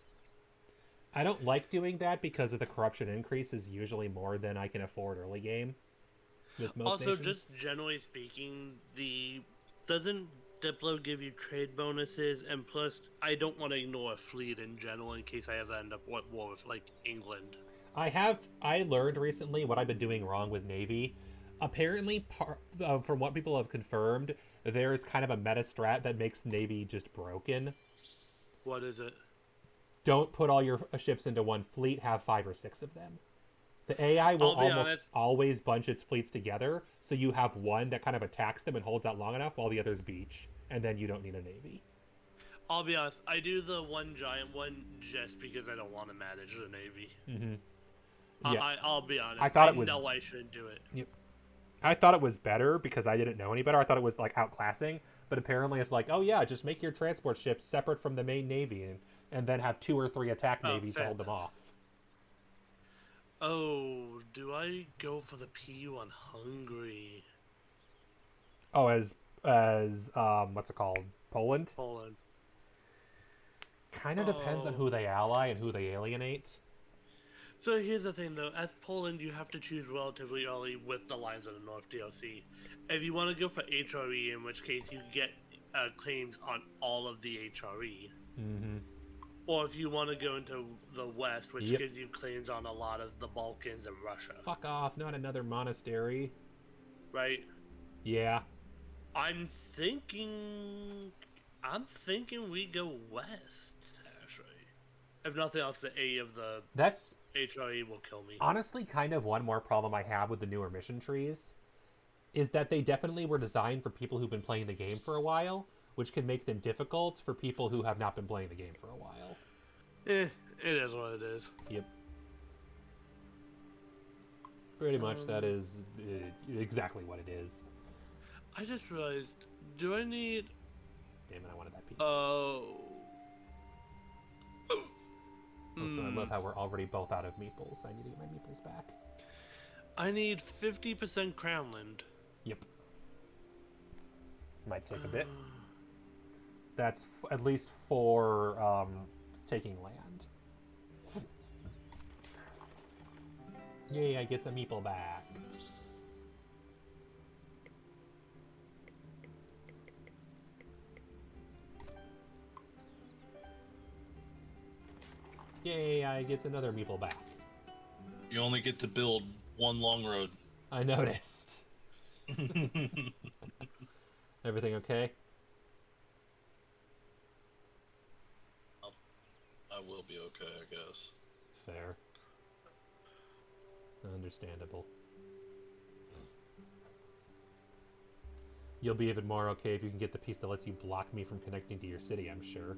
I don't like doing that because of the corruption increase is usually more than I can afford early game. With most Also, nations. just generally speaking, doesn't Diplo give you trade bonuses, and plus, I don't want to ignore a fleet in general in case I ever end up at war with, like, England. I learned recently what I've been doing wrong with Navy. Apparently, from what people have confirmed, there's kind of a meta strat that makes Navy just broken. What is it? Don't put all your ships into one fleet, have 5 or 6 of them. The AI will always bunch its fleets together, so you have one that kind of attacks them and holds out long enough while the others beach, and then you don't need a Navy. I'll be honest, I do the one giant one just because I don't want to manage the Navy. Mm-hmm. Yeah. I'll be honest, I know I shouldn't do it. Yep. I thought it was better because I didn't know any better. I thought it was like outclassing, but apparently it's like, oh yeah, just make your transport ships separate from the main Navy and then have 2 or 3 attack navies to hold them off. Oh, do I go for the PU on Hungary? Oh, as what's it called? Poland? Poland. Kind of depends on who they ally and who they alienate. So here's the thing, though. As Poland, you have to choose relatively early with the lines of the North DLC. If you want to go for HRE, in which case you get claims on all of the HRE. Mm-hmm. Or if you want to go into the West, which gives you claims on a lot of the Balkans and Russia. Fuck off, not another monastery. Right? Yeah. I'm thinking we go West, actually. If nothing else, the A of the HRE will kill me. Honestly, kind of one more problem I have with the newer mission trees is that they definitely were designed for people who've been playing the game for a while, which can make them difficult for people who have not been playing the game for a while. It is what it is. Yep. Pretty much that is exactly what it is. I just realized, do I need... Damn it, I wanted that piece. Oh. Also, I love how we're already both out of meeples. I need to get my meeples back. I need 50% crownland. Yep. Might take a bit. That's at least 4 taking land. Yay, I get some meeple back. Yay, I get another meeple back. You only get to build one long road. I noticed. Everything okay? I will be okay, I guess. Fair. Understandable. You'll be even more okay if you can get the piece that lets you block me from connecting to your city, I'm sure.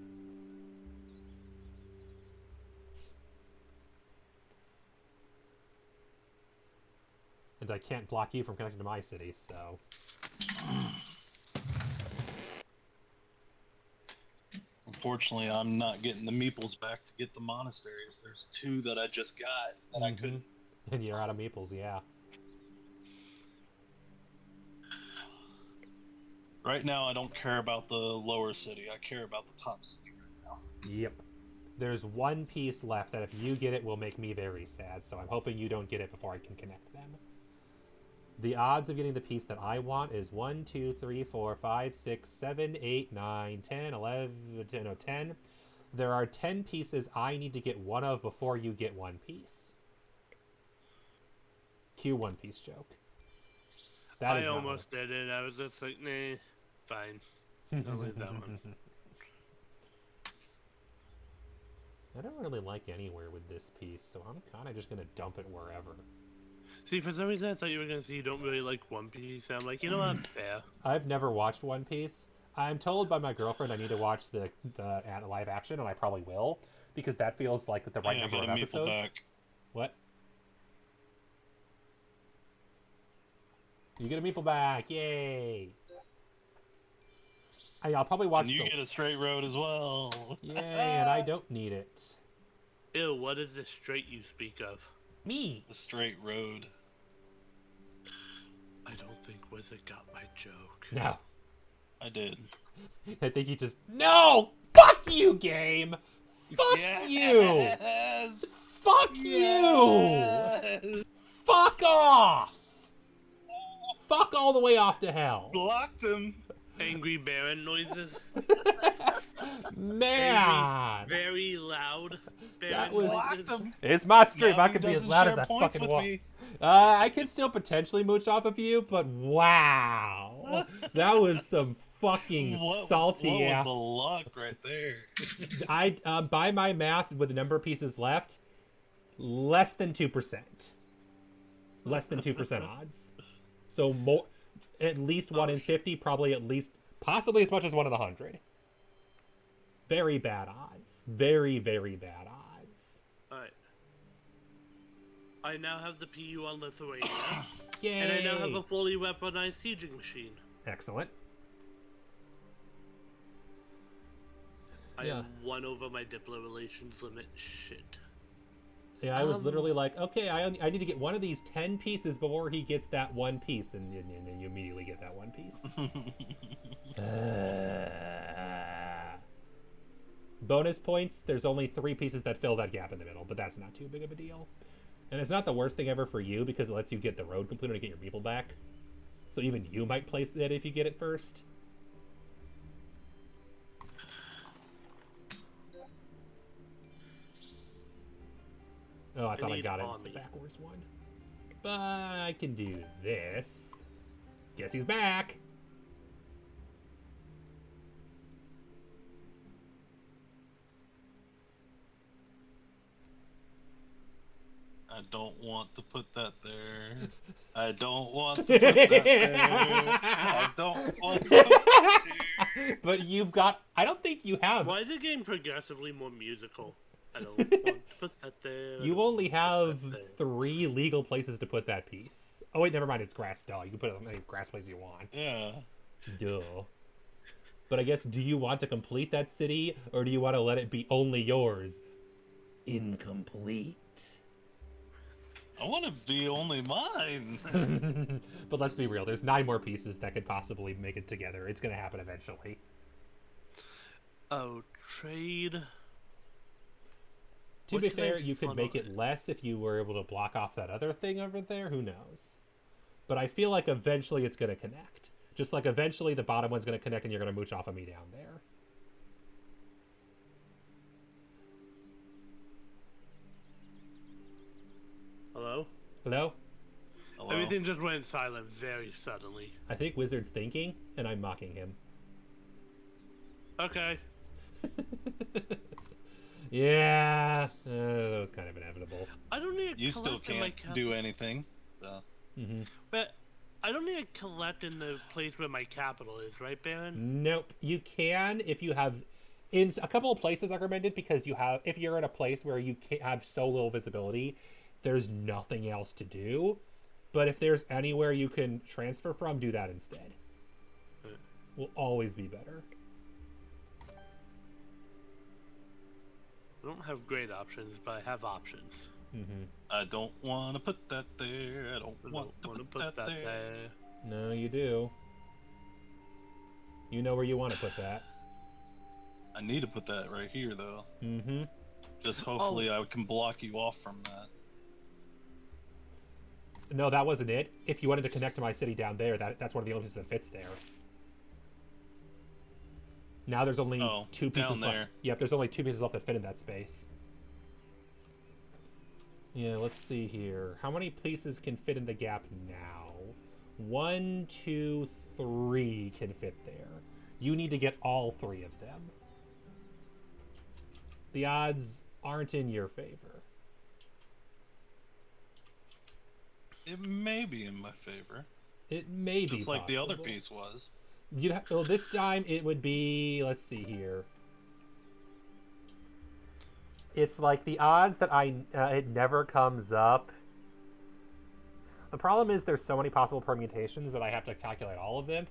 And I can't block you from connecting to my city, so... Unfortunately, I'm not getting the meeples back to get the monasteries. There's 2 that I just got that I couldn't. And you're out of meeples, yeah. Right now, I don't care about the lower city. I care about the top city right now. Yep. There's 1 piece left that if you get it will make me very sad, so I'm hoping you don't get it before I can connect them. The odds of getting the piece that I want is 1, 2, 3, 4, 5, 6, 7, 8, 9, 10, 11, 10. There are 10 pieces I need to get one of before you get one piece. Cue One Piece joke. That is I not almost did it. I was just like, nah, fine. I'll leave that one. I don't really like anywhere with this piece, so I'm kind of just going to dump it wherever. See, for some reason I thought you were gonna say you don't really like One Piece. And I'm like, you know what? Fair. I've never watched One Piece. I'm told by my girlfriend I need to watch the live action, and I probably will, because that feels like the right number of episodes. Back. What? You get a meeple back! Yay! I'll probably watch. And you get a straight road as well. Yay! And I don't need it. Ew, what is this straight you speak of? Me. The straight road. I don't think Wizard got my joke. No. I did. I think he just no. Fuck you, game. Fuck you. Fuck you. Fuck off. Fuck all the way off to hell. Blocked him. Angry Baron noises. Man. Angry, very loud Baron That was- noises. Blocked him. It's my stream. Now I he can be as doesn't loud share as I points fucking with want. me. I can still potentially mooch off of you, but wow. That was some fucking salty what ass. was the luck right there? I by my math, with the number of pieces left, less than 2%. Less than 2% odds. So more, at least 1 in 50, probably at least, possibly as much as 1 in 100. Very bad odds. Very, very bad odds. Alright. I now have the PU on Lithuania. Yay! And I now have a fully weaponized sieging machine. Excellent. I Yeah. am 1 over my Diplo relations limit. Shit. Yeah, I was literally like, okay, I need to get one of these 10 pieces before he gets that one piece, and then you immediately get that one piece. Bonus points, there's only 3 pieces that fill that gap in the middle, but that's not too big of a deal. And it's not the worst thing ever for you, because it lets you get the road completer to get your people back. So even you might place it if you get it first. Oh, I thought I need got it. It's army. the backwards one. But I can do this. Guess he's back. I don't want to put that there. I don't want to put that there. I don't want to put that there. But you've got... I don't think you have... Why is it getting progressively more musical? I don't want to put that there. You only have 3 legal places to put that piece. Oh, wait, never mind. It's grass. Duh. You can put it in any grass place you want. Yeah. Duh. But I guess, do you want to complete that city, or do you want to let it be only yours? Incomplete. I want to be only mine. But let's be real. There's 9 more pieces that could possibly make it together. It's going to happen eventually. Oh, trade. To What be can I fair, you could make funnel it less if you were able to block off that other thing over there. Who knows? But I feel like eventually it's going to connect. Just like eventually the bottom one's going to connect and you're going to mooch off of me down there. Hello? Hello? Hello? Everything just went silent very suddenly. I think Wizard's thinking, and I'm mocking him. Okay. Yeah, that was kind of inevitable. I don't need to You still collect in my can't do anything. So But I don't need to collect in the place where my capital is, right, Baron? Nope. You can if you have... In a couple of places I recommended, because you have... If you're in a place where you can't have so little visibility, there's nothing else to do. But if there's anywhere you can transfer from, do that instead. Will always be better. I don't have great options, but I have options. I don't want to put that there. I don't I want don't to want put that there. No, you do. You know where you want to put that. I need to put that right here, though. Mm-hmm. Just hopefully I can block you off from that. No, that wasn't it. If you wanted to connect to my city down there, that's one of the only pieces that fits there. Now there's only 2 pieces down left. there. Yep, there's only 2 pieces left that fit in that space. Yeah, let's see here. How many pieces can fit in the gap now? 1, 2, 3 can fit there. You need to get all 3 of them. The odds aren't in your favor. It may be in my favor. It may be Just like the other possible. piece was. Well, this time it would be, let's see here. It's like the odds that it never comes up. The problem is there's so many possible permutations that I have to calculate all of them.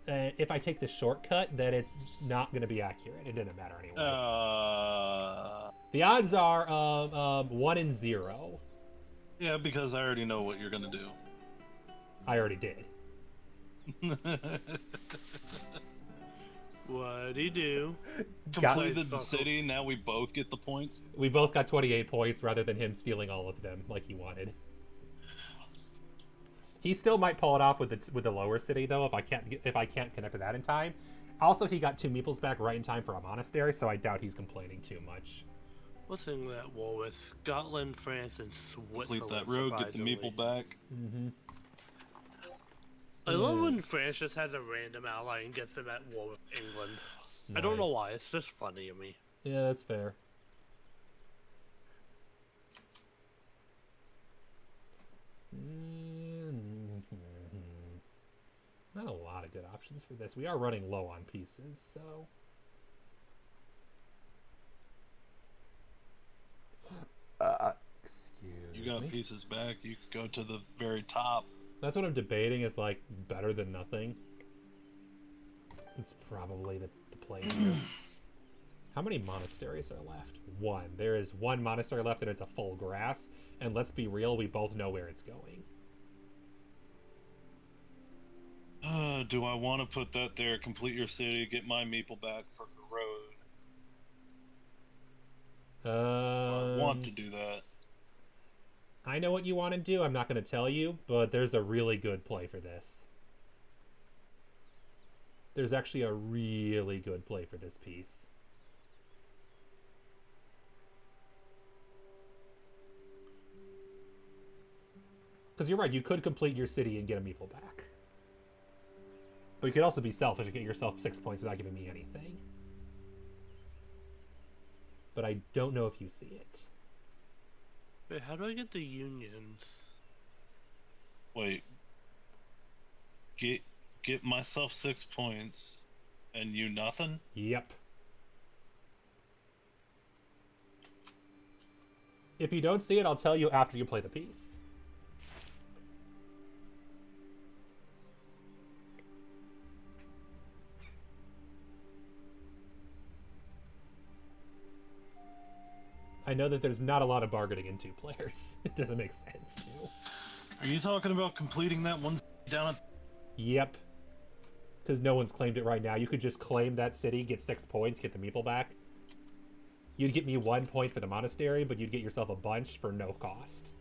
If I take the shortcut, then it's not going to be accurate. It didn't matter anyway. The odds are 1 in 0. Yeah, because I already know what you're gonna do. I already did. What'd he do? Completed the city, now we both get the points. We both got 28 points rather than him stealing all of them like he wanted. He still might pull it off with the lower city though if I can't connect to that in time. Also, he got 2 meeples back right in time for a monastery, so I doubt he's complaining too much. What's in that war with Scotland, France, and Switzerland? Complete that road, get the meeple back. Mm-hmm. I love when France just has a random ally and gets them at war with England. Nice. I don't know why, it's just funny to me. Yeah, that's fair. Not a lot of good options for this. We are running low on pieces, so... excuse You got me. pieces back, you could go to the very top. That's what I'm debating is, like, better than nothing. It's probably the play here. How many monasteries are left? 1. There is 1 monastery left and it's a full grass. And let's be real, we both know where it's going. Do I want to put that there, complete your city, get my meeple back for the road? I want to do that. I know what you want to do. I'm not going to tell you, but there's a really good play for this. There's actually a really good play for this piece. Because you're right, you could complete your city and get a meeple back. But you could also be selfish and get yourself 6 points without giving me anything. But I don't know if you see it. Wait, how do I get the unions? Wait. Get myself 6 points, and you nothing? Yep. If you don't see it, I'll tell you after you play the piece. I know that there's not a lot of bargaining in 2 players. It doesn't make sense to. Are you talking about completing that one down at... Yep. Because no one's claimed it right now. You could just claim that city, get 6 points, get the meeple back. You'd get me 1 point for the monastery, but you'd get yourself a bunch for no cost.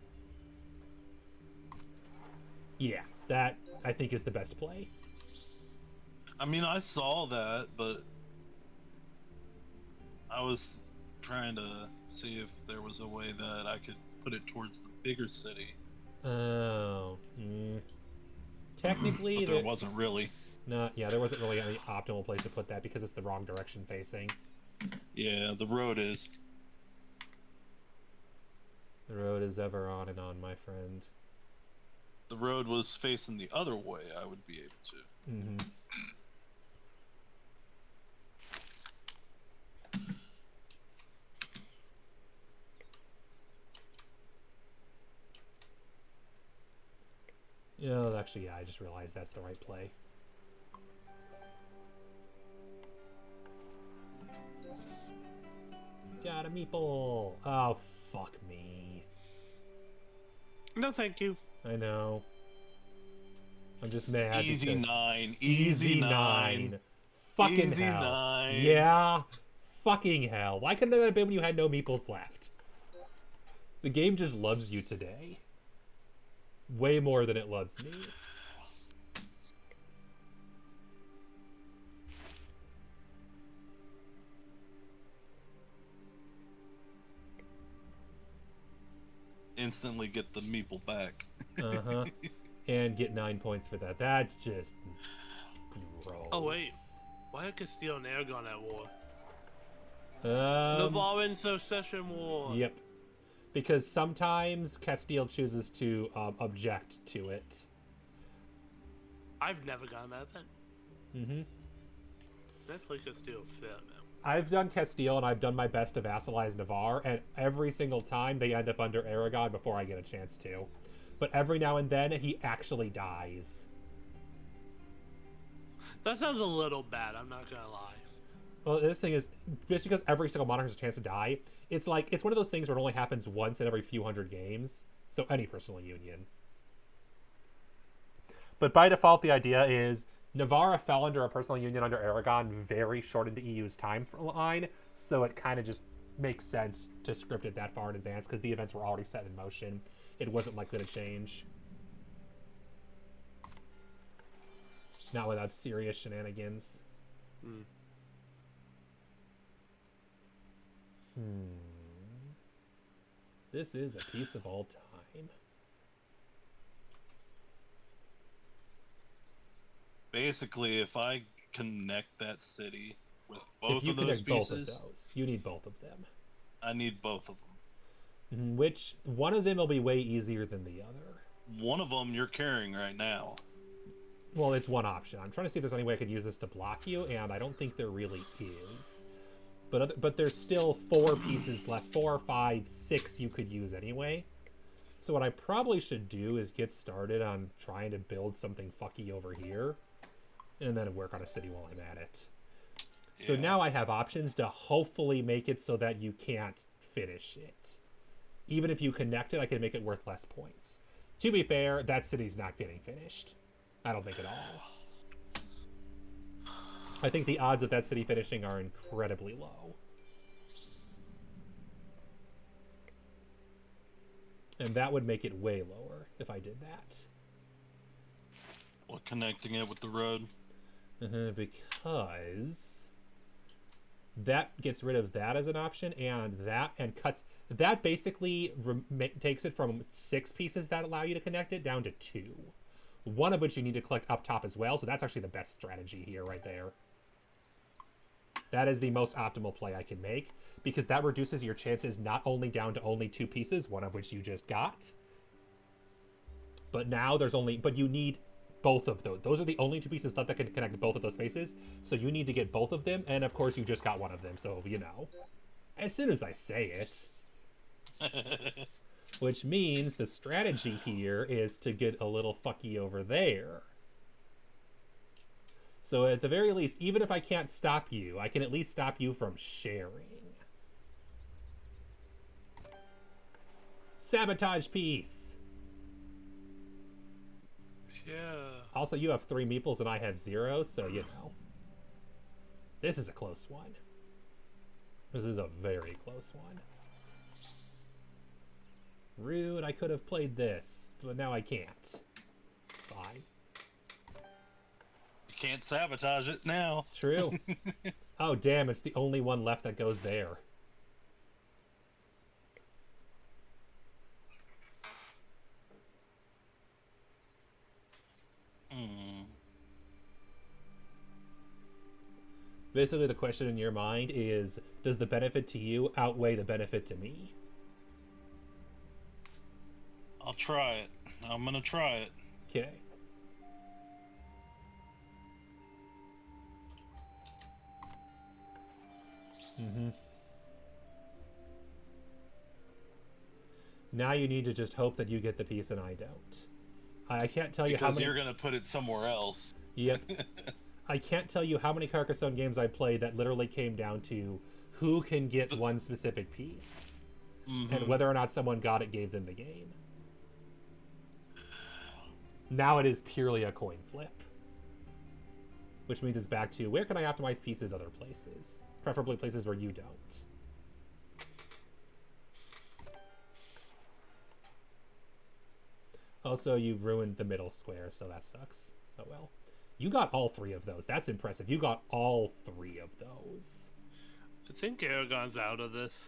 Yeah, that, I think, is the best play. I mean, I saw that, but... I was trying to see if there was a way that I could put it towards the bigger city. Oh. Technically, but there wasn't really. No, yeah, there wasn't really any optimal place to put that because it's the wrong direction facing. Yeah, the road is. The road is ever on and on, my friend. The road was facing the other way, I would be able to. Mm-hmm. Yeah, actually, yeah, I just realized that's the right play. Got a meeple! Oh, fuck me. No, thank you. I know. I'm just mad. Easy because... 9. Easy 9. Fucking Easy hell. 9. Yeah. Fucking hell. Why couldn't that have been when you had no meeples left? The game just loves you today. way more than it loves me. Instantly get the meeple back. Uh-huh. And get 9 points for that. That's just gross. Oh, wait. Why are Castile and Aragon at war? Um, Navarre and Succession War. Yep. Because sometimes Castile chooses to object to it. I've never gotten that then. Mm-hmm. I play Castile fair now. I've done Castile, and I've done my best to vassalize Navarre, and every single time they end up under Aragon before I get a chance to. But every now and then, he actually dies. That sounds a little bad, I'm not gonna lie. Well, this thing is, just because every single monarch has a chance to die, it's like, it's one of those things where it only happens once in every few hundred games. So any personal union. But by default, the idea is Navarre fell under a personal union under Aragon very short into EU's timeline, so it kind of just makes sense to script it that far in advance because the events were already set in motion. It wasn't likely to change. Not without serious shenanigans. This is a piece of all time. Basically, if I connect that city with If both you of those connect both of pieces, those, you need both of them. I need both of them. Which one of them will be way easier than the other. One of them you're carrying right now. Well, it's one option. I'm trying to see if there's any way I could use this to block you, and I don't think there really is. But there's still 4 pieces left. 4, 5, 6 you could use anyway. So what I probably should do is get started on trying to build something fucky over here, and then work on a city while I'm at it. So now I have options to hopefully make it so that you can't finish it. Even if you connect it, I can make it worth less points. To be fair, that city's not getting finished. I don't think at all. I think the odds of that city finishing are incredibly low. And that would make it way lower if I did that. Well, connecting it with the road. Because that gets rid of that as an option, and cuts that basically takes it from 6 pieces that allow you to connect it down to 2. One of which you need to collect up top as well, so that's actually the best strategy here right there. That is the most optimal play I can make, because that reduces your chances not only down to only 2 pieces, one of which you just got, but now but you need both of those. Those are the only 2 pieces left that can connect both of those spaces, so you need to get both of them, and of course you just got one of them, so, you know. As soon as I say it. Which means the strategy here is to get a little fucky over there. So at the very least, even if I can't stop you, I can at least stop you from sharing. Sabotage piece! Yeah. Also, you have 3 meeples and I have 0, so you know. This is a close one. This is a very close one. Rude, I could have played this, but now I can't. Fine. You can't sabotage it now. True. Oh, damn, it's the only one left that goes there. Basically, the question in your mind is, does the benefit to you outweigh the benefit to me? I'll try it. I'm gonna try it. Okay. Now you need to just hope that you get the piece and I don't. I can't tell you how many... Because you're gonna put it somewhere else. Yep. I can't tell you how many Carcassonne games I played that literally came down to who can get one specific piece. And whether or not someone got it gave them the game. Now it is purely a coin flip. Which means it's back to, where can I optimize pieces other places? Preferably places where you don't. Also, you ruined the middle square, so that sucks. Oh well. You got all 3 of those. That's impressive. You got all 3 of those. I think Aragon's out of this.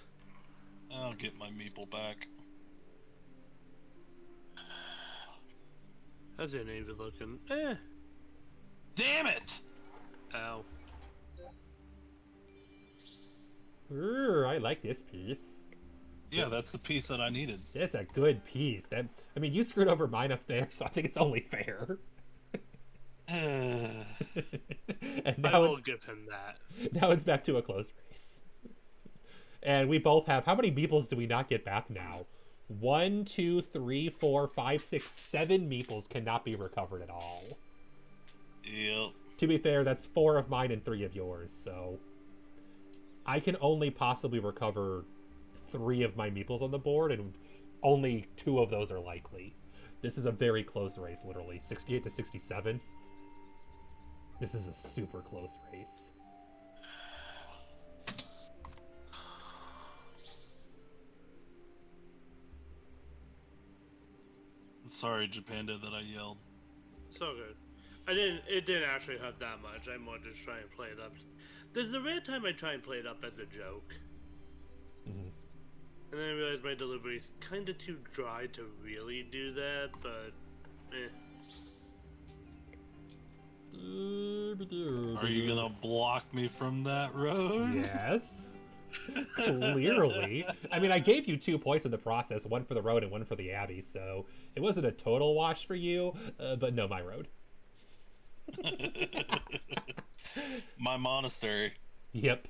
I'll get my meeple back. How's your neighbor looking? Eh. Damn it! Ow. I like this piece. Yeah, that's the piece that I needed. That's a good piece. That, I mean, you screwed over mine up there, so I think it's only fair. And I now will it's, give him that. now it's back to a close race. And we both have, how many meeples do we not get back now? 1, 2, 3, 4, 5, 6, 7 meeples cannot be recovered at all. Yep. To be fair, that's 4 of mine and 3 of yours, so I can only possibly recover 3 of my meeples on the board, and only 2 of those are likely. This is a very close race, literally. 68 to 67. This is a super close race. Sorry, Japanda, that I yelled. So good. It didn't actually hurt that much. I'm more just trying to play it up. There's a rare time I try and play it up as a joke. Mm-hmm. And then I realize my delivery's kind of too dry to really do that, but eh. Are you gonna block me from that road? Yes. Clearly. I mean, I gave you 2 points in the process, 1 for the road and 1 for the Abbey, so it wasn't a total wash for you, but no, my road. My monastery. Yep.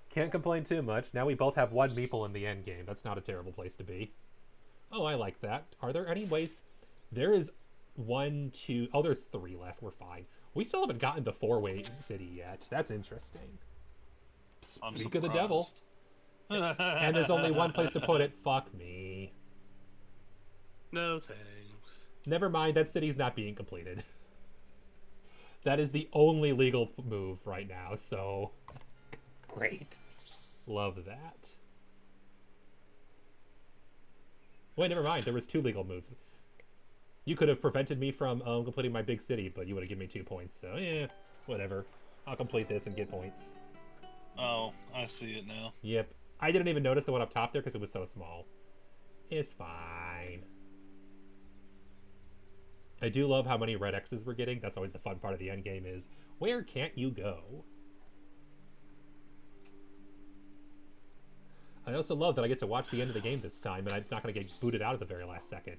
Can't complain too much. Now we both have 1 meeple in the end game. That's not a terrible place to be. Oh, I like that. Are there any ways? There is 1, 2... Oh, there's 3 left. We're fine. We still haven't gotten the 4-way city yet. That's interesting. I'm Speak of the devil. And there's only 1 place to put it. Fuck me. No thanks. Never mind, that city's not being completed. That is the only legal move right now, so... Great. Love that. Wait, never mind, there was 2 legal moves. You could have prevented me from completing my big city, but you would have given me 2 points, so yeah, whatever. I'll complete this and get points. Oh, I see it now. Yep. I didn't even notice the one up top there because it was so small. It's fine. I do love how many red X's we're getting. That's always the fun part of the end game is, where can't you go? I also love that I get to watch the end of the game this time, and I'm not going to get booted out at the very last second.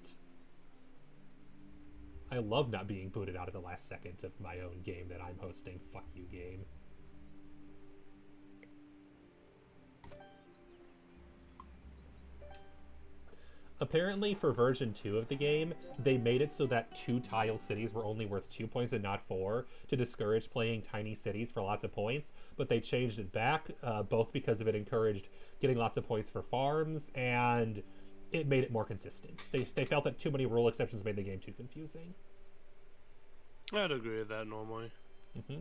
I love not being booted out at the last second of my own game that I'm hosting. Fuck you, game. Apparently, for version 2 of the game, they made it so that 2-tile cities were only worth 2 points and not 4 to discourage playing tiny cities for lots of points, but they changed it back, both because of it encouraged getting lots of points for farms, and it made it more consistent. They felt that too many rule exceptions made the game too confusing. I'd agree with that normally. Mm-hmm.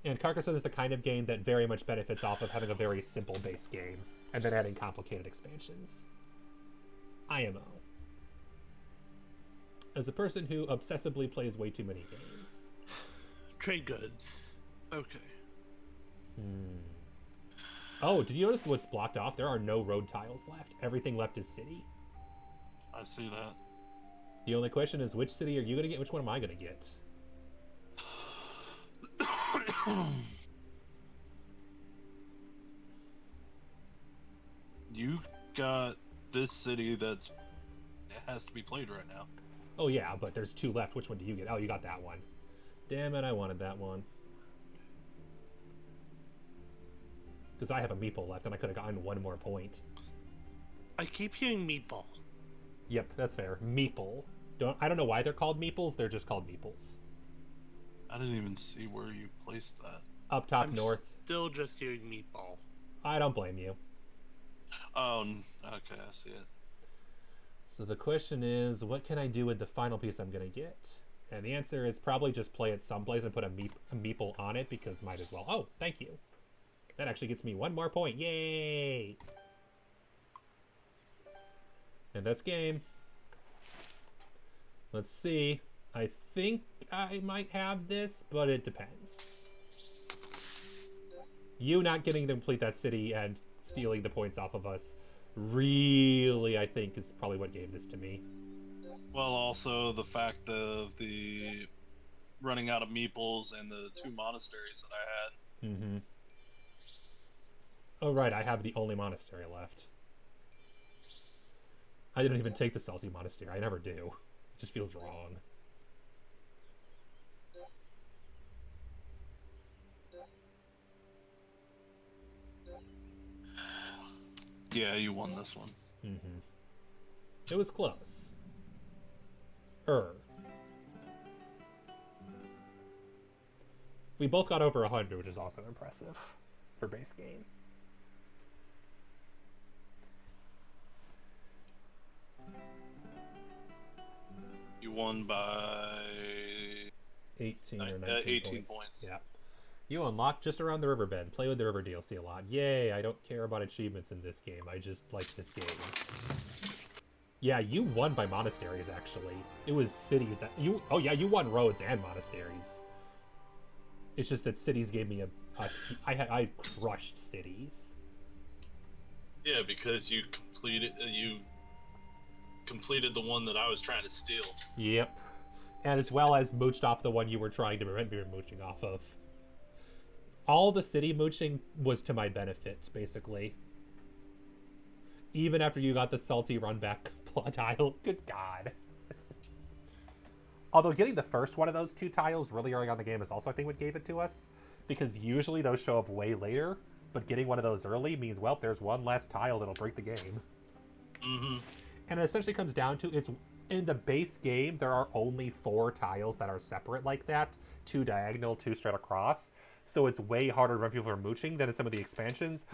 And Carcassonne is the kind of game that very much benefits off of having a very simple base game, and then adding complicated expansions. IMO. As a person who obsessively plays way too many games. Trade goods. Okay. Oh, did you notice what's blocked off? There are no road tiles left. Everything left is city. I see that. The only question is, which city are you going to get? Which one am I going to get? You got this city it has to be played right now. Oh yeah, but there's 2 left. Which one do you get? Oh, you got that one. Damn it, I wanted that one. Because I have a meeple left, and I could have gotten 1 more point. I keep hearing meatball. Yep, that's fair. Meeple. I don't know why they're called meeples. They're just called meeples. I didn't even see where you placed that. Up top I'm north. Still just hearing meatball. I don't blame you. Oh, okay, I see it. So the question is, what can I do with the final piece I'm going to get? And the answer is probably just play it someplace and put a meeple on it, because might as well. Oh, thank you. That actually gets me 1 more point. Yay! And that's game. Let's see. I think I might have this, but it depends. You not getting to complete that city and stealing the points off of us really, I think, is probably what gave this to me. Well, also the fact of the running out of meeples and the 2 monasteries that I had. Mm-hmm. Oh, right, I have the only monastery left. I didn't even take the Salty Monastery. I never do. It just feels wrong. Yeah, you won this one. Mm-hmm. It was close. We both got over 100, which is also impressive for base game. You won by 18 or 19 18 points. Yeah. You unlocked just around the riverbed. Play with the river DLC a lot. Yay, I don't care about achievements in this game. I just like this game. Yeah, you won by monasteries, actually. It was cities that... Oh, yeah, you won roads and monasteries. It's just that cities gave me I crushed cities. Yeah, because you completed the one that I was trying to steal. Yep. And as well as mooched off the one you were trying to prevent me from mooching off of. All the city mooching was to my benefit, basically. Even after you got the salty run back tile. Good God. Although getting the first one of those 2 tiles really early on in the game is also, I think, what gave it to us. Because usually those show up way later. But getting one of those early means, well, there's one less tile that'll break the game. Mm-hmm. And it essentially comes down to, it's in the base game, there are only 4 tiles that are separate like that. 2 diagonal, 2 straight across. So it's way harder to run people from mooching than in some of the expansions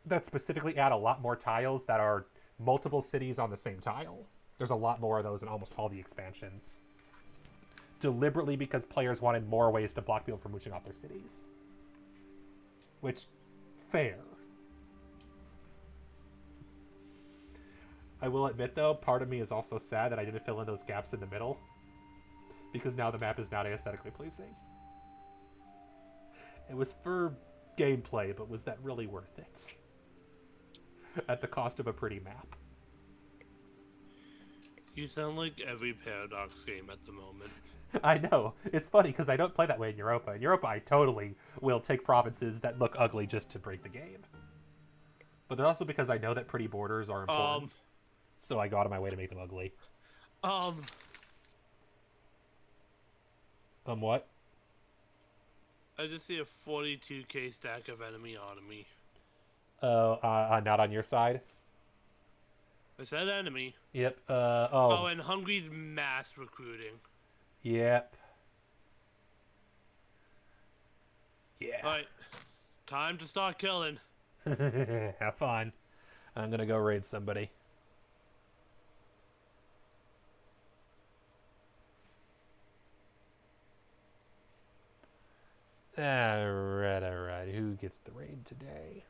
that specifically add a lot more tiles that are multiple cities on the same tile. There's a lot more of those in almost all the expansions. Deliberately because players wanted more ways to block people from mooching off their cities. Which, fair. I will admit, though, part of me is also sad that I didn't fill in those gaps in the middle. Because now the map is not aesthetically pleasing. It was for gameplay, but was that really worth it? At the cost of a pretty map. You sound like every Paradox game at the moment. I know. It's funny because I don't play that way in Europa. In Europa, I totally will take provinces that look ugly just to break the game. But they're also because I know that pretty borders are important. So I go out of my way to make them ugly. What? I just see a 42k stack of enemy on me. Not on your side? I said enemy. Yep, Oh, and Hungary's mass recruiting. Yep. Yeah. Alright. Time to start killing. Have fun. I'm gonna go raid somebody. Alright. Who gets the raid today?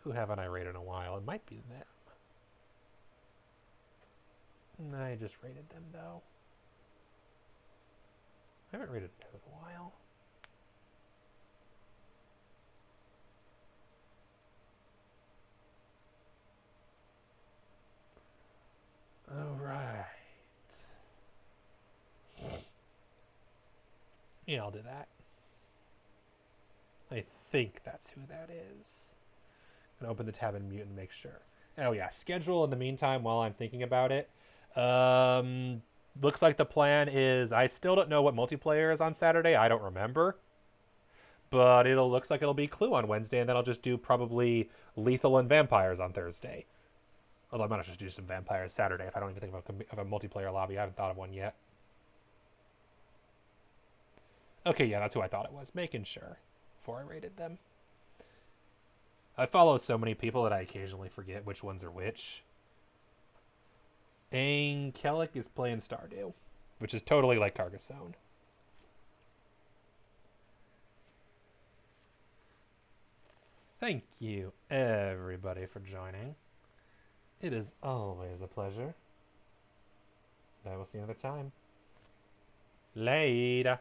Who haven't I raided in a while? It might be them. I just raided them, though. I haven't raided them in a while. Alright. Yeah, I'll do that. I think that's who that is. I'm gonna open the tab and mute and make sure. Oh yeah, schedule in the meantime while I'm thinking about it. Looks like the plan is, I still don't know what multiplayer is on Saturday. I don't remember. But looks like it'll be Clue on Wednesday, and then I'll just do probably Lethal and Vampires on Thursday. Although I might just do some Vampires Saturday if I don't even think of a multiplayer lobby. I haven't thought of one yet. Okay, yeah, that's who I thought it was. Making sure before I rated them. I follow so many people that I occasionally forget which ones are which. Angelic is playing Stardew, which is totally like Carcassonne. Thank you, everybody, for joining. It is always a pleasure. I will see you another time. Later.